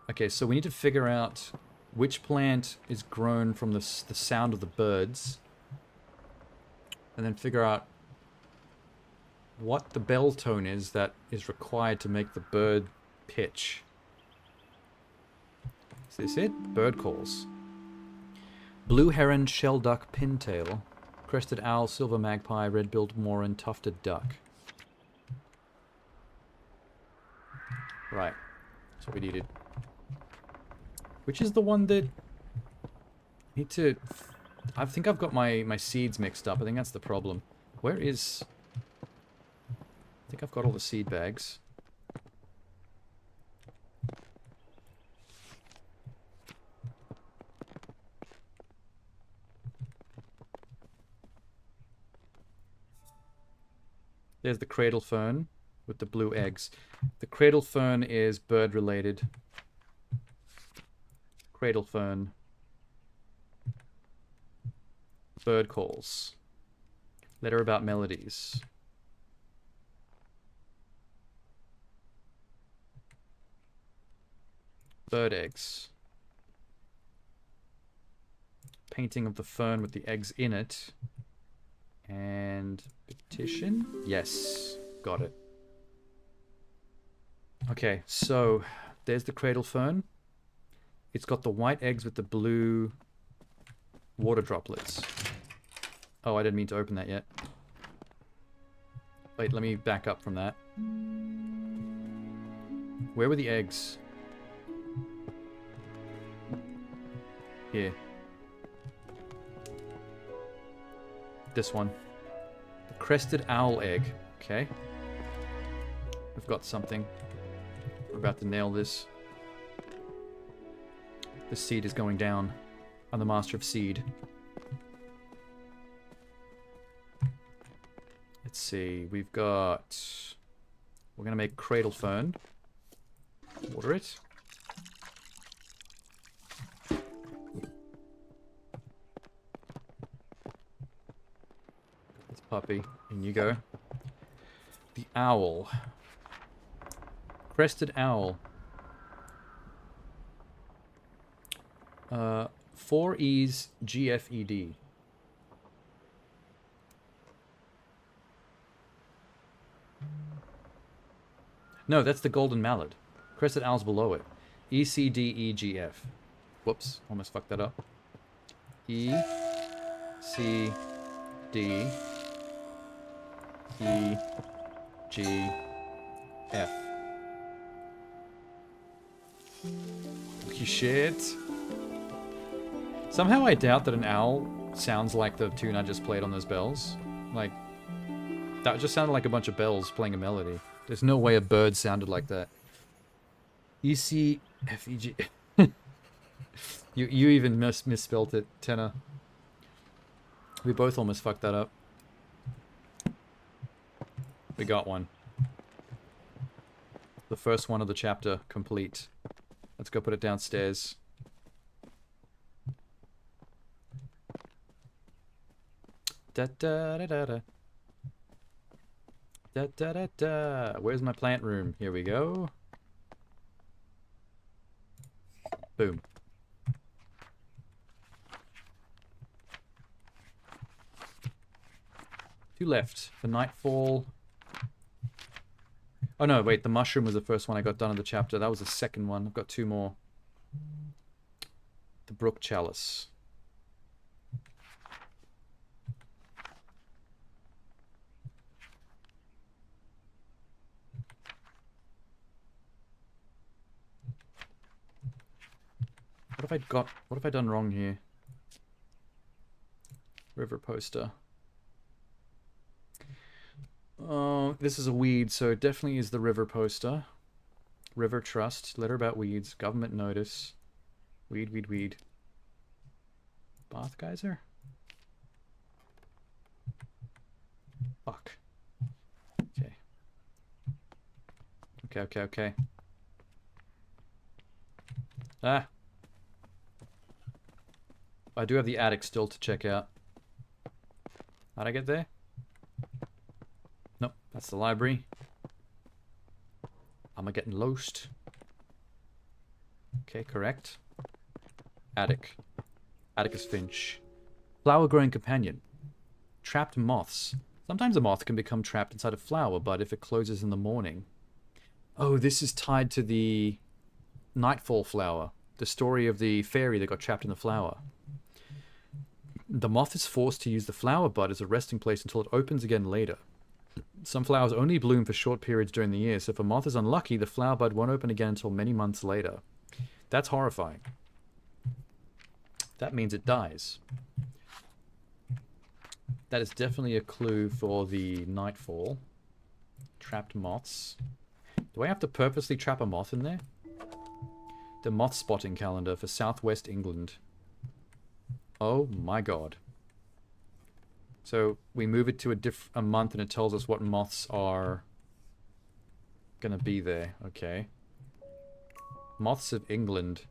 Okay, so we need to figure out which plant is grown from the sound of the birds. And then figure out what the bell tone is that is required to make the bird pitch. Is this it? Bird calls. Blue heron, shell duck, pintail, crested owl, silver magpie, red-billed moran, tufted duck. Right. That's what we needed. Which is the one that... Need to... I think I've got my seeds mixed up. I think that's the problem. Where is... I think I've got all the seed bags. There's the cradle fern with the blue eggs. The cradle fern is bird related. Cradle fern. Bird calls. Letter about melodies. Bird eggs. Painting of the fern with the eggs in it. And petition? Yes, got it. Okay, so there's the cradle fern. It's got the white eggs with the blue water droplets. Oh, I didn't mean to open that yet. Wait, let me back up from that. Where were the eggs? Here. This one. The crested owl egg. Okay. We've got something. We're about to nail this. The seed is going down. I'm the master of seed. Let's see. We've got... We're going to make cradle fern. Water it. Puppy, in you go. The owl. Crested owl. 4 E's GFED. No, that's the golden mallard. Crested owl's below it. ECDEGF. Whoops, almost fucked that up. E C D E G F. You shit. Somehow I doubt that an owl sounds like the tune I just played on those bells. Like, that just sounded like a bunch of bells playing a melody. There's no way a bird sounded like that. E-C-F-E-G... You even misspelled it, Tenor. We both almost fucked that up. We got one. The first one of the chapter complete. Let's go put it downstairs. Da da da da da. Da da da da. Where's my plant room? Here we go. Boom. Two left for nightfall. Oh no, wait, the mushroom was the first one I got done in the chapter. That was the second one. I've got 2 more. The brook chalice. What have I done wrong here? River poster. Oh, this is a weed, so it definitely is the river poster. River trust, letter about weeds, government notice. Weed, weed, weed. Bath geyser? Fuck. Okay. Okay. Ah! I do have the attic still to check out. How'd I get there? Nope, that's the library. Am I getting lost? Okay, correct. Attic. Atticus Finch. Flower growing companion. Trapped moths. Sometimes a moth can become trapped inside a flower, but if it closes in the morning... Oh, this is tied to the Nightfall flower. The story of the fairy that got trapped in the flower. The moth is forced to use the flower bud as a resting place until it opens again later. Some flowers only bloom for short periods during the year, so if a moth is unlucky, the flower bud won't open again until many months later. That's horrifying. That means it dies. That is definitely a clue for the Nightfall. Trapped moths. Do I have to purposely trap a moth in there? The moth spotting calendar for southwest England. Oh my god. So we move it to a month and it tells us what moths are gonna be there. Okay. Moths of England.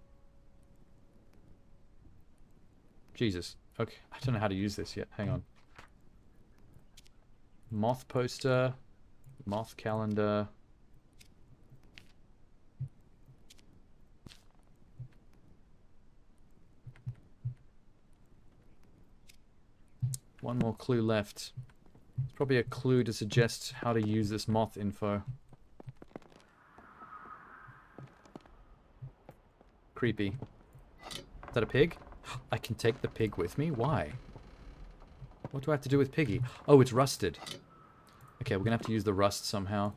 Jesus. Okay, I don't know how to use this yet. Hang on. Moth poster. Moth calendar. One more clue left. It's probably a clue to suggest how to use this moth info. Creepy. Is that a pig? I can take the pig with me? Why? What do I have to do with Piggy? Oh, it's rusted. Okay, we're gonna have to use the rust somehow.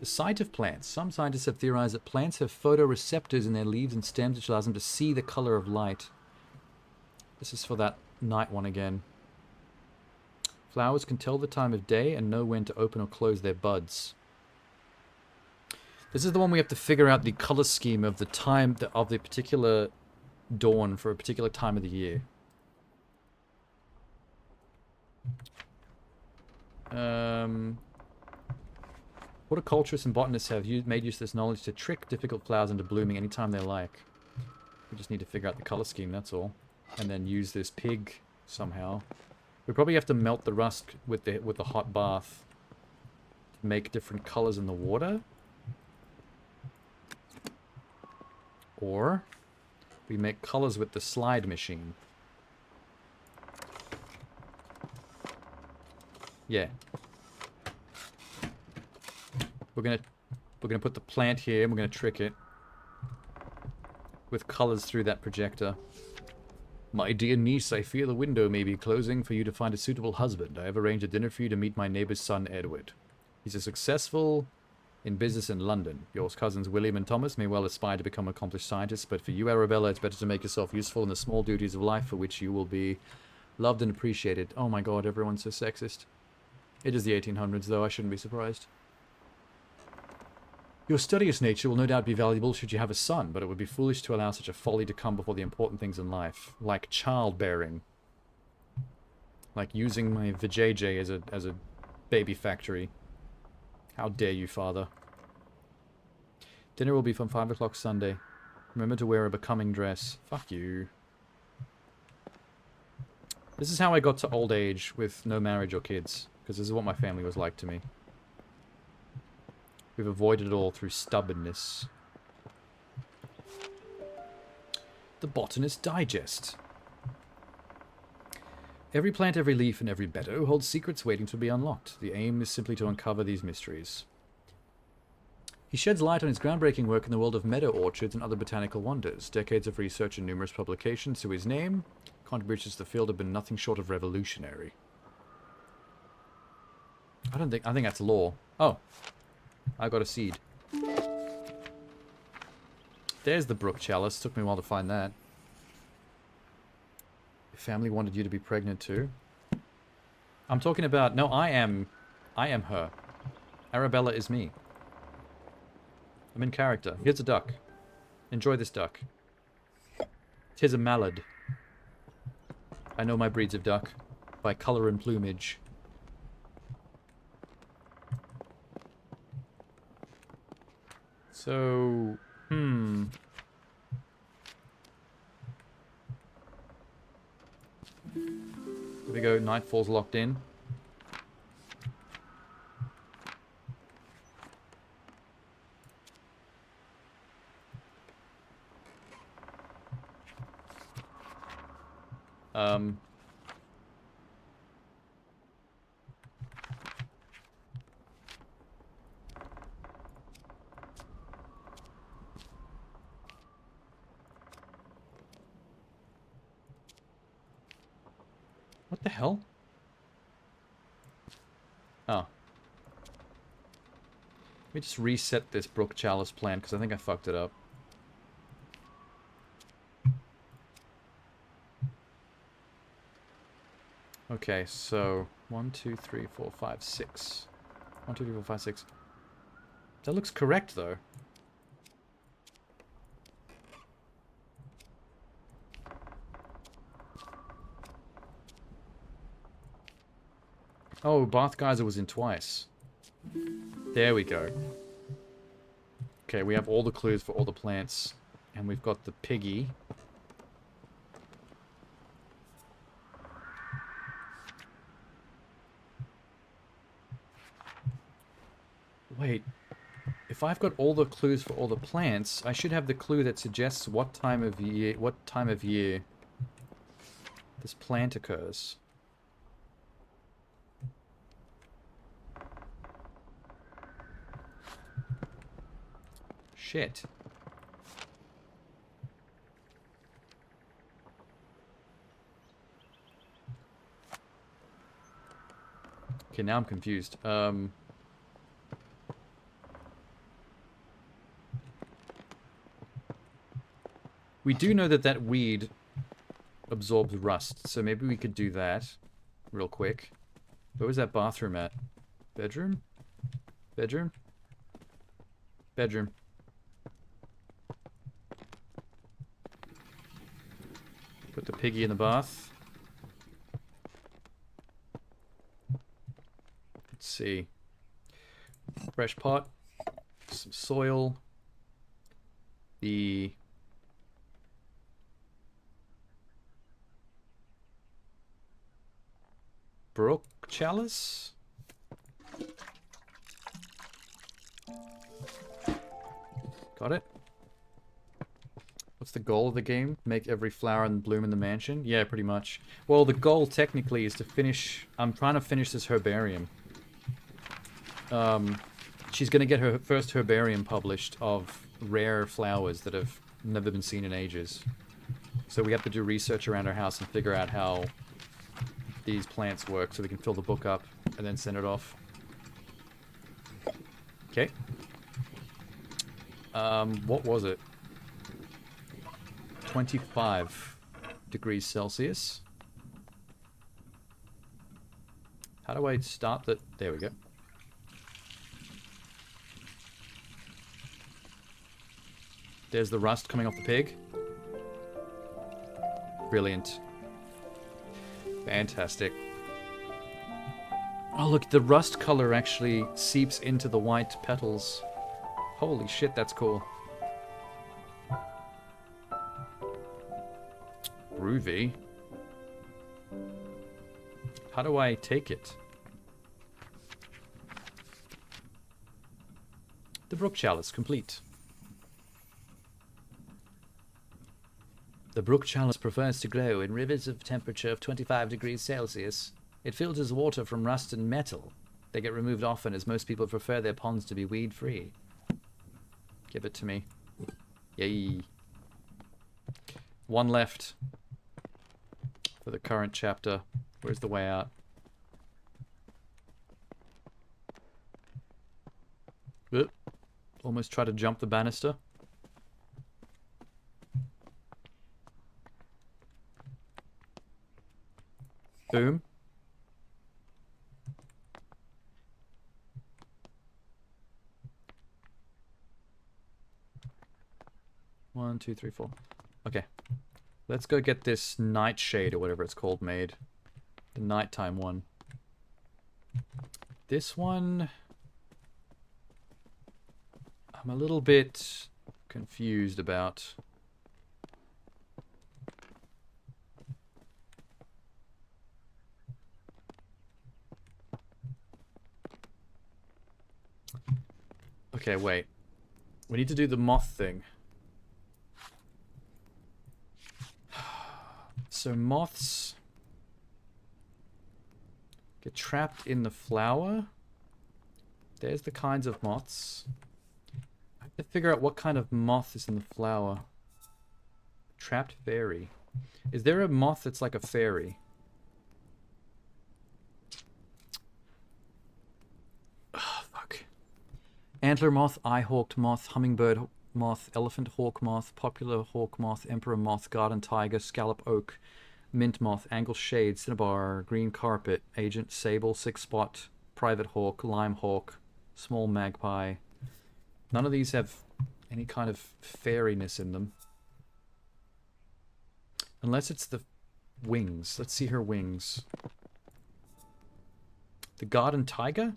The sight of plants. Some scientists have theorized that plants have photoreceptors in their leaves and stems which allows them to see the color of light. This is for that night one again. Flowers can tell the time of day and know when to open or close their buds. This is the one we have to figure out the color scheme of the time of the particular dawn for a particular time of the year. Horticulturists and botanists have made use of this knowledge to trick difficult flowers into blooming anytime they like. We just need to figure out the color scheme, that's all. And then use this pig somehow. We probably have to melt the rust with the hot bath to make different colors in the water. Or we make colors with the slide machine. Yeah. We're gonna put the plant here and we're gonna trick it with colors through that projector. My dear niece, I fear the window may be closing for you to find a suitable husband. I have arranged a dinner for you to meet my neighbor's son, Edward. He's a successful in business in London. Your cousins William and Thomas may well aspire to become accomplished scientists, but for you, Arabella, it's better to make yourself useful in the small duties of life for which you will be loved and appreciated. Oh my god, everyone's so sexist. It is the 1800s, though. I shouldn't be surprised. Your studious nature will no doubt be valuable should you have a son, but it would be foolish to allow such a folly to come before the important things in life, like childbearing. Like using my vajayjay as a baby factory. How dare you, father. Dinner will be from 5 o'clock Sunday. Remember to wear a becoming dress. Fuck you. This is how I got to old age with no marriage or kids, because this is what my family was like to me. We've avoided it all through stubbornness. The Botanist Digest. Every plant, every leaf, and every meadow holds secrets waiting to be unlocked. The aim is simply to uncover these mysteries. He sheds light on his groundbreaking work in the world of meadow orchards and other botanical wonders. Decades of research and numerous publications to his name. Contributions to the field have been nothing short of revolutionary. I think that's lore. Oh. I got a seed. There's the brook chalice. Took me a while to find that. Your family wanted you to be pregnant too. I'm talking about... No, I am her. Arabella is me. I'm in character. Here's a duck. Enjoy this duck. Tis a mallard. I know my breeds of duck. By colour and plumage. So, Here we go, nightfall's locked in. What the hell? Oh. Let me just reset this brook chalice plan, because I think I fucked it up. Okay, so 1, 2, 3, 4, 5, 6. 1, 2, 3, 4, 5, 6. That looks correct, though. Oh, Bath Geyser was in twice. There we go. Okay, we have all the clues for all the plants. And we've got the piggy. Wait. If I've got all the clues for all the plants, I should have the clue that suggests what time of year this plant occurs. Shit. Okay, now I'm confused. We do know that that weed absorbs rust, so maybe we could do that real quick. Where was that bathroom at? Bedroom? Bedroom? Bedroom. Put the piggy in the bath. Let's see. Fresh pot. Some soil. The brook chalice? Got it. What's the goal of the game? Make every flower and bloom in the mansion? Yeah, pretty much. Well, the goal technically is to finish... I'm trying to finish this herbarium. She's going to get her first herbarium published of rare flowers that have never been seen in ages. So we have to do research around her house and figure out how these plants work so we can fill the book up and then send it off. Okay. What was it? 25 degrees Celsius. How do I start that? There we go. There's the rust coming off the pig. Brilliant. Fantastic. Oh, look, the rust color actually seeps into the white petals. Holy shit, that's cool. Groovy. How do I take it? The brook chalice, complete. The brook chalice prefers to grow in rivers of temperature of 25 degrees Celsius. It filters water from rust and metal. They get removed often as most people prefer their ponds to be weed-free. Give it to me. Yay. One left for the current chapter. Where's the way out? Oop. Almost tried to jump the banister. Boom. One, two, three, four. Okay. Let's go get this nightshade or whatever it's called made. The nighttime one. This one... I'm a little bit confused about. Okay, wait. We need to do the moth thing. So moths get trapped in the flower. There's the kinds of moths. I have to figure out what kind of moth is in the flower. Trapped fairy. Is there a moth that's like a fairy? Oh, fuck. Antler moth, eye-hawked moth, hummingbird moth, elephant hawk moth, popular hawk moth, emperor moth, garden tiger, scallop oak, mint moth, angle shade, cinnabar, green carpet, agent sable, six spot, private hawk, lime hawk, small magpie. None of these have any kind of fairiness in them. Unless it's the wings. Let's see her wings. The garden tiger?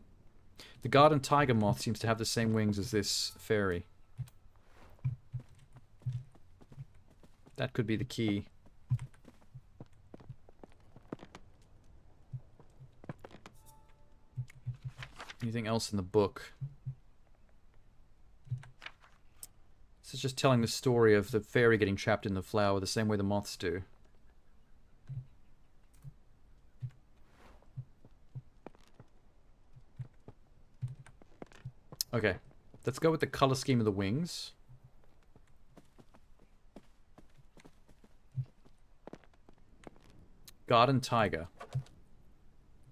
The garden tiger moth seems to have the same wings as this fairy. That could be the key. Anything else in the book? This is just telling the story of the fairy getting trapped in the flower the same way the moths do. Okay, let's go with the color scheme of the wings. Garden tiger.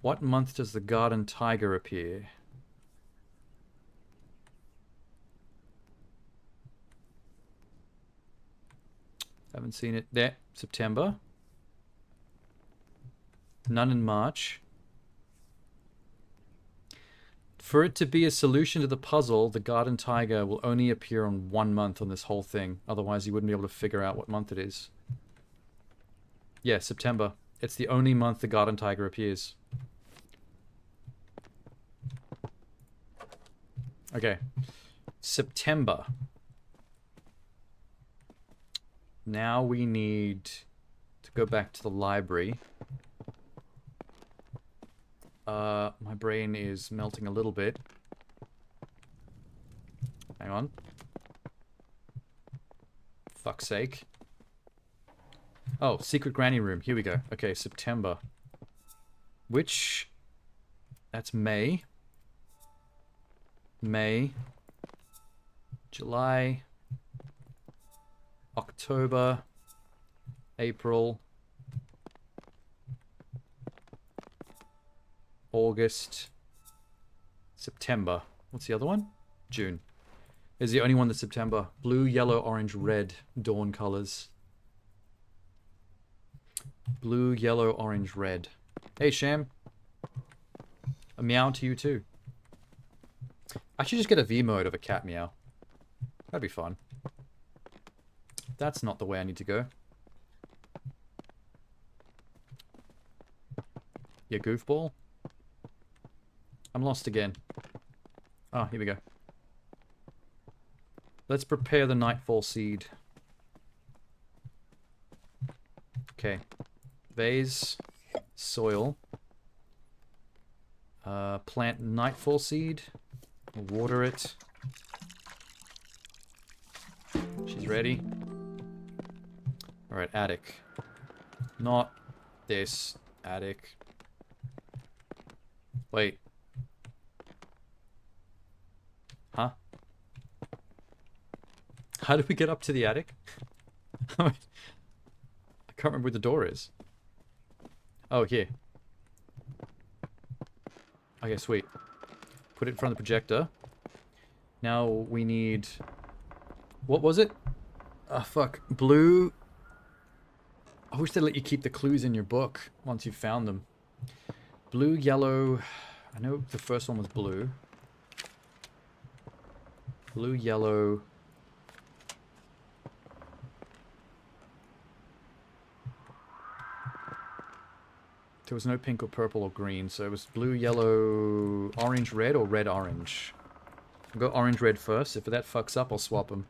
What month does the garden tiger appear? Haven't seen it. There, September. None in March. For it to be a solution to the puzzle, the garden tiger will only appear on 1 month on this whole thing. Otherwise, you wouldn't be able to figure out what month it is. Yeah, September. It's the only month the garden tiger appears. Okay. September. Now we need to go back to the library. My brain is melting a little bit. Hang on. Fuck's sake. Oh, secret granny room. Here we go. Okay, September. Which... That's May. May. July. October. April. August. September. What's the other one? June. Is the only one that's September. Blue, yellow, orange, red. Dawn colors. Blue, yellow, orange, red. Hey, Sham. A meow to you too. I should just get a V mode of a cat meow. That'd be fun. That's not the way I need to go. Yeah, goofball. I'm lost again. Ah, here we go. Let's prepare the nightfall seed. Okay. Vase. Soil. Plant nightfall seed. Water it. She's ready. Alright, attic. Not this attic. Wait. Huh? How do we get up to the attic? I can't remember where the door is. Oh, here. Okay, sweet. Put it in front of the projector. Now we need... What was it? Oh, fuck. Blue... I wish they'd let you keep the clues in your book once you've found them. Blue, yellow... I know the first one was blue. Blue, yellow... There was no pink or purple or green, so it was blue, yellow, orange, red, or red, orange. I'll go orange, red first. If that fucks up, I'll swap them.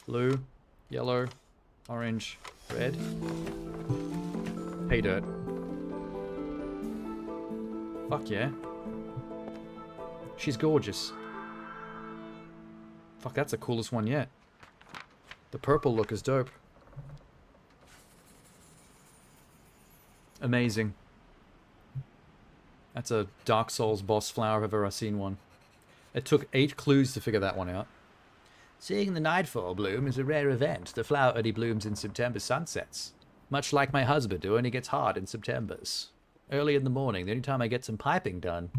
Blue, yellow, orange, red. Pay dirt. Fuck yeah. She's gorgeous. Fuck, that's the coolest one yet. The purple look is dope. Amazing. That's a Dark Souls boss flower if I've ever seen one. It took 8 clues to figure that one out. Seeing the nightfall bloom is a rare event. The flower only blooms in September sunsets. Much like my husband, who only gets hard in Septembers. Early in the morning, the only time I get some piping done.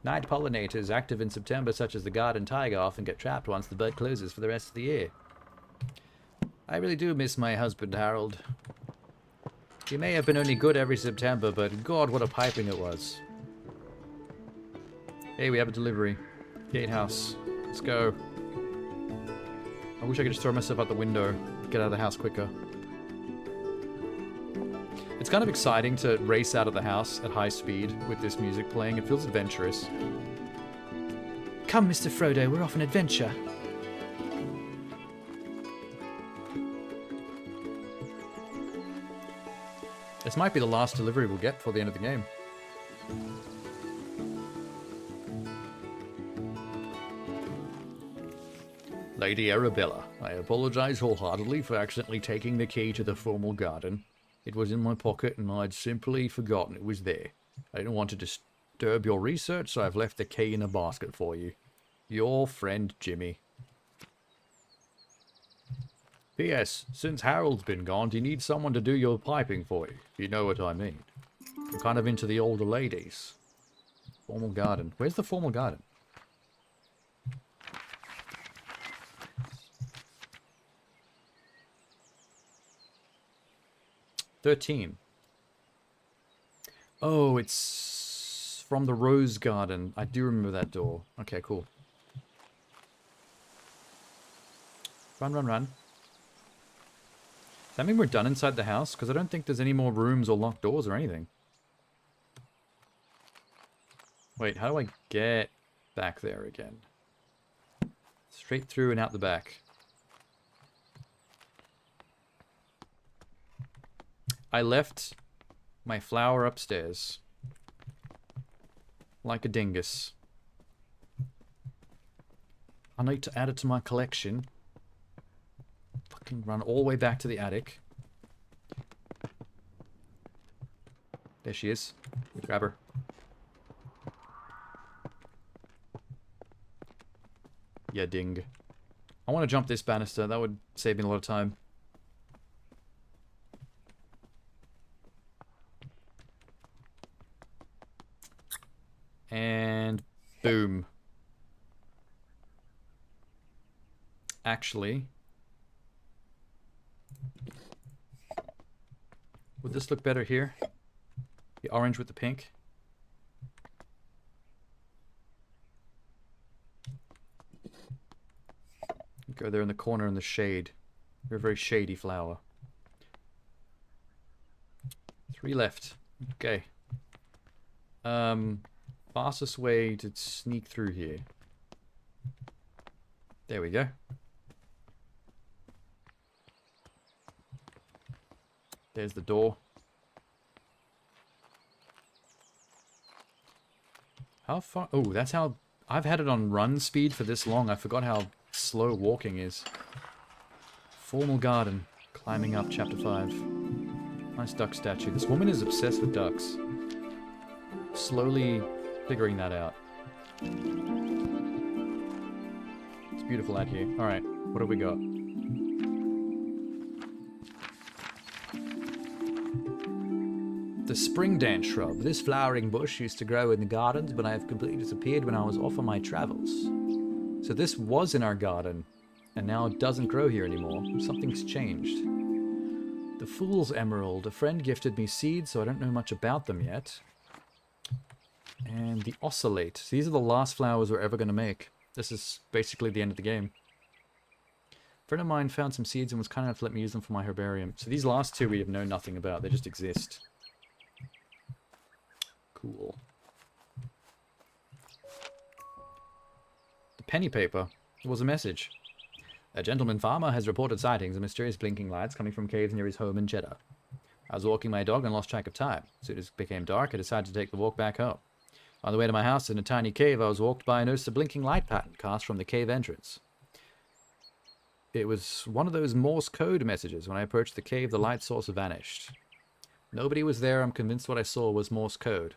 Night pollinators active in September, such as the garden tiger, often get trapped once the bud closes for the rest of the year. I really do miss my husband, Harold. He may have been only good every September, but God, what a piping it was. Hey, we have a delivery. Gatehouse. Let's go. I wish I could just throw myself out the window. Get out of the house quicker. It's kind of exciting to race out of the house at high speed with this music playing. It feels adventurous. Come, Mr. Frodo, we're off an adventure. This might be the last delivery we'll get before the end of the game. Lady Arabella, I apologize wholeheartedly for accidentally taking the key to the formal garden. It was in my pocket and I'd simply forgotten it was there. I didn't want to disturb your research, so I've left the key in a basket for you. Your friend, Jimmy. P.S. Since Harold's been gone, do you need someone to do your piping for you? If you know what I mean. I'm kind of into the older ladies. Formal garden. Where's the formal garden? $13. Oh, it's from the Rose Garden. I do remember that door. Okay, cool. Run, run, run. Does that mean we're done inside the house? Because I don't think there's any more rooms or locked doors or anything. Wait, how do I get back there again? Straight through and out the back. I left my flower upstairs. Like a dingus. I need to add it to my collection. Fucking run all the way back to the attic. There she is. Grab her. Yeah, ding. I want to jump this banister. That would save me a lot of time. And boom. Actually, would this look better here? The orange with the pink. Go there in the corner in the shade. You're a very shady flower. 3 left. Okay. Fastest way to sneak through here. There we go. There's the door. How far? Oh, that's how... I've had it on run speed for this long. I forgot how slow walking is. Formal garden. Climbing up, chapter 5. Nice duck statue. This woman is obsessed with ducks. Slowly figuring that out. It's beautiful out here. Alright, what have we got? The spring dance shrub. This flowering bush used to grow in the gardens, but I have completely disappeared when I was off on my travels. So this was in our garden, and now it doesn't grow here anymore. Something's changed. The Fool's Emerald. A friend gifted me seeds, so I don't know much about them yet. And the Oscillate. These are the last flowers we're ever going to make. This is basically the end of the game. A friend of mine found some seeds and was kind enough to let me use them for my herbarium. So these last two we have known nothing about. They just exist. Cool. The penny paper. It was a message. A gentleman farmer has reported sightings of mysterious blinking lights coming from caves near his home in Jeddah. I was walking my dog and lost track of time. As soon as it became dark, I decided to take the walk back home. On the way to my house in a tiny cave, I was walked by and noticed a blinking light pattern cast from the cave entrance. It was one of those Morse code messages. When I approached the cave, the light source vanished. Nobody was there. I'm convinced what I saw was Morse code.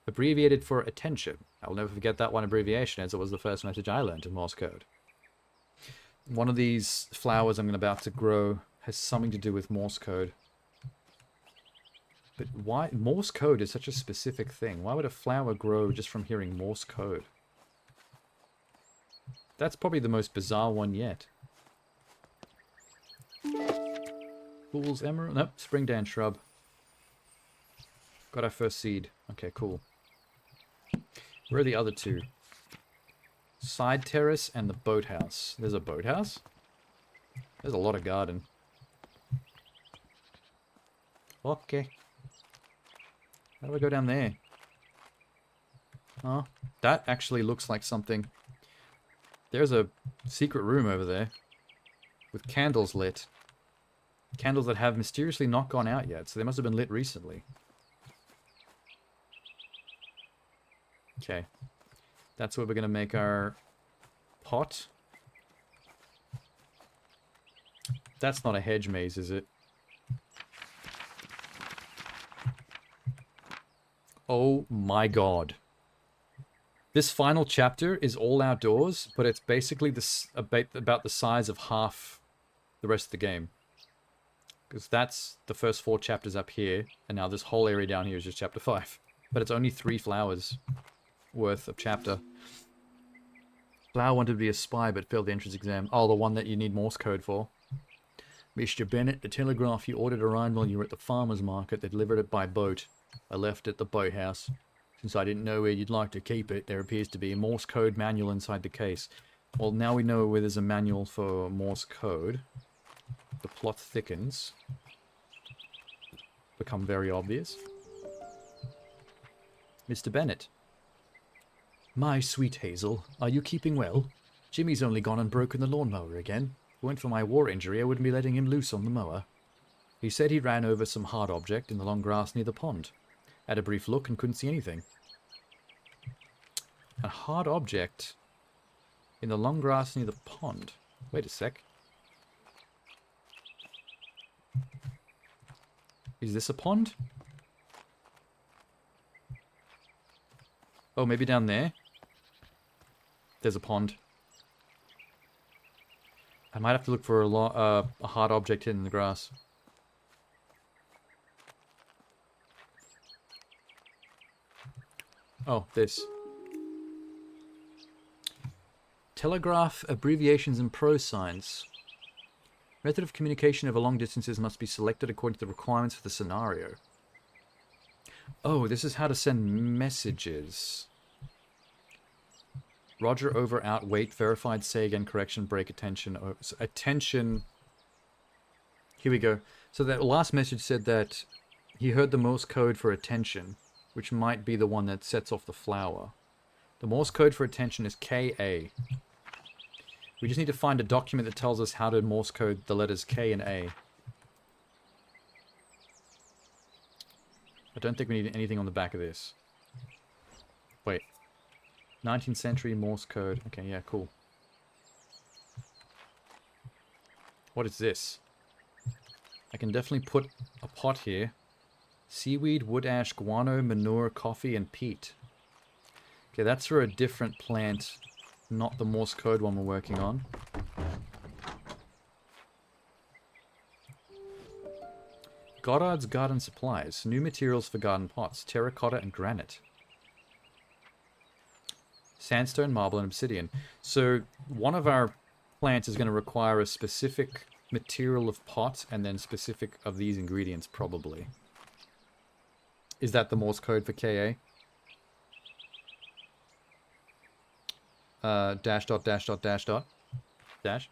Abbreviated for attention. I will never forget that one abbreviation, as it was the first message I learned in Morse code. One of these flowers I'm about to grow has something to do with Morse code. But why? Morse code is such a specific thing. Why would a flower grow just from hearing Morse code? That's probably the most bizarre one yet. Fool's Emerald? Nope, spring dance shrub. Got our first seed. Okay, cool. Where are the other two? Side terrace and the boathouse. There's a boathouse? There's a lot of garden. Okay. How do I go down there? Oh, that actually looks like something. There's a secret room over there. With candles lit. Candles that have mysteriously not gone out yet, so they must have been lit recently. Okay. That's where we're going to make our pot. That's not a hedge maze, is it? Oh my god. This final chapter is all outdoors, but it's basically this about the size of half the rest of the game. Because that's the first 4 chapters up here, and now this whole area down here is just chapter 5. But it's only 3 flowers worth of chapter. Flower wanted to be a spy, but failed the entrance exam. Oh, the one that you need Morse code for. Mr. Bennett, the telegraph you ordered arrived while you were at the farmer's market. They delivered it by boat. I left it at the boathouse. Since I didn't know where you'd like to keep it, there appears to be a Morse code manual inside the case. Well, now we know where there's a manual for Morse code. The plot thickens. Become very obvious. Mr. Bennett. My sweet Hazel, are you keeping well? Jimmy's only gone and broken the lawnmower again. If it weren't for my war injury, I wouldn't be letting him loose on the mower. He said he ran over some hard object in the long grass near the pond. Had a brief look and couldn't see anything. A hard object in the long grass near the pond. Wait a sec. Is this a pond? Oh, maybe down there? There's a pond. I might have to look for a hard object hidden in the grass. Oh, this. Telegraph abbreviations and prose signs. Method of communication over long distances must be selected according to the requirements for the scenario. Oh, this is how to send messages. Roger, over, out, wait, verified, say again, correction, break, attention. Oh, so attention. Here we go. So that last message said that he heard the Morse code for attention, which might be the one that sets off the flower. The Morse code for attention is KA. We just need to find a document that tells us how to Morse code the letters K and A. I don't think we need anything on the back of this. Wait. 19th century Morse code. Okay, yeah, cool. What is this? I can definitely put a pot here. Seaweed, wood ash, guano, manure, coffee, and peat. Okay, that's for a different plant, not the Morse code one we're working on. Goddard's Garden Supplies. New materials for garden pots. Terracotta and granite. Sandstone, marble, and obsidian. So one of our plants is going to require a specific material of pot and then specific of these ingredients, probably. Is that the Morse code for KA? Dash dot dash dot dash dot dash.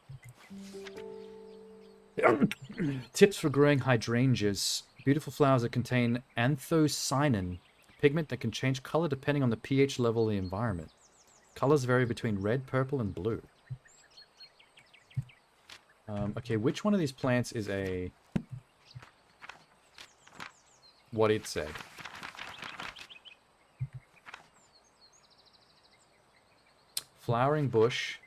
Tips for growing hydrangeas. Beautiful flowers that contain anthocyanin, pigment that can change color depending on the pH level of the environment. Colors vary between red, purple, and blue. Okay, which one of these plants is a... what it said? Flowering bush.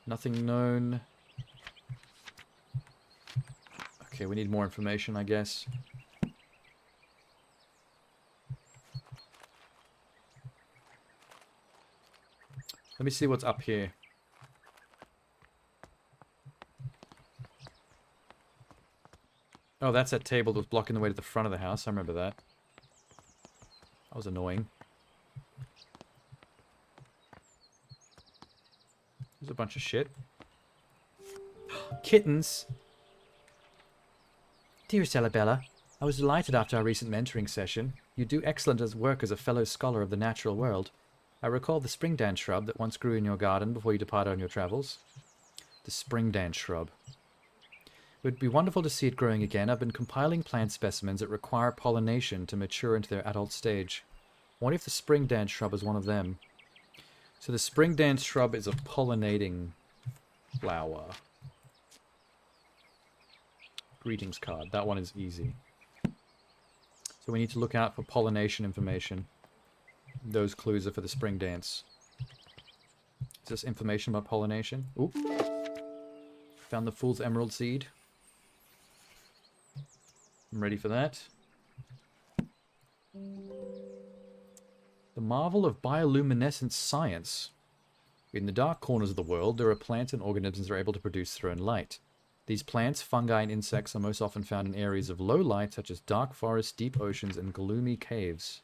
Nothing known. Okay, we need more information, I guess. Let me see what's up here. Oh, that's that table that was blocking the way to the front of the house. I remember that. That was annoying. There's a bunch of shit. Kittens! Dearest Arabella, I was delighted after our recent mentoring session. You do excellent work as a fellow scholar of the natural world. I recall the spring dance shrub that once grew in your garden before you departed on your travels. The spring dance shrub. It would be wonderful to see it growing again. I've been compiling plant specimens that require pollination to mature into their adult stage. What if the spring dance shrub is one of them? So the spring dance shrub is a pollinating flower. Greetings card. That one is easy. So we need to look out for pollination information. Those clues are for the spring dance. Is this information about pollination? Oop. Found the Fool's Emerald Seed. I'm ready for that. The marvel of bioluminescent science. In the dark corners of the world, there are plants and organisms that are able to produce their own light. These plants, fungi, and insects are most often found in areas of low light, such as dark forests, deep oceans, and gloomy caves.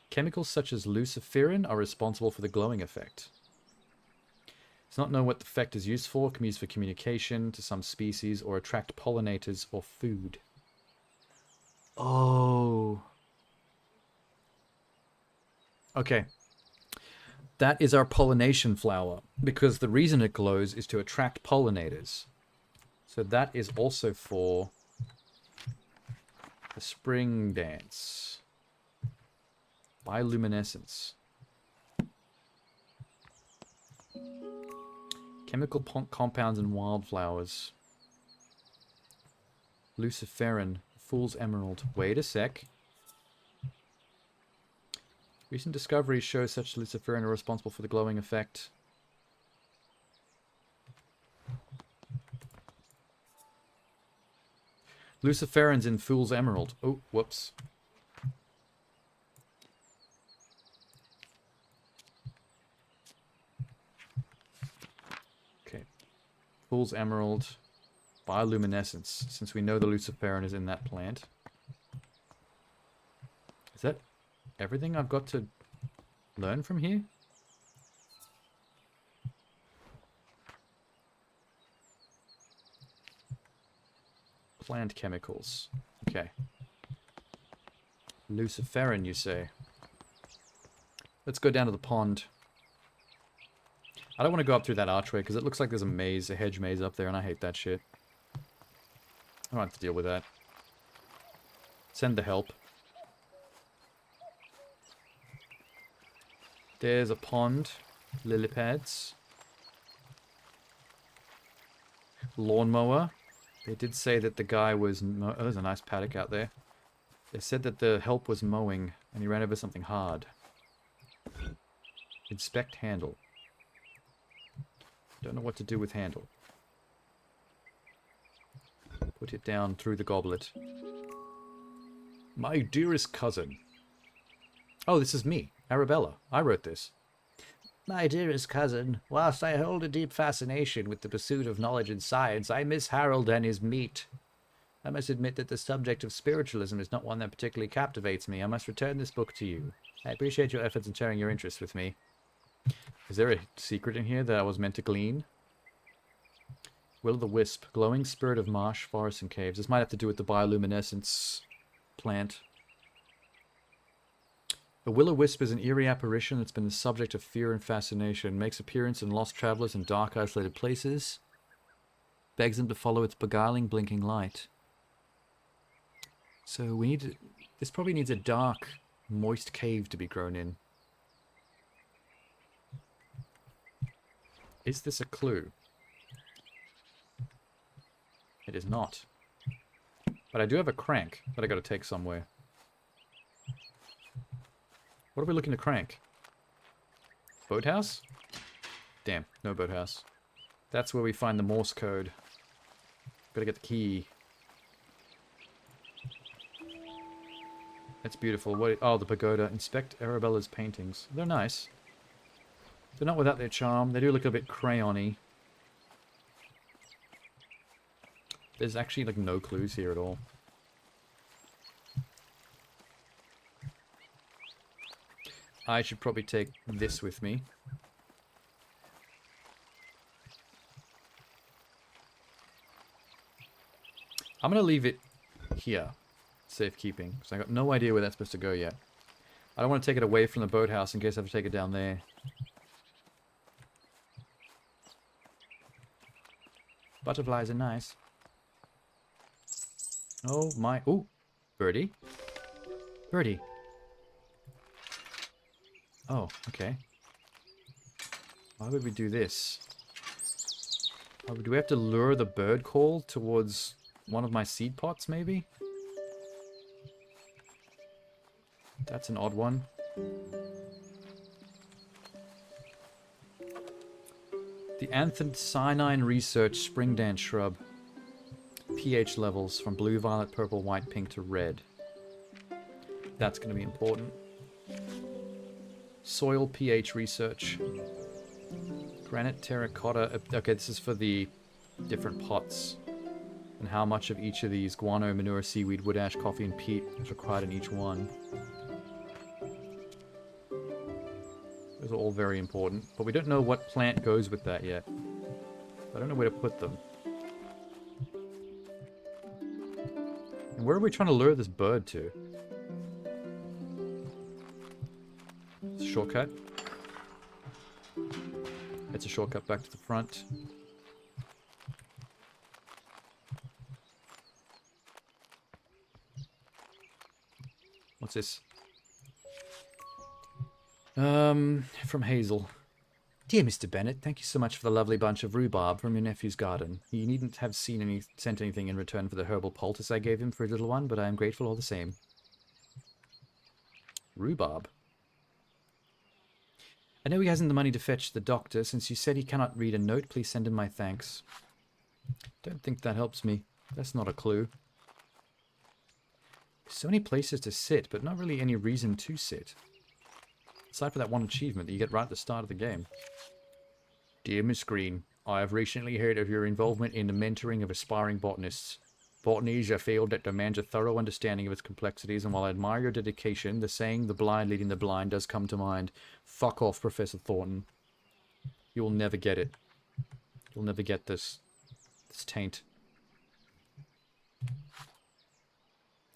Chemicals such as luciferin are responsible for the glowing effect. It's not known what the effect is used for. It can be used for communication to some species or attract pollinators or food. Oh. Okay. That is our pollination flower, because the reason it glows is to attract pollinators. So that is also for the spring dance. Bioluminescence. Chemical compounds in wildflowers. Luciferin. Fool's Emerald. Wait a sec. Recent discoveries show such luciferin are responsible for the glowing effect. Luciferin's in Fool's Emerald. Oh, whoops. Okay. Fool's Emerald. Bioluminescence, since we know the luciferin is in that plant. Is that everything I've got to learn from here? Plant chemicals. Okay. Luciferin, you say? Let's go down to the pond. I don't want to go up through that archway because it looks like there's a maze, a hedge maze up there, and I hate that shit. I don't have to deal with that. Send the help. There's a pond. Lily pads. Lawnmower. They did say that the guy was... Oh, there's a nice paddock out there. They said that the help was mowing, and he ran over something hard. Inspect handle. Don't know what to do with handle. Put it down through the goblet. My dearest cousin. Oh, this is me, Arabella. I wrote this. My dearest cousin, whilst I hold a deep fascination with the pursuit of knowledge and science, I miss Harold and his meat. I must admit that the subject of spiritualism is not one that particularly captivates me. I must return this book to you. I appreciate your efforts in sharing your interest with me. Is there a secret in here that I was meant to glean? Will-o'-the-wisp, glowing spirit of marsh, forests, and caves. This might have to do with the bioluminescence plant. The will-o'-wisp is an eerie apparition that's been the subject of fear and fascination. Makes appearance in lost travelers in dark, isolated places. Begs them to follow its beguiling, blinking light. So we need to... This probably needs a dark, moist cave to be grown in. Is this a clue? It is not. But I do have a crank that I gotta take somewhere. What are we looking to crank? Boathouse? Damn, no boathouse. That's where we find the Morse code. Gotta get the key. That's beautiful. What? Oh, the pagoda. Inspect Arabella's paintings. They're nice. They're not without their charm. They do look a bit crayon-y. There's actually like no clues here at all. I should probably take this with me. I'm going to leave it here. Safekeeping. Because I got no idea where that's supposed to go yet. I don't want to take it away from the boathouse in case I have to take it down there. Butterflies are nice. Oh my... Ooh! Birdie. Birdie. Oh, okay. Why would we do this? Oh, do we have to lure the bird call towards one of my seed pots, maybe? That's an odd one. The anthocyanine research spring dance shrub. pH levels from blue, violet, purple, white, pink to red. That's going to be important. Soil pH research. Granite, terracotta. Okay, this is for the different pots. And how much of each of these guano, manure, seaweed, wood ash, coffee, and peat is required in each one. Those are all very important. But we don't know what plant goes with that yet. I don't know where to put them. And where are we trying to lure this bird to? It's a shortcut. It's a shortcut back to the front. What's this? From Hazel. Dear Mr. Bennett, thank you so much for the lovely bunch of rhubarb from your nephew's garden. He needn't have sent anything in return for the herbal poultice I gave him for his little one, but I am grateful all the same. Rhubarb. I know he hasn't the money to fetch the doctor. Since you said he cannot read a note, please send him my thanks. Don't think that helps me. That's not a clue. So many places to sit, but not really any reason to sit. Aside from that one achievement that you get right at the start of the game. Dear Miss Green, I have recently heard of your involvement in the mentoring of aspiring botanists. Botany is a field that demands a thorough understanding of its complexities, and while I admire your dedication, the saying, the blind leading the blind, does come to mind. Fuck off, Professor Thornton. You will never get it. You'll never get this taint.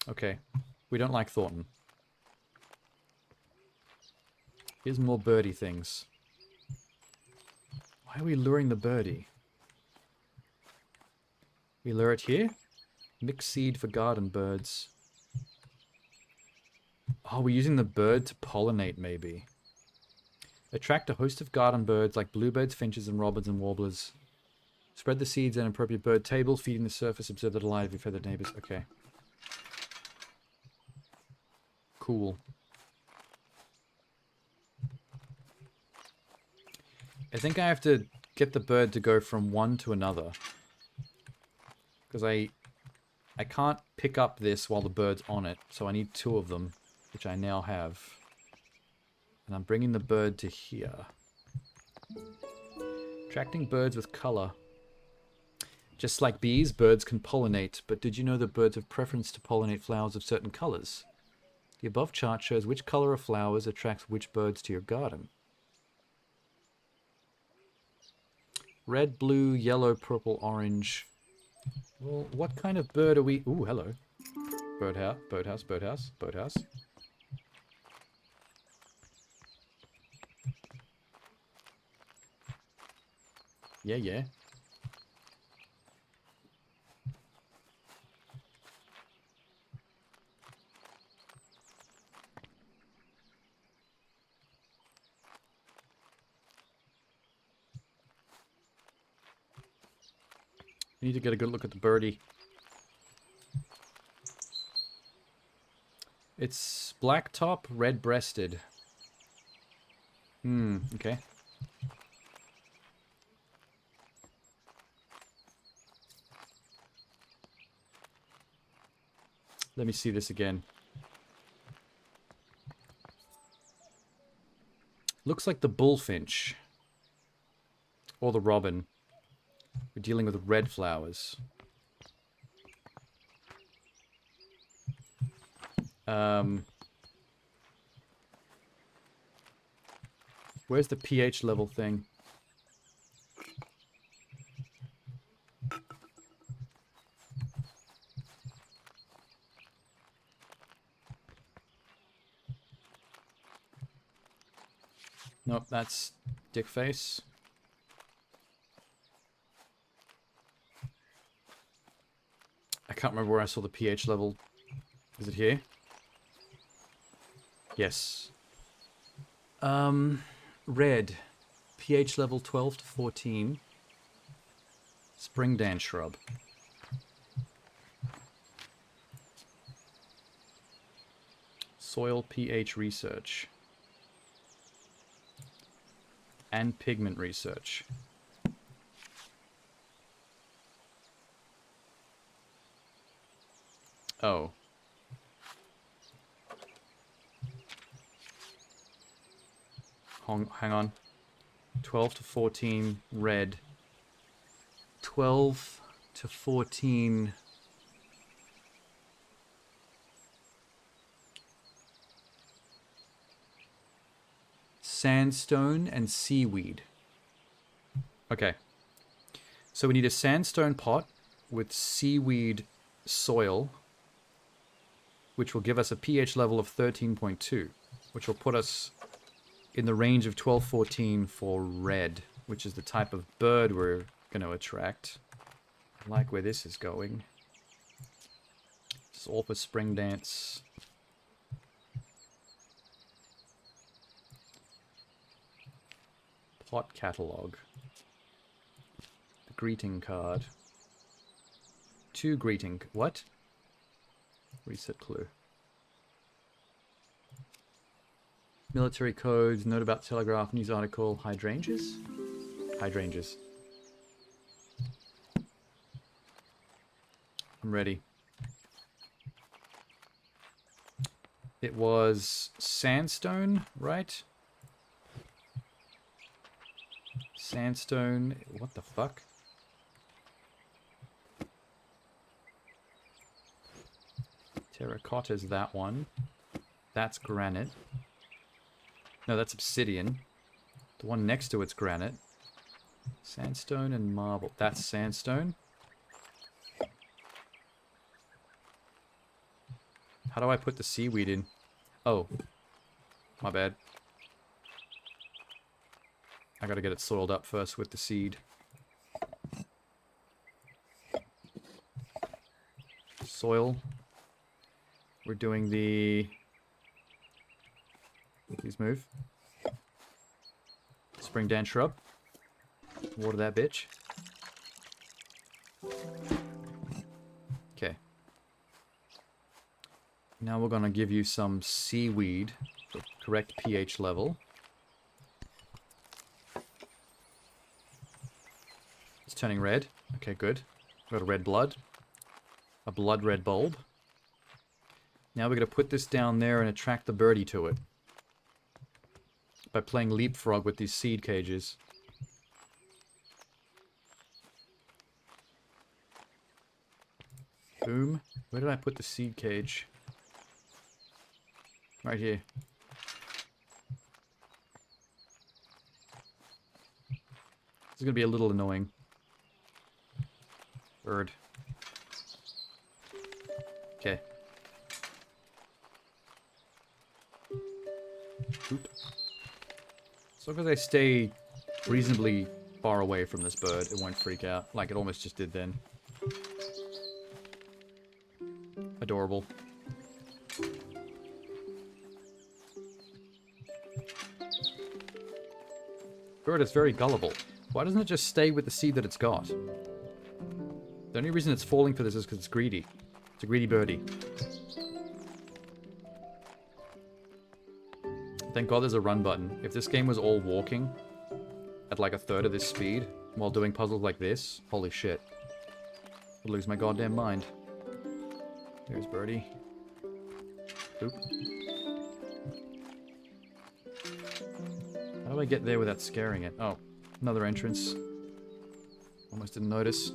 Okay. We don't like Thornton. Here's more birdie things. Why are we luring the birdie? We lure it here? Mixed seed for garden birds. Oh, we're using the bird to pollinate, maybe. Attract a host of garden birds like bluebirds, finches, and robins and warblers. Spread the seeds in an appropriate bird table, feeding the surface, observe the delight of your feathered neighbors. Okay. Cool. I think I have to get the bird to go from one to another. Because I can't pick up this while the bird's on it, so I need two of them, which I now have. And I'm bringing the bird to here. Attracting birds with color. Just like bees, birds can pollinate, but did you know that birds have preference to pollinate flowers of certain colors? The above chart shows which color of flowers attracts which birds to your garden. Red, blue, yellow, purple, orange. Well, what kind of bird are we... Ooh, hello. Birdhouse, boathouse, boathouse, boathouse. Yeah, yeah. We need to get a good look at the birdie. It's black top, red breasted. Okay. Let me see this again. Looks like the bullfinch. Or the robin. We're dealing with red flowers. Where's the pH level thing? Nope, that's dick face. I can't remember where I saw the pH level. Is it here? Yes. Red. pH level 12 to 14. Spring dance shrub. Soil pH research. And pigment research. Oh. Hang on. 12 to 14 red. 12 to 14 sandstone and seaweed. Okay. So we need a sandstone pot with seaweed soil, which will give us a pH level of 13.2, which will put us in the range of 12-14 for red, which is the type of bird we're going to attract. I like where this is going. It's all for spring dance. Pot catalog. The greeting card. 2 greeting... What? Reset clue. Military codes, note about telegraph, news article, hydrangeas? Hydrangeas. I'm ready. It was sandstone, right? Sandstone, what the fuck? Terracotta's that one. That's granite. No, that's obsidian. The one next to it's granite. Sandstone and marble. That's sandstone. How do I put the seaweed in? Oh. My bad. I gotta get it soiled up first with the seed. Soil. We're doing the... Please move. Spring dance shrub. Water that bitch. Okay. Now we're gonna give you some seaweed for correct pH level. It's turning red. Okay, good. Got a red blood. A blood red bulb. Now we're gonna put this down there and attract the birdie to it. By playing leapfrog with these seed cages. Boom. Where did I put the seed cage? Right here. This is going to be a little annoying. Bird. Okay. Oop. So long as I stay reasonably far away from this bird, it won't freak out, like it almost just did then. Adorable. Bird is very gullible. Why doesn't it just stay with the seed that it's got? The only reason it's falling for this is because it's greedy. It's a greedy birdie. Thank God there's a run button. If this game was all walking at like a third of this speed while doing puzzles like this, holy shit. I'd lose my goddamn mind. There's birdie. Oop. How do I get there without scaring it? Oh, another entrance. Almost didn't notice.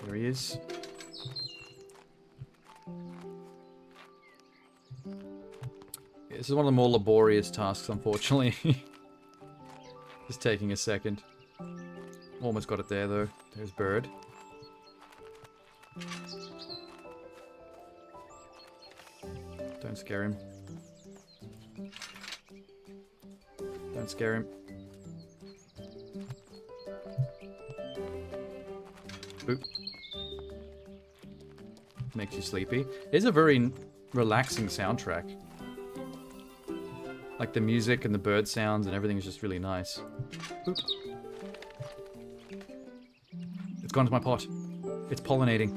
There he is. This is one of the more laborious tasks, unfortunately. Just taking a second. Almost got it there, though. There's bird. Don't scare him. Don't scare him. Boop. Makes you sleepy. It's a very relaxing soundtrack. Like the music and the bird sounds and everything is just really nice. Boop. It's gone to my pot. It's pollinating.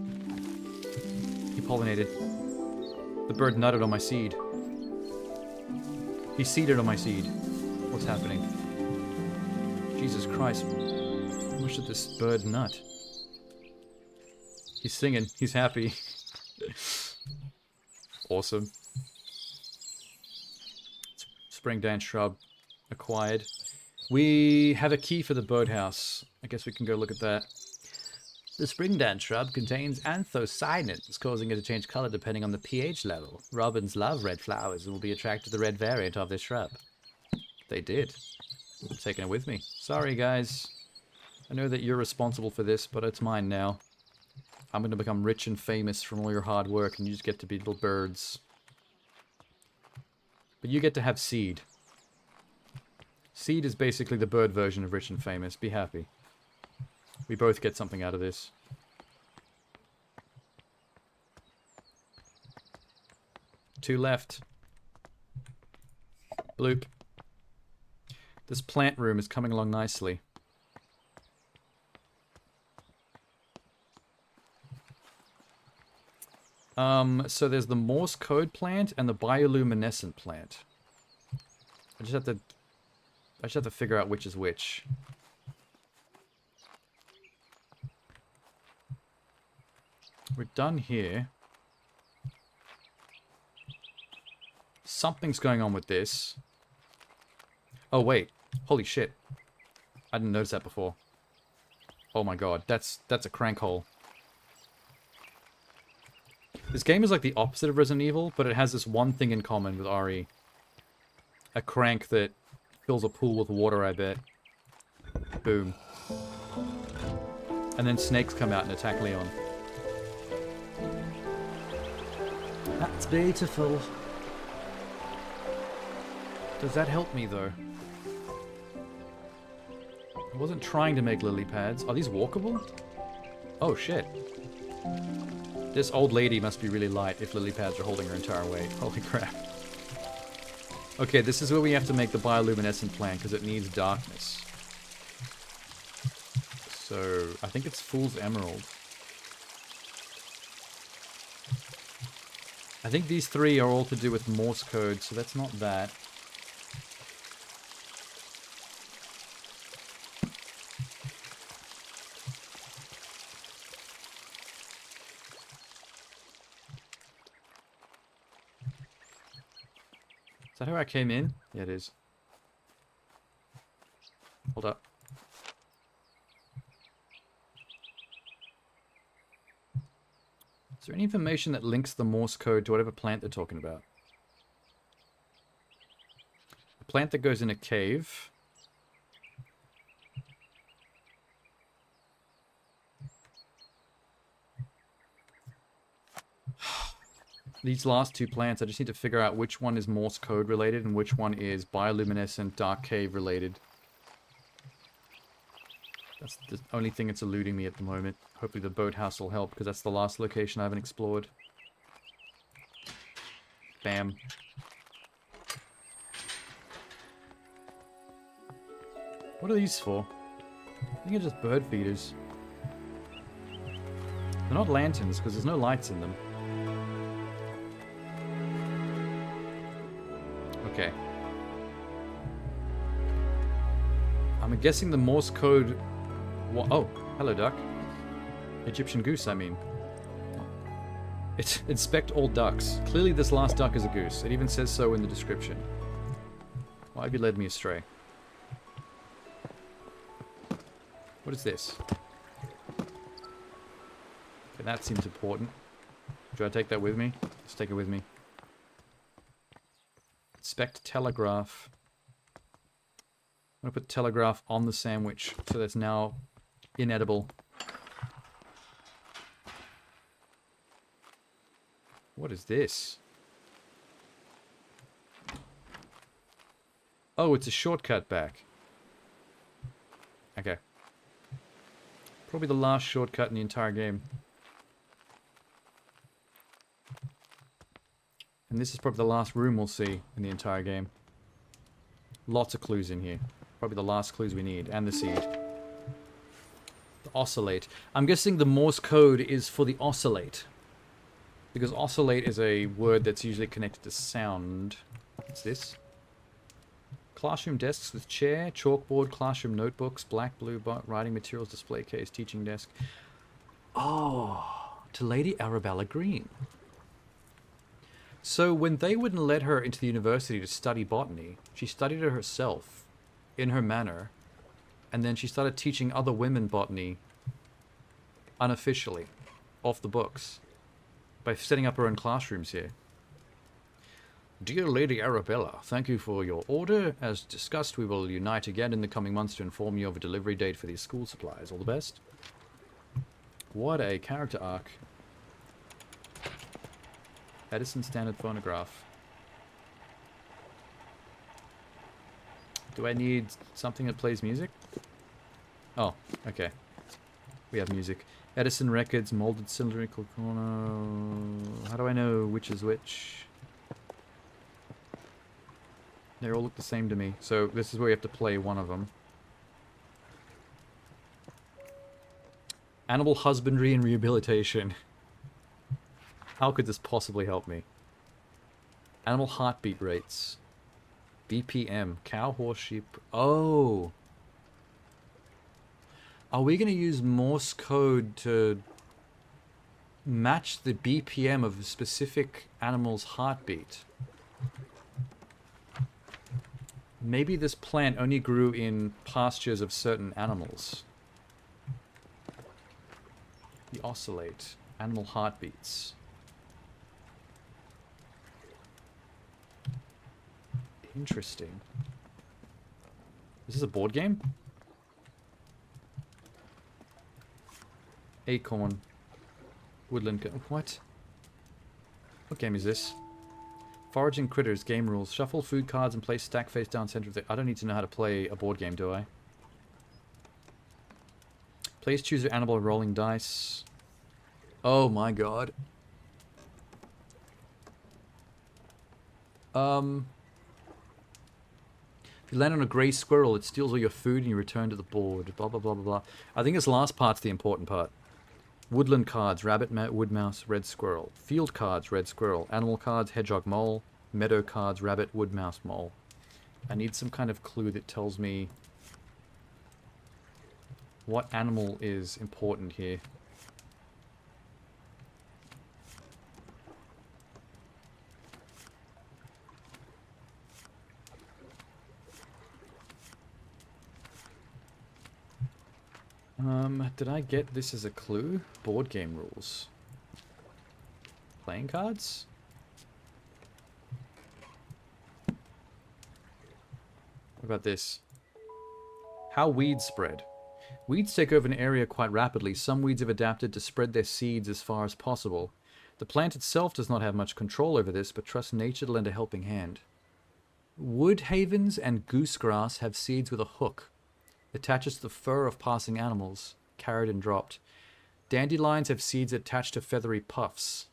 He pollinated. The bird nutted on my seed. He seeded on my seed. What's happening? Jesus Christ. How much did this bird nut? He's singing. He's happy. Awesome. Spring dance shrub acquired. We have a key for the birdhouse. I guess we can go look at that. The spring dance shrub contains anthocyanins, causing it to change color depending on the pH level. Robins love red flowers and will be attracted to the red variant of this shrub. They did. I'm taking it with me. Sorry, guys. I know that you're responsible for this, but it's mine now. I'm going to become rich and famous from all your hard work, and you just get to be little birds. But you get to have seed. Seed is basically the bird version of rich and famous. Be happy. We both get something out of this. Two left. Bloop. This plant room is coming along nicely. So there's the Morse code plant and the bioluminescent plant. I just have to figure out which is which. We're done here. Something's going on with this. Oh wait, holy shit. I didn't notice that before. Oh my god, that's a crank hole. This game is like the opposite of Resident Evil, but it has this one thing in common with RE. A crank that fills a pool with water, I bet. Boom. And then snakes come out and attack Leon. That's beautiful. Does that help me, though? I wasn't trying to make lily pads. Are these walkable? Oh, shit. This old lady must be really light if lily pads are holding her entire weight. Holy crap. Okay, this is where we have to make the bioluminescent plant, because it needs darkness. So, I think it's Fool's Emerald. I think these three are all to do with Morse code, so that's not that. Is that how I came in? Yeah, it is. Hold up. Is there any information that links the Morse code to whatever plant they're talking about? A plant that goes in a cave. These last two plants, I just need to figure out which one is Morse code related and which one is bioluminescent dark cave related. That's the only thing that's eluding me at the moment. Hopefully the boathouse will help, because that's the last location I haven't explored. Bam. What are these for? I think they're just bird feeders. They're not lanterns, because there's no lights in them. Okay. I'm guessing the Morse code... Oh, hello, duck. Egyptian goose, I mean. It's inspect all ducks. Clearly this last duck is a goose. It even says so in the description. Why have you led me astray? What is this? Okay, that seems important. Should I take that with me? Let's take it with me. Inspect telegraph. I'm going to put telegraph on the sandwich, so that's now inedible. What is this? Oh, it's a shortcut back. Okay. Probably the last shortcut in the entire game. And this is probably the last room we'll see in the entire game. Lots of clues in here. Probably the last clues we need. And the seed. The oscillate. I'm guessing the Morse code is for the oscillate. Because oscillate is a word that's usually connected to sound. What's this? Classroom desks with chair, chalkboard, classroom notebooks, black, blue, writing materials, display case, teaching desk. Oh, to Lady Arabella Green. So when they wouldn't let her into the university to study botany, she studied it herself, in her manor, and then she started teaching other women botany unofficially, off the books, by setting up her own classrooms here. Dear Lady Arabella, thank you for your order. As discussed, we will unite again in the coming months to inform you of a delivery date for these school supplies. All the best. What a character arc. Edison standard phonograph. Do I need something that plays music? Oh, okay. We have music. Edison records, molded cylindrical corner. How do I know which is which? They all look the same to me. So this is where you have to play one of them. Animal husbandry and rehabilitation. How could this possibly help me? Animal heartbeat rates. BPM. Cow, horse, sheep. Oh. Are we going to use Morse code to match the BPM of a specific animal's heartbeat? Maybe this plant only grew in pastures of certain animals. The oscillate. Animal heartbeats. Interesting. Is this a board game? Acorn. Woodland. What? What game is this? Foraging critters. Game rules. Shuffle food cards and place stack face down center of the... I don't need to know how to play a board game, do I? Please choose your animal rolling dice. Oh my god. If you land on a grey squirrel, it steals all your food and you return to the board. Blah, blah, blah, blah, blah. I think this last part's the important part. Woodland cards, rabbit, wood mouse, red squirrel. Field cards, red squirrel. Animal cards, hedgehog, mole. Meadow cards, rabbit, wood mouse, mole. I need some kind of clue that tells me what animal is important here. Did I get this as a clue? Board game rules. Playing cards? What about this? How weeds spread. Weeds take over an area quite rapidly. Some weeds have adapted to spread their seeds as far as possible. The plant itself does not have much control over this, but trusts nature to lend a helping hand. Wood havens and goosegrass have seeds with a hook. Attaches to the fur of passing animals, carried and dropped. Dandelions have seeds attached to feathery puffs.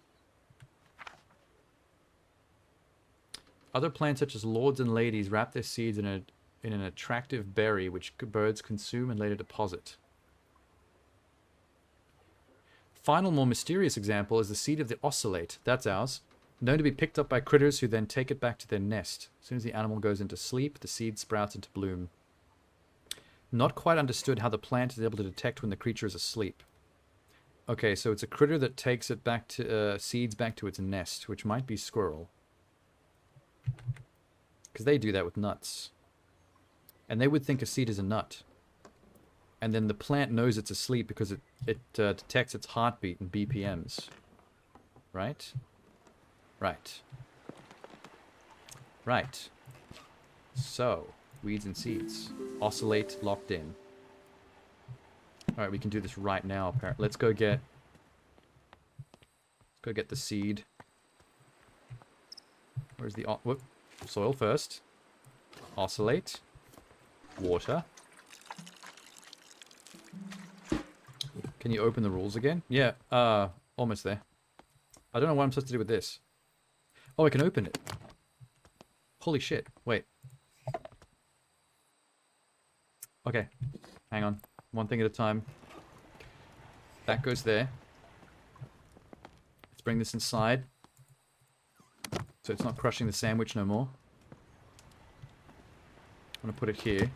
Other plants such as lords and ladies wrap their seeds in an attractive berry which birds consume and later deposit. Final, more mysterious example is the seed of the oscillate. That's ours. Known to be picked up by critters who then take it back to their nest. As soon as the animal goes into sleep, the seed sprouts into bloom. Not quite understood how the plant is able to detect when the creature is asleep. Okay, so it's a critter that takes it back to seeds back to its nest, which might be squirrel. Because they do that with nuts. And they would think a seed is a nut. And then the plant knows it's asleep because it detects its heartbeat and BPMs. Right? Right. Right. So... weeds and seeds. Oscillate, locked in. Alright, we can do this right now, apparently. Let's go get the seed. Where's the... whoop. Soil first. Oscillate. Water. Can you open the rules again? Yeah, almost there. I don't know what I'm supposed to do with this. Oh, I can open it. Holy shit. Wait. Okay. Hang on. One thing at a time. That goes there. Let's bring this inside. So it's not crushing the sandwich no more. I'm going to put it here.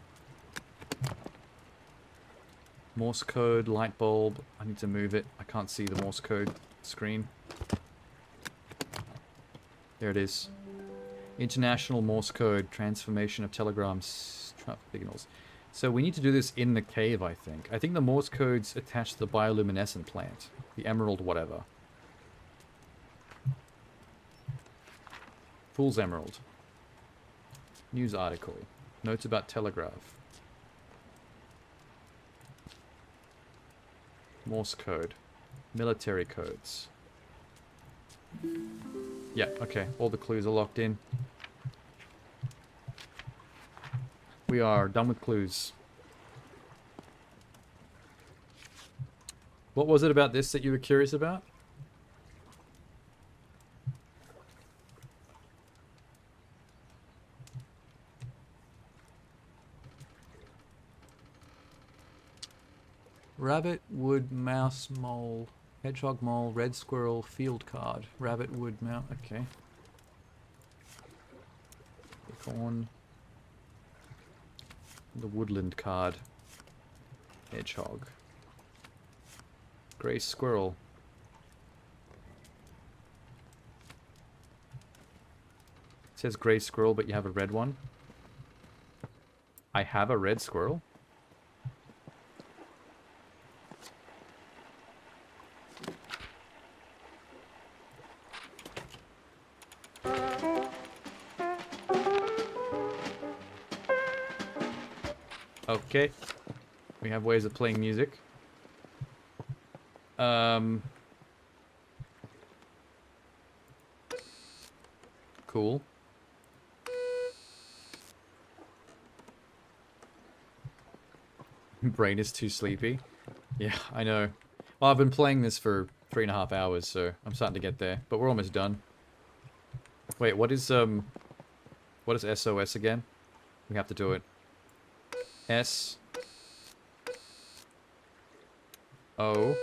Morse code, light bulb. I need to move it. I can't see the Morse code screen. There it is. International Morse code, transformation of telegrams, signals. So we need to do this in the cave, I think. I think the Morse code's attached to the bioluminescent plant. The emerald whatever. Fool's Emerald. News article. Notes about telegraph. Morse code. Military codes. Yeah, okay. All the clues are locked in. We are done with clues. What was it about this that you were curious about? Rabbit, wood, mouse, mole, hedgehog, mole, red squirrel, field card. Rabbit, wood, mouse. Okay. Corn. The woodland card. Hedgehog. Grey squirrel. It says grey squirrel, but you have a red one. I have a red squirrel? Okay. We have ways of playing music. Cool. Brain is too sleepy. Yeah, I know. Well, I've been playing this for 3.5 hours, so I'm starting to get there. But we're almost done. Wait, what is SOS again? We have to do it. S O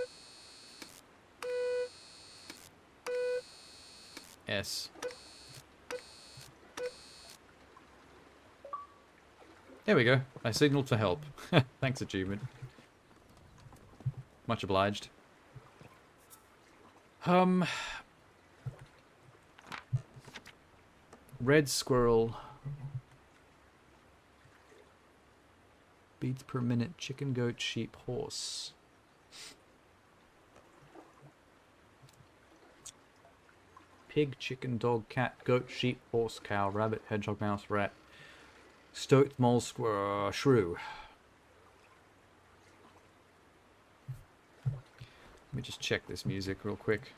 S. There we go. I signaled for help. Thanks, achievement. Much obliged. Red squirrel. Beats per minute. Chicken, goat, sheep, horse. Pig, chicken, dog, cat, goat, sheep, horse, cow, rabbit, hedgehog, mouse, rat. Stoat, mole, squirrel, shrew. Let me just check this music real quick.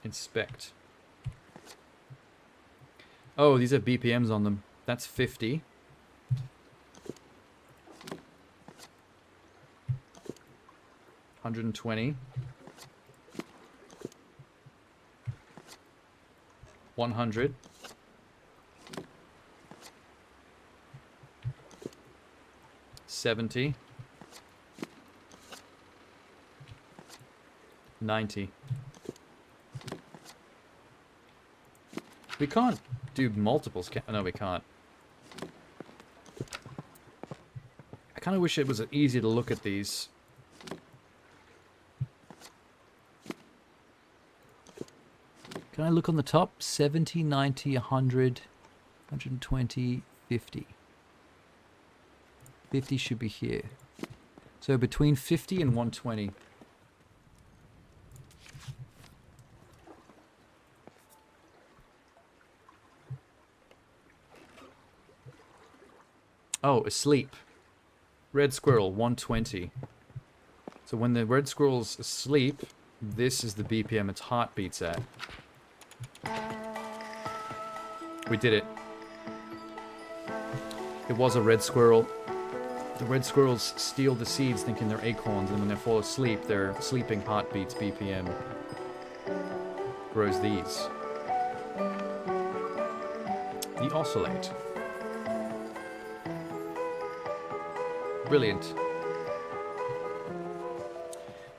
Inspect. Oh, these have BPMs on them. That's 50. $120. 100. 70. 90. We can't do multiples. No, we can't. I kind of wish it was easier to look at these. Can I look on the top? 70, 90, 100, 120, 50. 50 should be here. So between 50 and 120. Oh, asleep. Red squirrel, 120. So when the red squirrel's asleep, this is the BPM its heart beats at. We did it. It was a red squirrel. The red squirrels steal the seeds thinking they're acorns, and when they fall asleep, their sleeping heartbeats BPM grows these. The oscillate. Brilliant.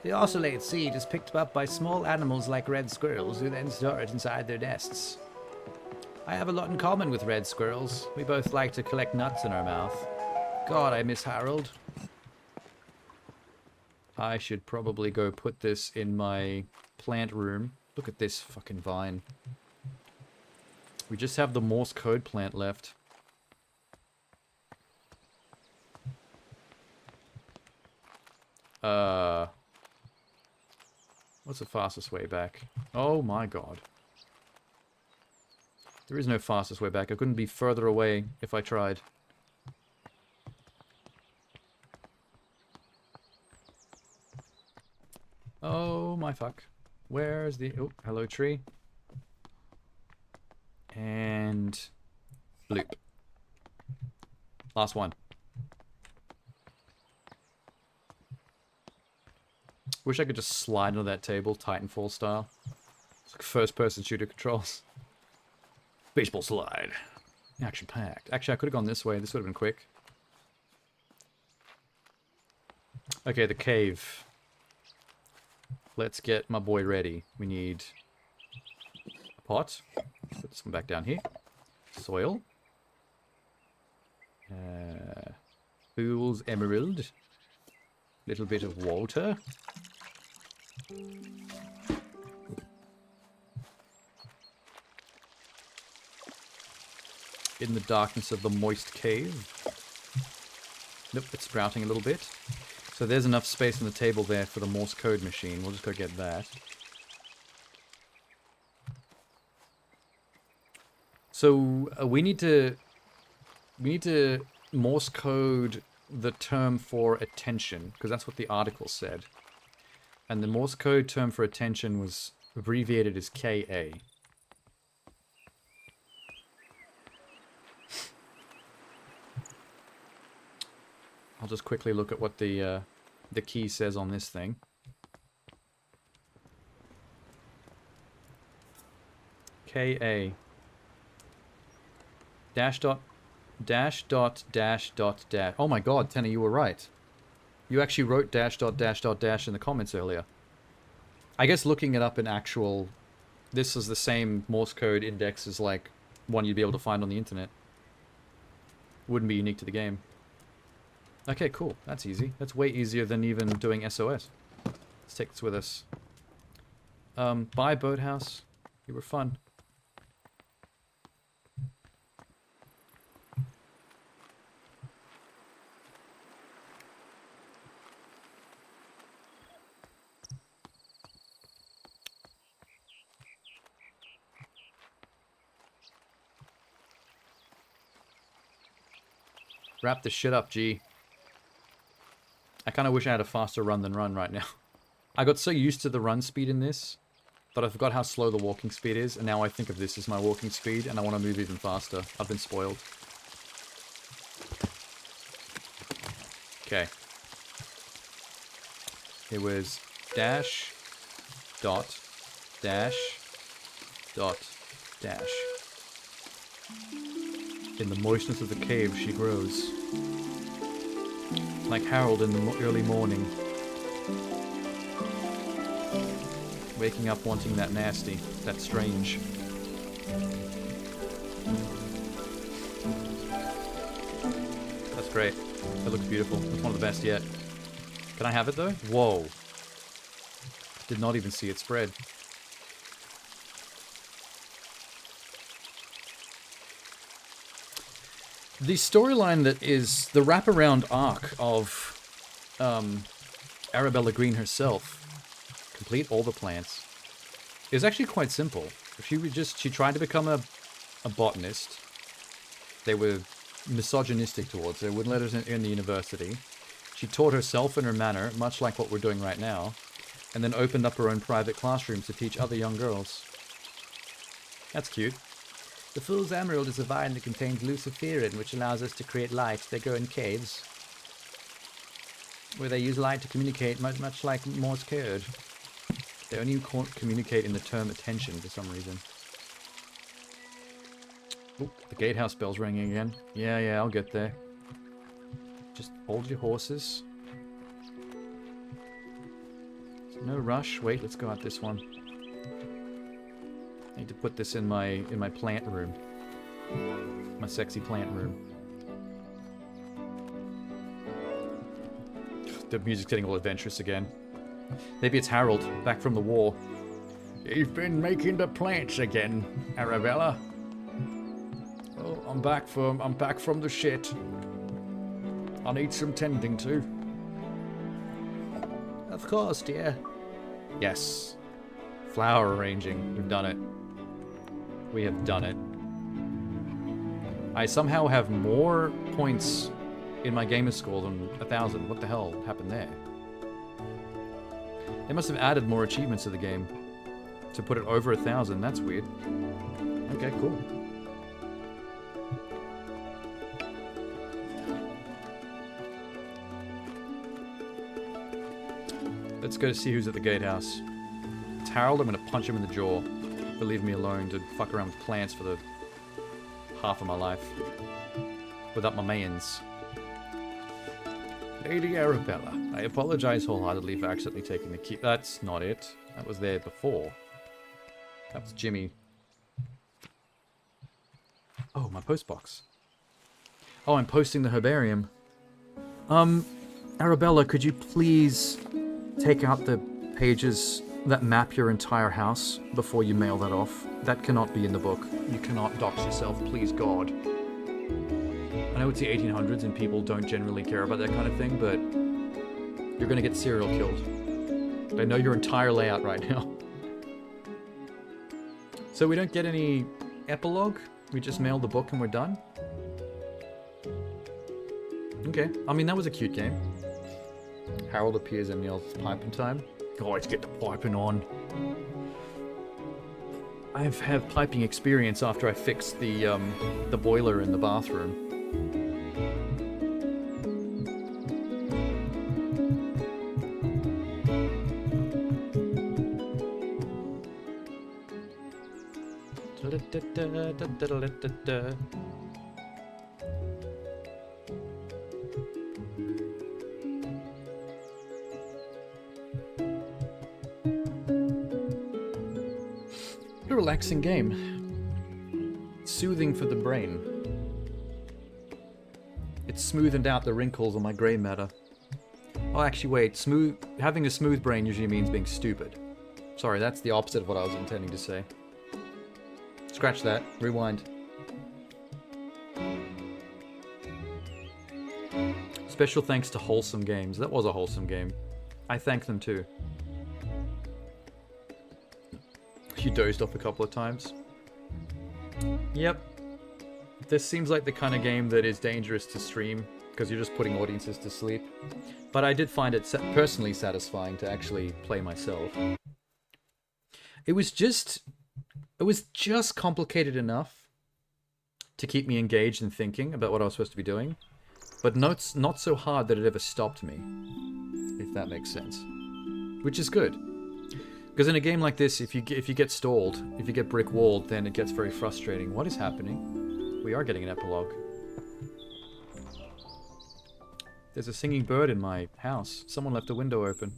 The oscillate seed is picked up by small animals like red squirrels who then store it inside their nests. I have a lot in common with red squirrels. We both like to collect nuts in our mouth. God, I miss Harold. I should probably go put this in my plant room. Look at this fucking vine. We just have the Morse code plant left. What's the fastest way back? Oh my god. There is no fastest way back. I couldn't be further away if I tried. Oh my fuck. Where's the... Oh, hello tree. And... bloop. Last one. Wish I could just slide onto that table, Titanfall style. It's like first-person shooter controls. Baseball slide. Action-packed. Actually, I could have gone this way. This would have been quick. Okay, the cave. Let's get my boy ready. We need a pot. Put this one back down here. Soil. Fool's emerald. Little bit of water. In the darkness of the moist cave. Nope, it's sprouting a little bit. So there's enough space on the table there for the Morse code machine. We'll just go get that. So we need to Morse code the term for attention, because that's what the article said. And the Morse code term for attention was abbreviated as KA. I'll just quickly look at what the key says on this thing. KA. Dash dot dash dot dash dot dash. Oh my god, Tanner, you were right. You actually wrote dash dot dash dot dash in the comments earlier. I guess looking it up in actual... This is the same Morse code index as like one you'd be able to find on the internet. Wouldn't be unique to the game. Okay, cool. That's easy. That's way easier than even doing SOS. Let's take this with us. Bye, Boathouse. You were fun. Wrap this shit up, G. I kind of wish I had a faster run than run right now. I got so used to the run speed in this that I forgot how slow the walking speed is, and now I think of this as my walking speed, and I want to move even faster. I've been spoiled. Okay. It was dash, dot, dash, dot, dash. In the moistness of the cave she grows. Like Harold in the early morning. Waking up wanting that nasty, that strange. That's great. That looks beautiful. It's one of the best yet. Can I have it though? Whoa. Did not even see it spread. The storyline that is the wraparound arc of Arabella Green herself, complete all the plants, is actually quite simple. She tried to become a botanist. They were misogynistic towards her, wouldn't let her in the university. She taught herself in her manner, much like what we're doing right now, and then opened up her own private classrooms to teach other young girls. That's cute. The Fool's Emerald is a vine that contains luciferin, which allows us to create light. They grow in caves, where they use light to communicate, much like Morse code. They only communicate in the term attention for some reason. Oop, the gatehouse bell's ringing again. Yeah, I'll get there. Just hold your horses. No rush. Wait, let's go out this one. I need to put this in my plant room. My sexy plant room. The music's getting all adventurous again. Maybe it's Harold, back from the war. You've been making the plants again, Arabella. Oh, I'm back from the shit. I need some tending to. Of course, dear. Yes. Flower arranging. We've done it. We have done it. I somehow have more points in my gamer score than 1,000. What the hell happened there? They must have added more achievements to the game to put it over 1,000. That's weird. Okay, cool. Let's go see who's at the gatehouse. It's Harold. I'm gonna punch him in the jaw for leaving me alone to fuck around with plants for the half of my life without my mans. Lady Arabella, I apologize wholeheartedly for accidentally taking the key. That's not it. That was there before. That was Jimmy. Oh, my postbox. Oh, I'm posting the herbarium. Arabella, could you please take out the pages that map your entire house before you mail that off? That cannot be in the book. You cannot dox yourself, please God. I know it's the 1800s and people don't generally care about that kind of thing, but you're gonna get serial killed. I know your entire layout right now. So we don't get any epilogue? We just mail the book and we're done? Okay. I mean, that was a cute game. Harold appears and yells, "Piping time." guys, get the piping on. I have piping experience after I fixed the boiler in the bathroom. What a relaxing game. Soothing for the brain. It's smoothened out the wrinkles on my grey matter. Oh, actually, wait. Having a smooth brain usually means being stupid. Sorry, that's the opposite of what I was intending to say. Scratch that. Rewind. Special thanks to Wholesome Games. That was a wholesome game. I thank them too. You dozed off a couple of times. Yep. This seems like the kind of game that is dangerous to stream, because you're just putting audiences to sleep. But I did find it personally satisfying to actually play myself. It was just complicated enough to keep me engaged and thinking about what I was supposed to be doing, but not so hard that it ever stopped me, if that makes sense. Which is good. Because in a game like this, if you get stalled, if you get brick-walled, then it gets very frustrating. What is happening? We are getting an epilogue. There's a singing bird in my house. Someone left a window open.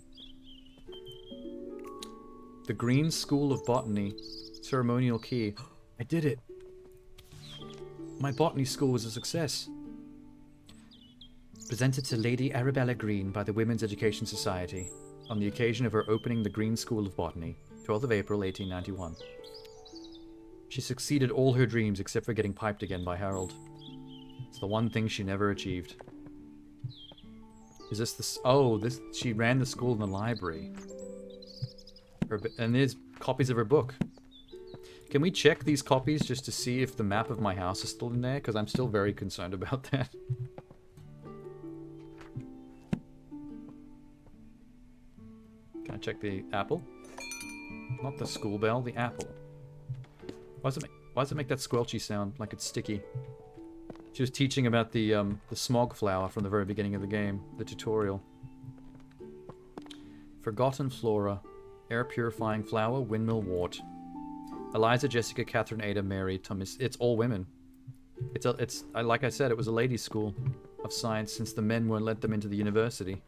The Green School of Botany. Ceremonial key. I did it! My botany school was a success. Presented to Lady Arabella Green by the Women's Education Society on the occasion of her opening the Green School of Botany, 12th of April, 1891. She succeeded all her dreams except for getting piped again by Harold. It's the one thing she never achieved. Is this the... Oh, she ran the school in the library. And there's copies of her book. Can we check these copies just to see if the map of my house is still in there? Because I'm still very concerned about that. Can I check the apple? Not the school bell, the apple. Why does it make... Why does it make that squelchy sound like it's sticky? She was teaching about the smog flower from the very beginning of the game, the tutorial. Forgotten flora, air purifying flower, windmill wart. Eliza, Jessica, Catherine, Ada, Mary, Thomas. It's all women. It's like I said, it was a ladies' school of science since the men won't let them into the university.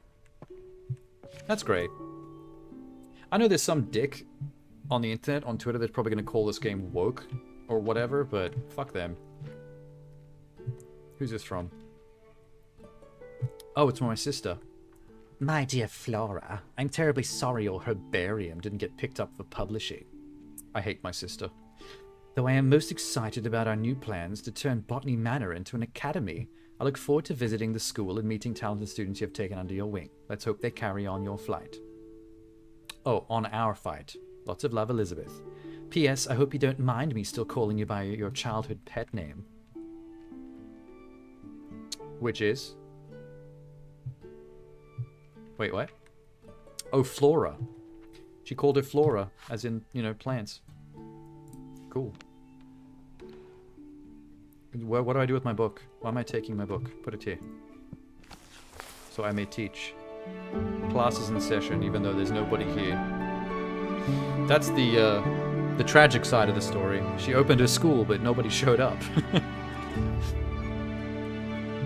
That's great. I know there's some dick on the internet, on Twitter, that's probably going to call this game woke or whatever, but fuck them. Who's this from? Oh, it's from my sister. My dear Flora, I'm terribly sorry your herbarium didn't get picked up for publishing. I hate my sister. Though I am most excited about our new plans to turn Botany Manor into an academy, I look forward to visiting the school and meeting talented students you have taken under your wing. Let's hope they carry on your flight. Oh, on our fight. Lots of love, Elizabeth. P.S. I hope you don't mind me still calling you by your childhood pet name. Which is? Wait, what? Oh, Flora. She called her Flora, as in, you know, plants. Cool. What do I do with my book? Why am I taking my book? Put it here. So I may teach. Class is in session, even though there's nobody here. That's the tragic side of the story. She opened her school, but nobody showed up.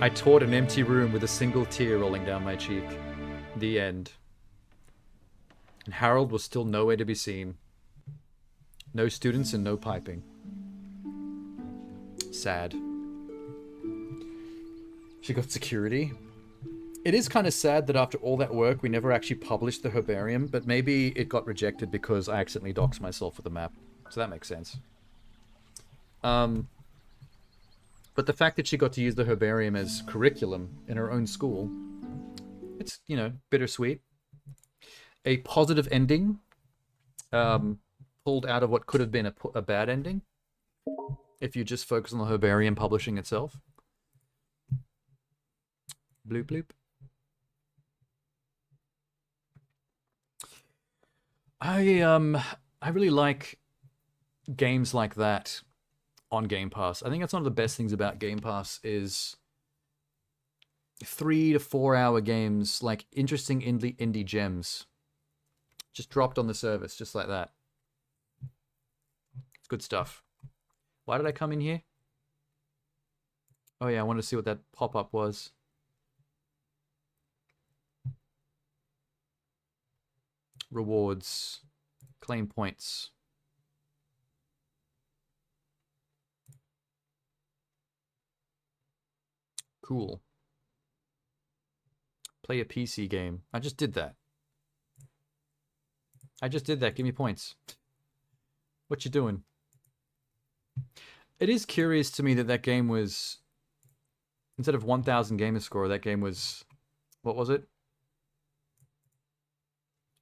I taught an empty room with a single tear rolling down my cheek. The end. And Harold was still nowhere to be seen. No students and no piping. Sad. She got security. It is kind of sad that after all that work, we never actually published the herbarium, but maybe it got rejected because I accidentally doxed myself with the map. So that makes sense. But the fact that she got to use the herbarium as curriculum in her own school, it's, you know, bittersweet. A positive ending, pulled out of what could have been a bad ending, if you just focus on the herbarium publishing itself. Bloop bloop. I really like games like that on Game Pass. I think that's one of the best things about Game Pass is 3 to 4 hour games, like interesting indie gems, just dropped on the service, just like that. It's good stuff. Why did I come in here? Oh yeah, I wanted to see what that pop-up was. Rewards. Claim points. Cool. Play a PC game. I just did that. Give me points. What you doing? It is curious to me that that game was... Instead of 1,000 gamer score, that game was... What was it?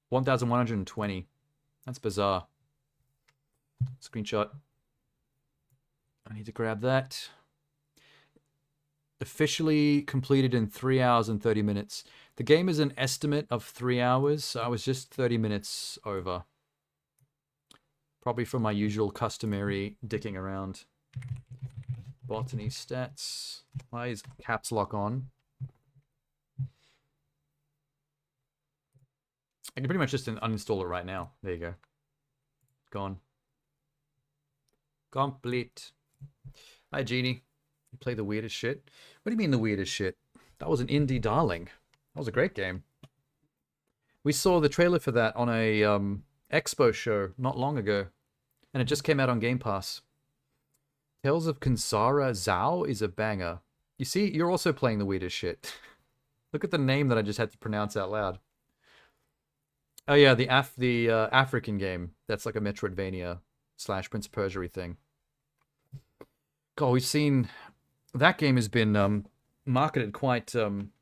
1,120. That's bizarre. Screenshot. I need to grab that. Officially completed in 3 hours and 30 minutes. The game is an estimate of 3 hours, so I was just 30 minutes over. Probably from my usual customary dicking around. Botany stats. Why is caps lock on? I can pretty much just uninstall it right now. There you go. Gone. Complete. Hi, Genie. You play the weirdest shit? What do you mean the weirdest shit? That was an indie darling. That was a great game. We saw the trailer for that on a expo show not long ago. And it just came out on Game Pass. Tales of Kansara Zhao is a banger. You see, you're also playing the weirdest shit. Look at the name that I just had to pronounce out loud. Oh yeah, the African game. That's like a Metroidvania / Prince of Persia thing. God, we've seen... That game has been marketed quite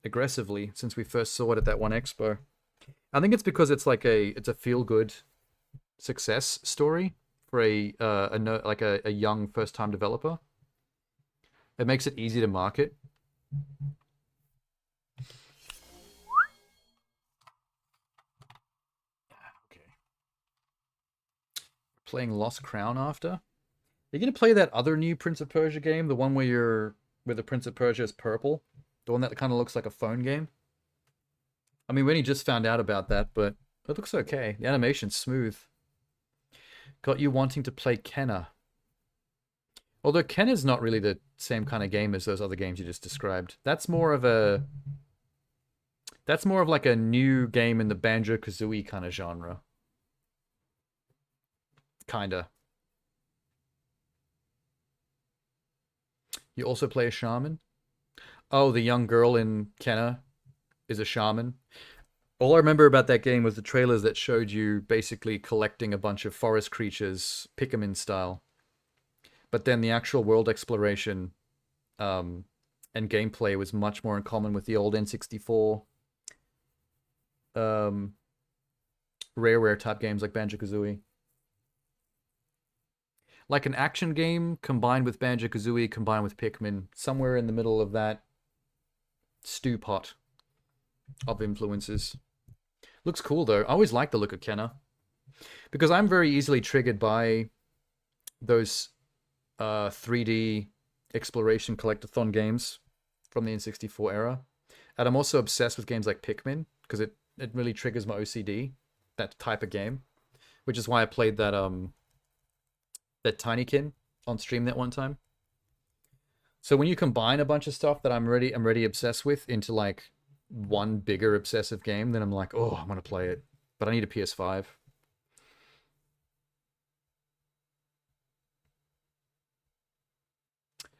aggressively since we first saw it at that one expo. I think it's because it's like it's a feel-good success story for a young first-time developer. It makes it easy to market. Okay. Playing Lost Crown after? You're gonna play that other new Prince of Persia game, the one where the Prince of Persia is purple, the one that kind of looks like a phone game. I mean, we only just found out about that, but it looks okay. The animation's smooth. Got you wanting to play Kenna. Although Kenna's not really the same kind of game as those other games you just described. That's more of like a new game in the Banjo-Kazooie kind of genre. Kinda. You also play a shaman? Oh, the young girl in Kenna is a shaman. All I remember about that game was the trailers that showed you basically collecting a bunch of forest creatures, Pikmin style. But then the actual world exploration and gameplay was much more in common with the old N64 Rareware type games like Banjo-Kazooie. Like an action game combined with Banjo-Kazooie, combined with Pikmin, somewhere in the middle of that stew pot of influences. Looks cool though. I always like the look of Kenna. Because I'm very easily triggered by those 3D exploration collectathon games from the N64 era. And I'm also obsessed with games like Pikmin, because it really triggers my OCD, that type of game. Which is why I played that Tinykin on stream that one time. So when you combine a bunch of stuff that I'm already obsessed with into like one bigger obsessive game, then I'm like, oh, I want to play it. But I need a PS5.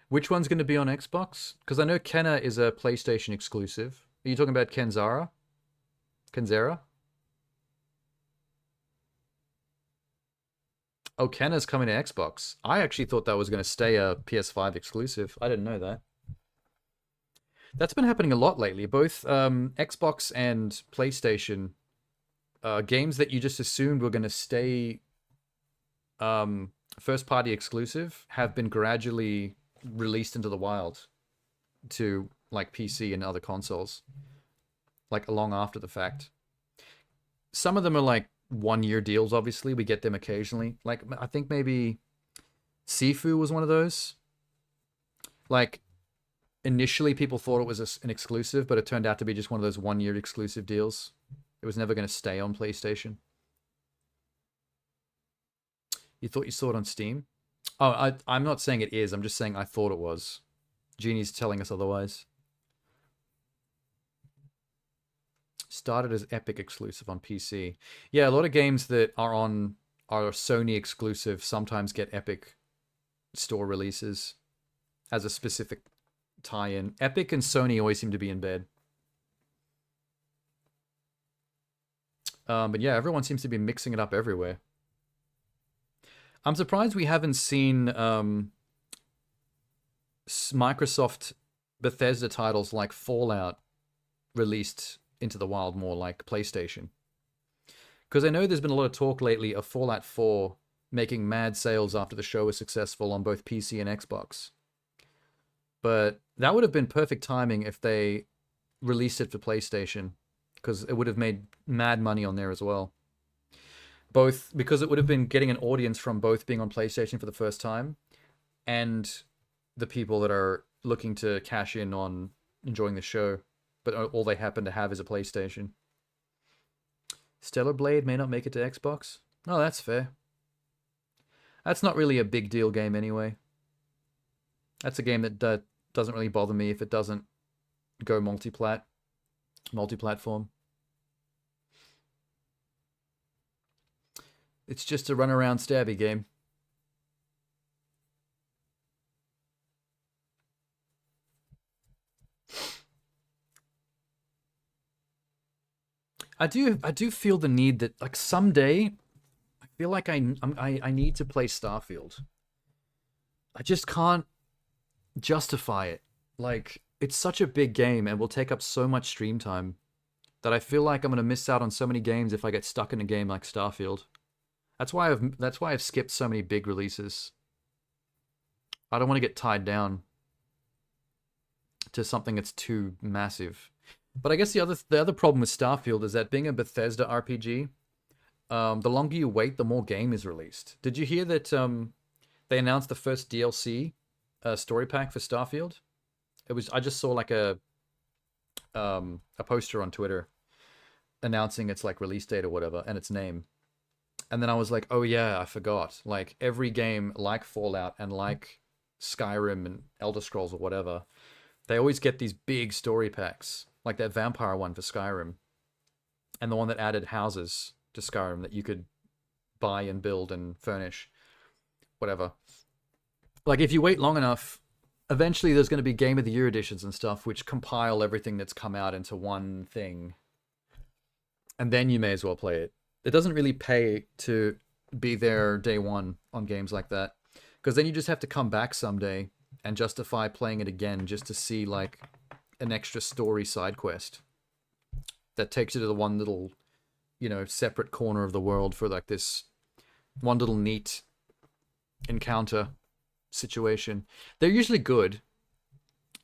Which one's going to be on Xbox? Because I know Kenna is a PlayStation exclusive. Are you talking about Kenzara? Kenzera? Oh, Kenna's coming to Xbox. I actually thought that was going to stay a PS5 exclusive. I didn't know that. That's been happening a lot lately. Both Xbox and PlayStation games that you just assumed were going to stay first-party exclusive have been gradually released into the wild to like PC and other consoles, like long after the fact. Some of them are like 1-year deals, obviously. We get them occasionally. Like, I think maybe Sifu was one of those. Like, initially people thought it was an exclusive, but it turned out to be just one of those 1-year exclusive deals. It was never going to stay on PlayStation. You thought you saw it on Steam? Oh, I'm not saying it is. I'm just saying I thought it was. Genie's telling us otherwise. Started as Epic exclusive on PC. Yeah, a lot of games that are Sony exclusive sometimes get Epic store releases as a specific tie-in. Epic and Sony always seem to be in bed. But yeah, everyone seems to be mixing it up everywhere. I'm surprised we haven't seen Microsoft Bethesda titles like Fallout released into the wild more like PlayStation. Because I know there's been a lot of talk lately of Fallout 4 making mad sales after the show was successful on both PC and Xbox. But that would have been perfect timing if they released it for PlayStation, because it would have made mad money on there as well. Both because it would have been getting an audience from both being on PlayStation for the first time and the people that are looking to cash in on enjoying the show, but all they happen to have is a PlayStation. Stellar Blade may not make it to Xbox. Oh, that's fair. That's not really a big deal game anyway. That's a game that doesn't really bother me if it doesn't go multi-platform. It's just a run-around stabby game. I do feel the need that like someday I feel like I need to play Starfield. I just can't justify it. Like, it's such a big game and will take up so much stream time that I feel like I'm gonna miss out on so many games if I get stuck in a game like Starfield. That's why I've skipped so many big releases. I don't want to get tied down to something that's too massive. But I guess the other problem with Starfield is that being a Bethesda RPG, the longer you wait, the more game is released. Did you hear that they announced the first DLC story pack for Starfield. I just saw like a poster on Twitter announcing its like release date or whatever and its name. And then I was like, oh yeah, I forgot. Like every game like Fallout and like Skyrim and Elder Scrolls or whatever, they always get these big story packs, like that vampire one for Skyrim, and the one that added houses to Skyrim that you could buy and build and furnish, whatever. Like if you wait long enough, eventually there's going to be Game of the Year editions and stuff which compile everything that's come out into one thing. And then you may as well play it. It doesn't really pay to be there day one on games like that, because then you just have to come back someday and justify playing it again just to see like an extra story side quest that takes you to the one little, separate corner of the world for like this one little neat encounter situation. They're usually good.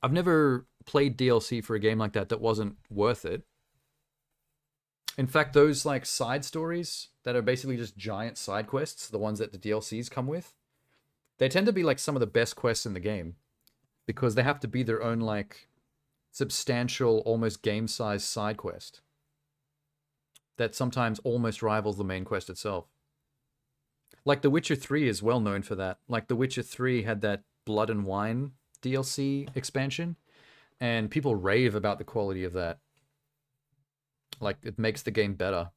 I've never played DLC for a game like that wasn't worth it. In fact, those like side stories that are basically just giant side quests, the ones that the DLCs come with, they tend to be like some of the best quests in the game because they have to be their own like substantial, almost game-sized side quest that sometimes almost rivals the main quest itself. Like The Witcher 3 is well known for that. Like The Witcher 3 had that Blood and Wine DLC expansion, and people rave about the quality of that. Like, it makes the game better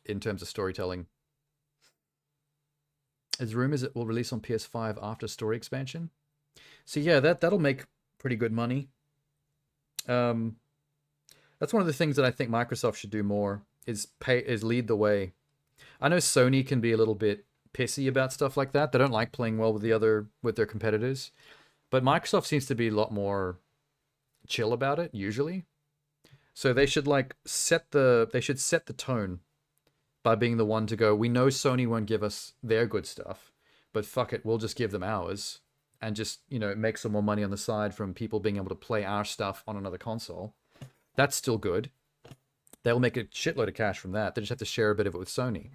in terms of storytelling. There's rumors it will release on PS5 after story expansion. So yeah, that'll make pretty good money. That's one of the things that I think Microsoft should do more is lead the way. I know Sony can be a little bit pissy about stuff like that. They don't like playing well with their competitors. But Microsoft seems to be a lot more chill about it usually. So they should set the tone by being the one to go, we know Sony won't give us their good stuff, but fuck it, we'll just give them ours and just, make some more money on the side from people being able to play our stuff on another console. That's still good. They'll make a shitload of cash from that. They just have to share a bit of it with Sony,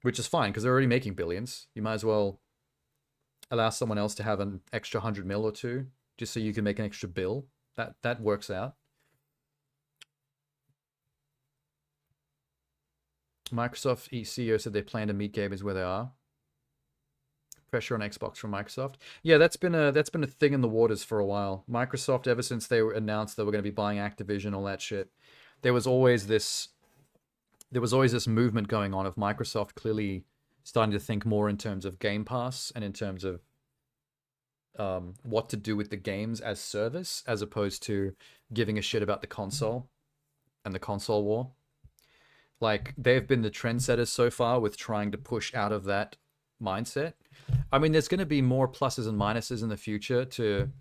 which is fine because they're already making billions. You might as well allow someone else to have an extra 100 mil or two just so you can make an extra bill. That works out. Microsoft CEO said they plan to meet gamers where they are. Pressure on Xbox from Microsoft. Yeah, that's been a thing in the waters for a while. Microsoft, ever since they announced they were going to be buying Activision, all that shit, there was always this movement going on of Microsoft clearly starting to think more in terms of Game Pass and in terms of what to do with the games as service, as opposed to giving a shit about the console and the console war. Like, they've been the trendsetters so far with trying to push out of that mindset. I mean, there's going to be more pluses and minuses in the future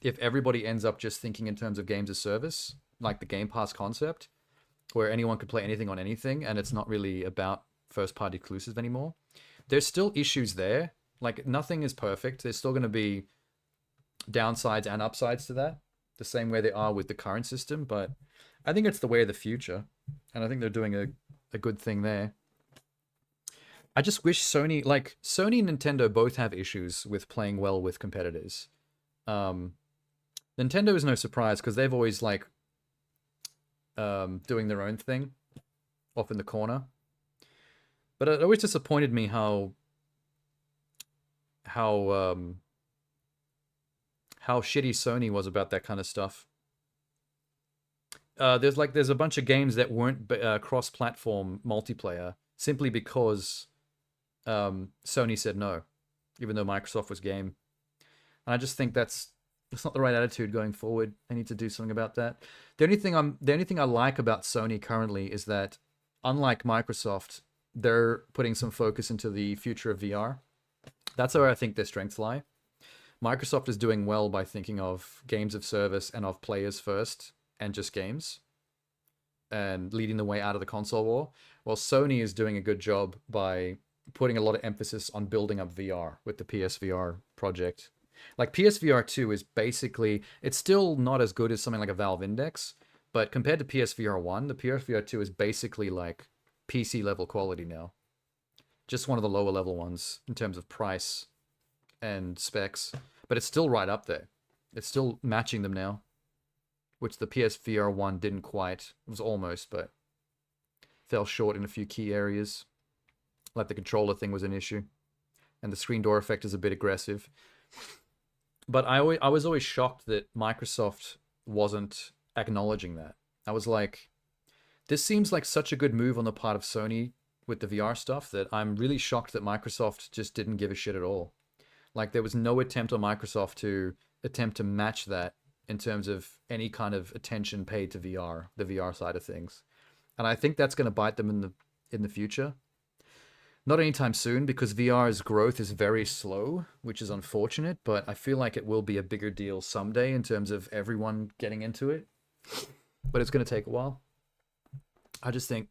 if everybody ends up just thinking in terms of games as service, like the Game Pass concept, where anyone could play anything on anything, and it's not really about first-party exclusives anymore. There's still issues there. Like, nothing is perfect. There's still going to be downsides and upsides to that, the same way they are with the current system, but I think it's the way of the future, and I think they're doing a good thing there. I just wish Sony and Nintendo both have issues with playing well with competitors. Nintendo is no surprise because they've always doing their own thing off in the corner. But it always disappointed me how shitty Sony was about that kind of stuff. There's a bunch of games that weren't cross-platform multiplayer simply because Sony said no, even though Microsoft was game. And I just think that's not the right attitude going forward. They need to do something about that. The only thing I like about Sony currently is that, unlike Microsoft, they're putting some focus into the future of VR. That's where I think their strengths lie. Microsoft is doing well by thinking of games of service and of players first and just games, and leading the way out of the console war, while Sony is doing a good job by putting a lot of emphasis on building up VR with the PSVR project. Like, PSVR 2 is basically, it's still not as good as something like a Valve Index, but compared to PSVR 1, the PSVR 2 is basically like PC level quality now. Just one of the lower level ones in terms of price and specs. But it's still right up there. It's still matching them now. Which the PSVR 1 didn't quite. It was almost, but fell short in a few key areas. Like the controller thing was an issue. And the screen door effect is a bit aggressive. But I was always shocked that Microsoft wasn't acknowledging that. I was like, this seems like such a good move on the part of Sony with the VR stuff that I'm really shocked that Microsoft just didn't give a shit at all. Like, there was no attempt on Microsoft to attempt to match that in terms of any kind of attention paid to VR, the VR side of things. And I think that's going to bite them in the future. Not anytime soon, because VR's growth is very slow, which is unfortunate, but I feel like it will be a bigger deal someday in terms of everyone getting into it. But it's going to take a while. I just think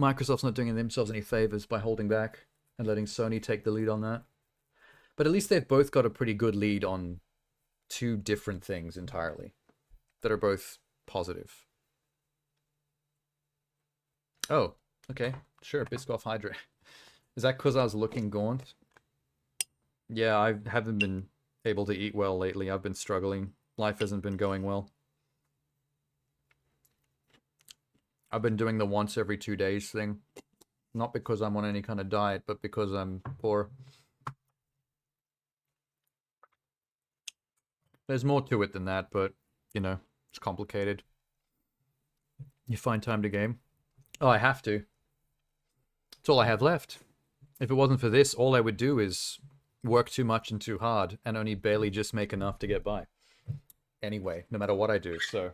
Microsoft's not doing themselves any favors by holding back and letting Sony take the lead on that. But at least they've both got a pretty good lead on two different things entirely that are both positive. Oh, okay. Sure, Biscoff Hydrate. Is that because I was looking gaunt? Yeah, I haven't been able to eat well lately. I've been struggling. Life hasn't been going well. I've been doing the once every 2 days thing. Not because I'm on any kind of diet, but because I'm poor. There's more to it than that, but, you know, it's complicated. You find time to game. Oh, I have to. It's all I have left. If it wasn't for this, all I would do is work too much and too hard and only barely just make enough to get by. Anyway, no matter what I do, so...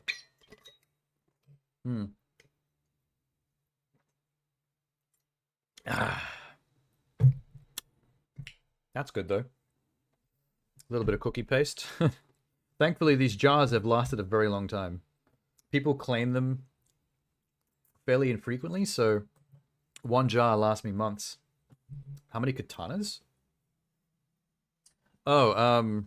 That's good, though. A little bit of cookie paste. Thankfully, these jars have lasted a very long time. People claim them fairly infrequently, so one jar lasts me months. How many katanas? Oh,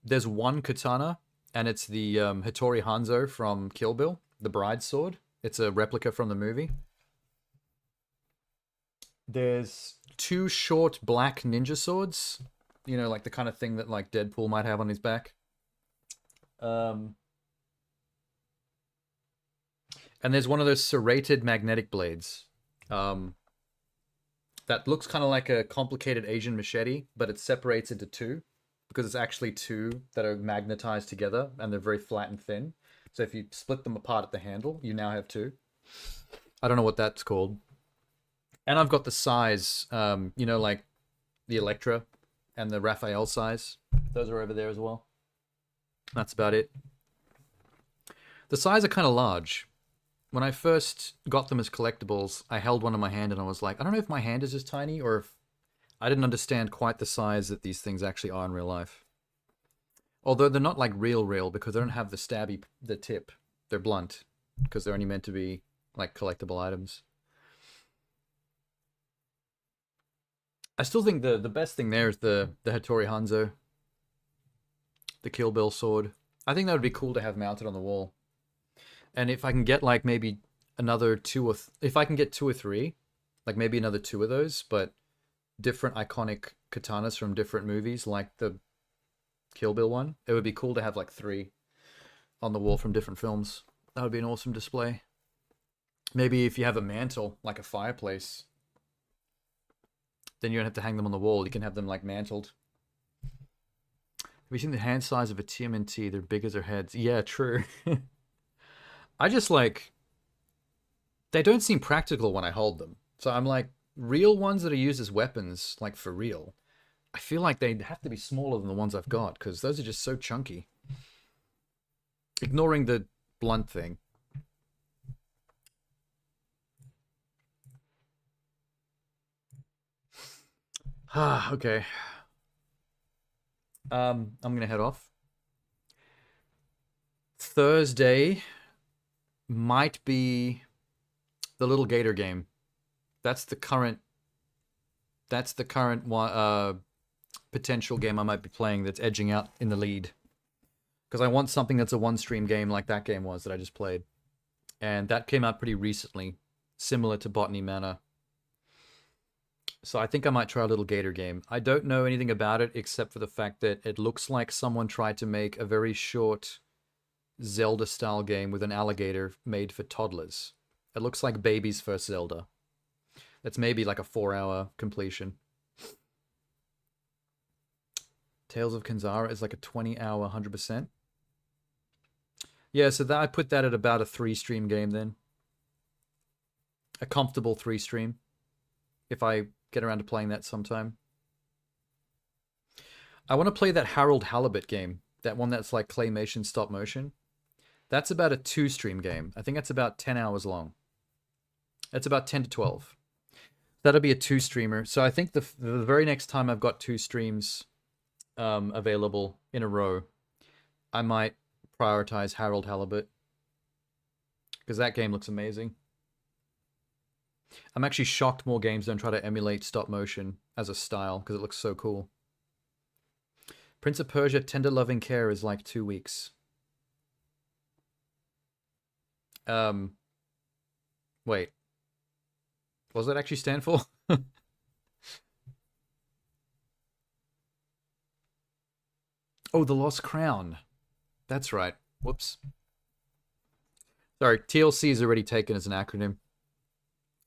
there's one katana, and it's the Hattori Hanzo from Kill Bill, the bride's sword. It's a replica from the movie. There's 2 short black ninja swords. You know, like the kind of thing that like Deadpool might have on his back. And there's one of those serrated magnetic blades. That looks kind of like a complicated Asian machete, but it separates into 2 because it's actually 2 that are magnetized together and they're very flat and thin. So if you split them apart at the handle, you now have 2. I don't know what that's called. And I've got the size, you know, like the Electra and the Raphael size. Those are over there as well. That's about it. The size are kind of large. When I first got them as collectibles, I held one in my hand and I was like, I don't know if my hand is just tiny or if I didn't understand quite the size that these things actually are in real life. Although they're not like real because they don't have the tip. They're blunt because they're only meant to be like collectible items. I still think the best thing there is the Hattori Hanzo. The Kill Bill sword. I think that would be cool to have mounted on the wall. And if I can get like maybe another 2 or... if I can get 2 or 3, like maybe another 2 of those, but different iconic katanas from different movies, like the Kill Bill one, it would be cool to have like 3 on the wall from different films. That would be an awesome display. Maybe if you have a mantle, like a fireplace, then you don't have to hang them on the wall. You can have them like mantled. Have you seen the hand size of a TMNT? They're big as their heads. Yeah, true. I just like... they don't seem practical when I hold them. So I'm like, real ones that are used as weapons, like for real, I feel like they'd have to be smaller than the ones I've got, because those are just so chunky. Ignoring the blunt thing. Okay. I'm gonna head off. Thursday might be the Little Gator game. That's the current one, potential game I might be playing that's edging out in the lead. Because I want something that's a one-stream game like that game was that I just played. And that came out pretty recently, similar to Botany Manor. So I think I might try a little Gator game. I don't know anything about it except for the fact that it looks like someone tried to make a very short Zelda-style game with an alligator made for toddlers. It looks like baby's first Zelda. That's maybe like a 4-hour completion. Tales of Kanzara is like a 20-hour 100%. Yeah, so that I put that at about a 3-stream game then. A comfortable 3-stream. If I get around to playing that sometime. I want to play that Harold Halibut game. That one that's like claymation stop motion. That's about a 2-stream game. I think that's about 10 hours long. That's about 10 to 12. That'll be a 2-streamer. So I think the very next time I've got 2 streams available in a row, I might prioritize Harold Halibut. Because that game looks amazing. I'm actually shocked more games don't try to emulate stop motion as a style, because it looks so cool. Prince of Persia Tender Loving Care is like 2 weeks. Wait. What does that actually stand for? Oh, The Lost Crown. That's right. Whoops. Sorry, TLC is already taken as an acronym.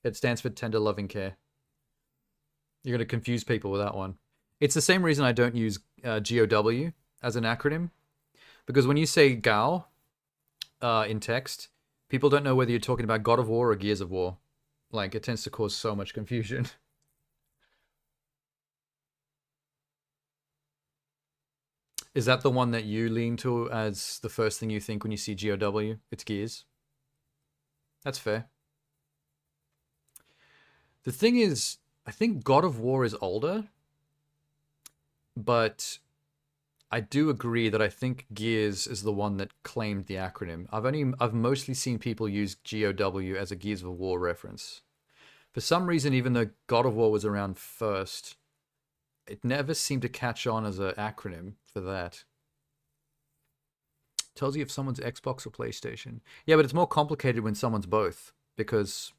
It stands for Tender Loving Care. You're going to confuse people with that one. It's the same reason I don't use GOW as an acronym. Because when you say GAO in text, people don't know whether you're talking about God of War or Gears of War. Like, it tends to cause so much confusion. Is that the one that you lean to as the first thing you think when you see GOW? It's Gears? That's fair. The thing is, I think God of War is older, but I do agree that I think Gears is the one that claimed the acronym. I've mostly seen people use GOW as a Gears of War reference. For some reason, even though God of War was around first, it never seemed to catch on as an acronym for that. Tells you if someone's Xbox or PlayStation. Yeah, but it's more complicated when someone's both, because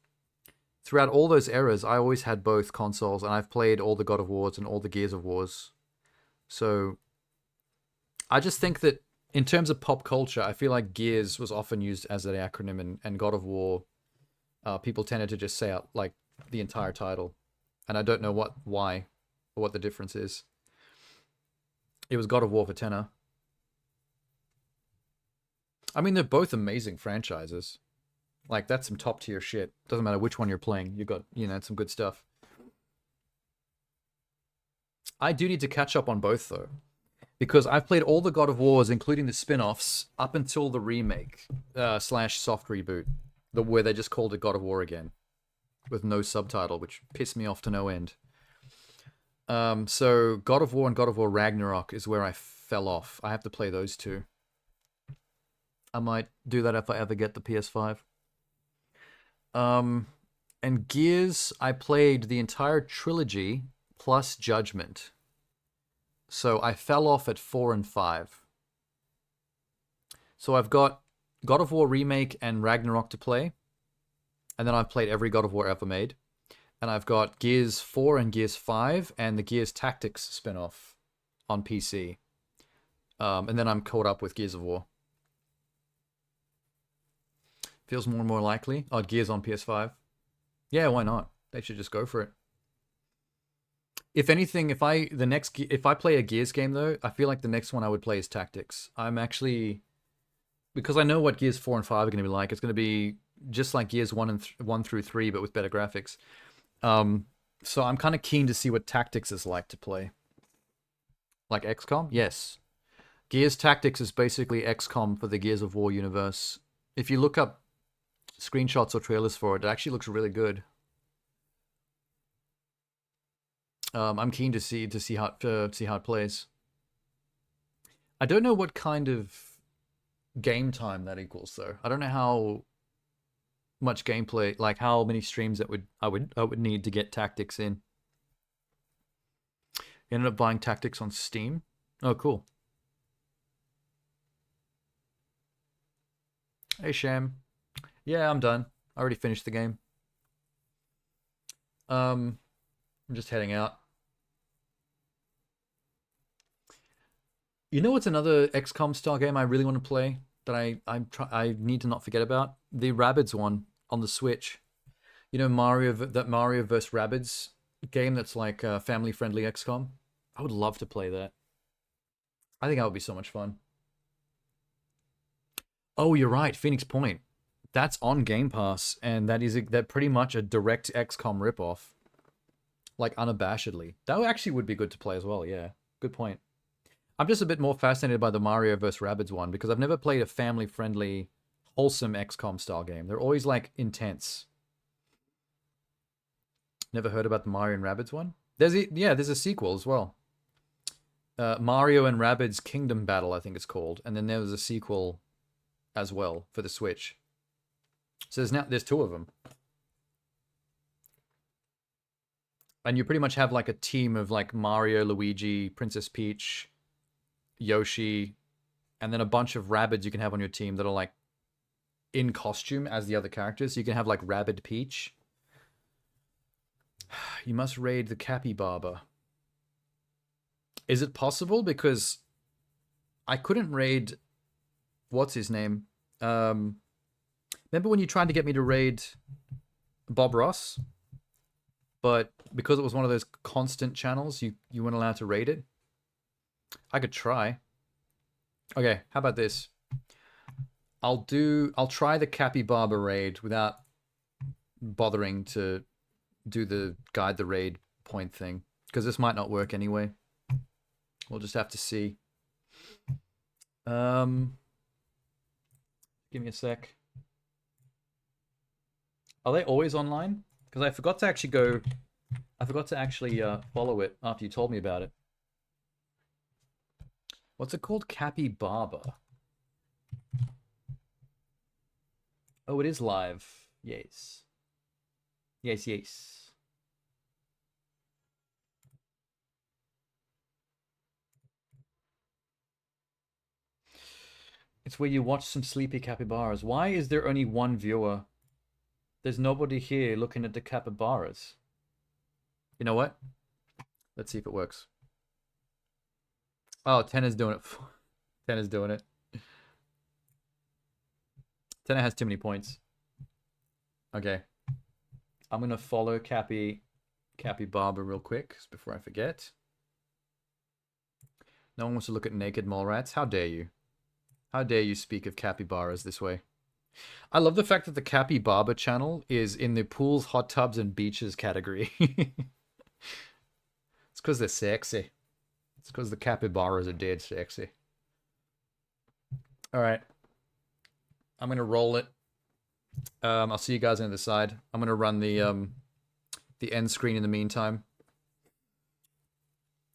throughout all those eras, I always had both consoles, and I've played all the God of Wars and all the Gears of Wars. So I just think that in terms of pop culture, I feel like Gears was often used as an acronym, and God of War, people tended to just say out like the entire title. And I don't know why, or what the difference is. It was God of War for tenor. I mean, they're both amazing franchises. Like, that's some top tier shit. Doesn't matter which one you're playing. You got, some good stuff. I do need to catch up on both, though. Because I've played all the God of Wars, including the spin-offs, up until the remake, / soft reboot. Where they just called it God of War again. With no subtitle, which pissed me off to no end. So, God of War and God of War Ragnarok is where I fell off. I have to play those two. I might do that if I ever get the PS5. And Gears, I played the entire trilogy plus Judgment. So I fell off at 4 and 5. So I've got God of War Remake and Ragnarok to play. And then I've played every God of War ever made. And I've got Gears 4 and Gears 5 and the Gears Tactics spin-off on PC. And then I'm caught up with Gears of War. Feels more and more likely. Oh, Gears on PS5. Yeah, why not? They should just go for it. If anything, if I play a Gears game though, I feel like the next one I would play is Tactics. I'm actually, because I know what Gears 4 and 5 are going to be like. It's going to be just like Gears 1 through 3, but with better graphics. So I'm kind of keen to see what Tactics is like to play. Like XCOM? Yes. Gears Tactics is basically XCOM for the Gears of War universe. If you look up screenshots or trailers for it, it actually looks really good. I'm keen to see how it plays. I don't know what kind of game time that equals though. I don't know how much gameplay, like how many streams that I would need to get Tactics in. Ended up buying Tactics on Steam. Oh, cool. Hey, Sham. Yeah, I'm done. I already finished the game. I'm just heading out. You know what's another XCOM style game I really want to play that I need to not forget about? The Rabbids one on the Switch. You know that Mario vs. Rabbids game that's like family friendly XCOM? I would love to play that. I think that would be so much fun. Oh, you're right, Phoenix Point. That's on Game Pass, and that pretty much a direct XCOM ripoff. Like unabashedly. That actually would be good to play as well, yeah. Good point. I'm just a bit more fascinated by the Mario vs. Rabbids one because I've never played a family-friendly, wholesome XCOM style game. They're always like intense. Never heard about the Mario and Rabbids one? There's a sequel as well. Mario and Rabbids Kingdom Battle, I think it's called, and then there was a sequel as well for the Switch. So there's two of them. And you pretty much have like a team of like Mario, Luigi, Princess Peach, Yoshi, and then a bunch of Rabbids you can have on your team that are like in costume as the other characters. So you can have like Rabbid Peach. You must raid the Capybara. Is it possible? Because I couldn't raid... What's his name? Remember when you tried to get me to raid Bob Ross? But because it was one of those constant channels, you weren't allowed to raid it? I could try. Okay, how about this? I'll try the Capybara raid without bothering to do the guide the raid point thing. Because this might not work anyway. We'll just have to see. Give me a sec. Are they always online? Because I forgot to actually follow it after you told me about it. What's it called? Capybara. Oh, it is live. Yes. Yes, yes. It's where you watch some sleepy capybaras. Why is there only one viewer? There's nobody here looking at the capybaras. You know what? Let's see if it works. Oh, Tenna's doing it. Tenna's doing it. Tenna has too many points. Okay. I'm going to follow Capybara real quick before I forget. No one wants to look at naked mole rats. How dare you? How dare you speak of capybaras this way? I love the fact that the Capybara channel is in the pools, hot tubs, and beaches category. It's because they're sexy. It's because the capybaras are dead sexy. All right. I'm going to roll it. I'll see you guys on the side. I'm going to run the end screen in the meantime.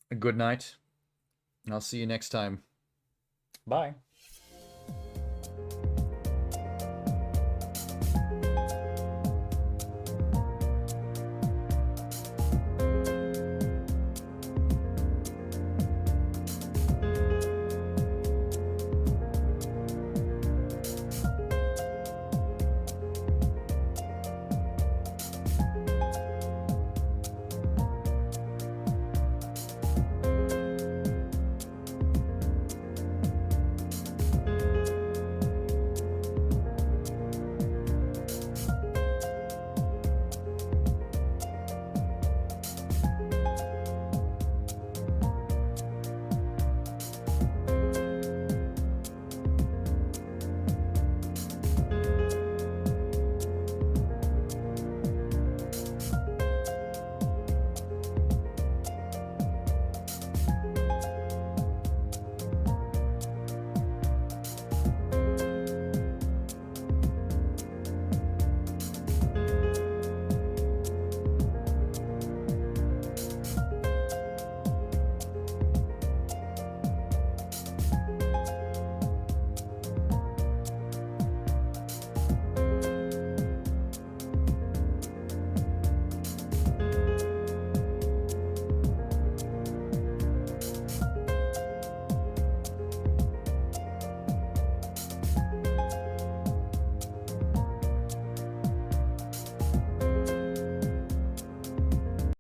A good night. And I'll see you next time. Bye.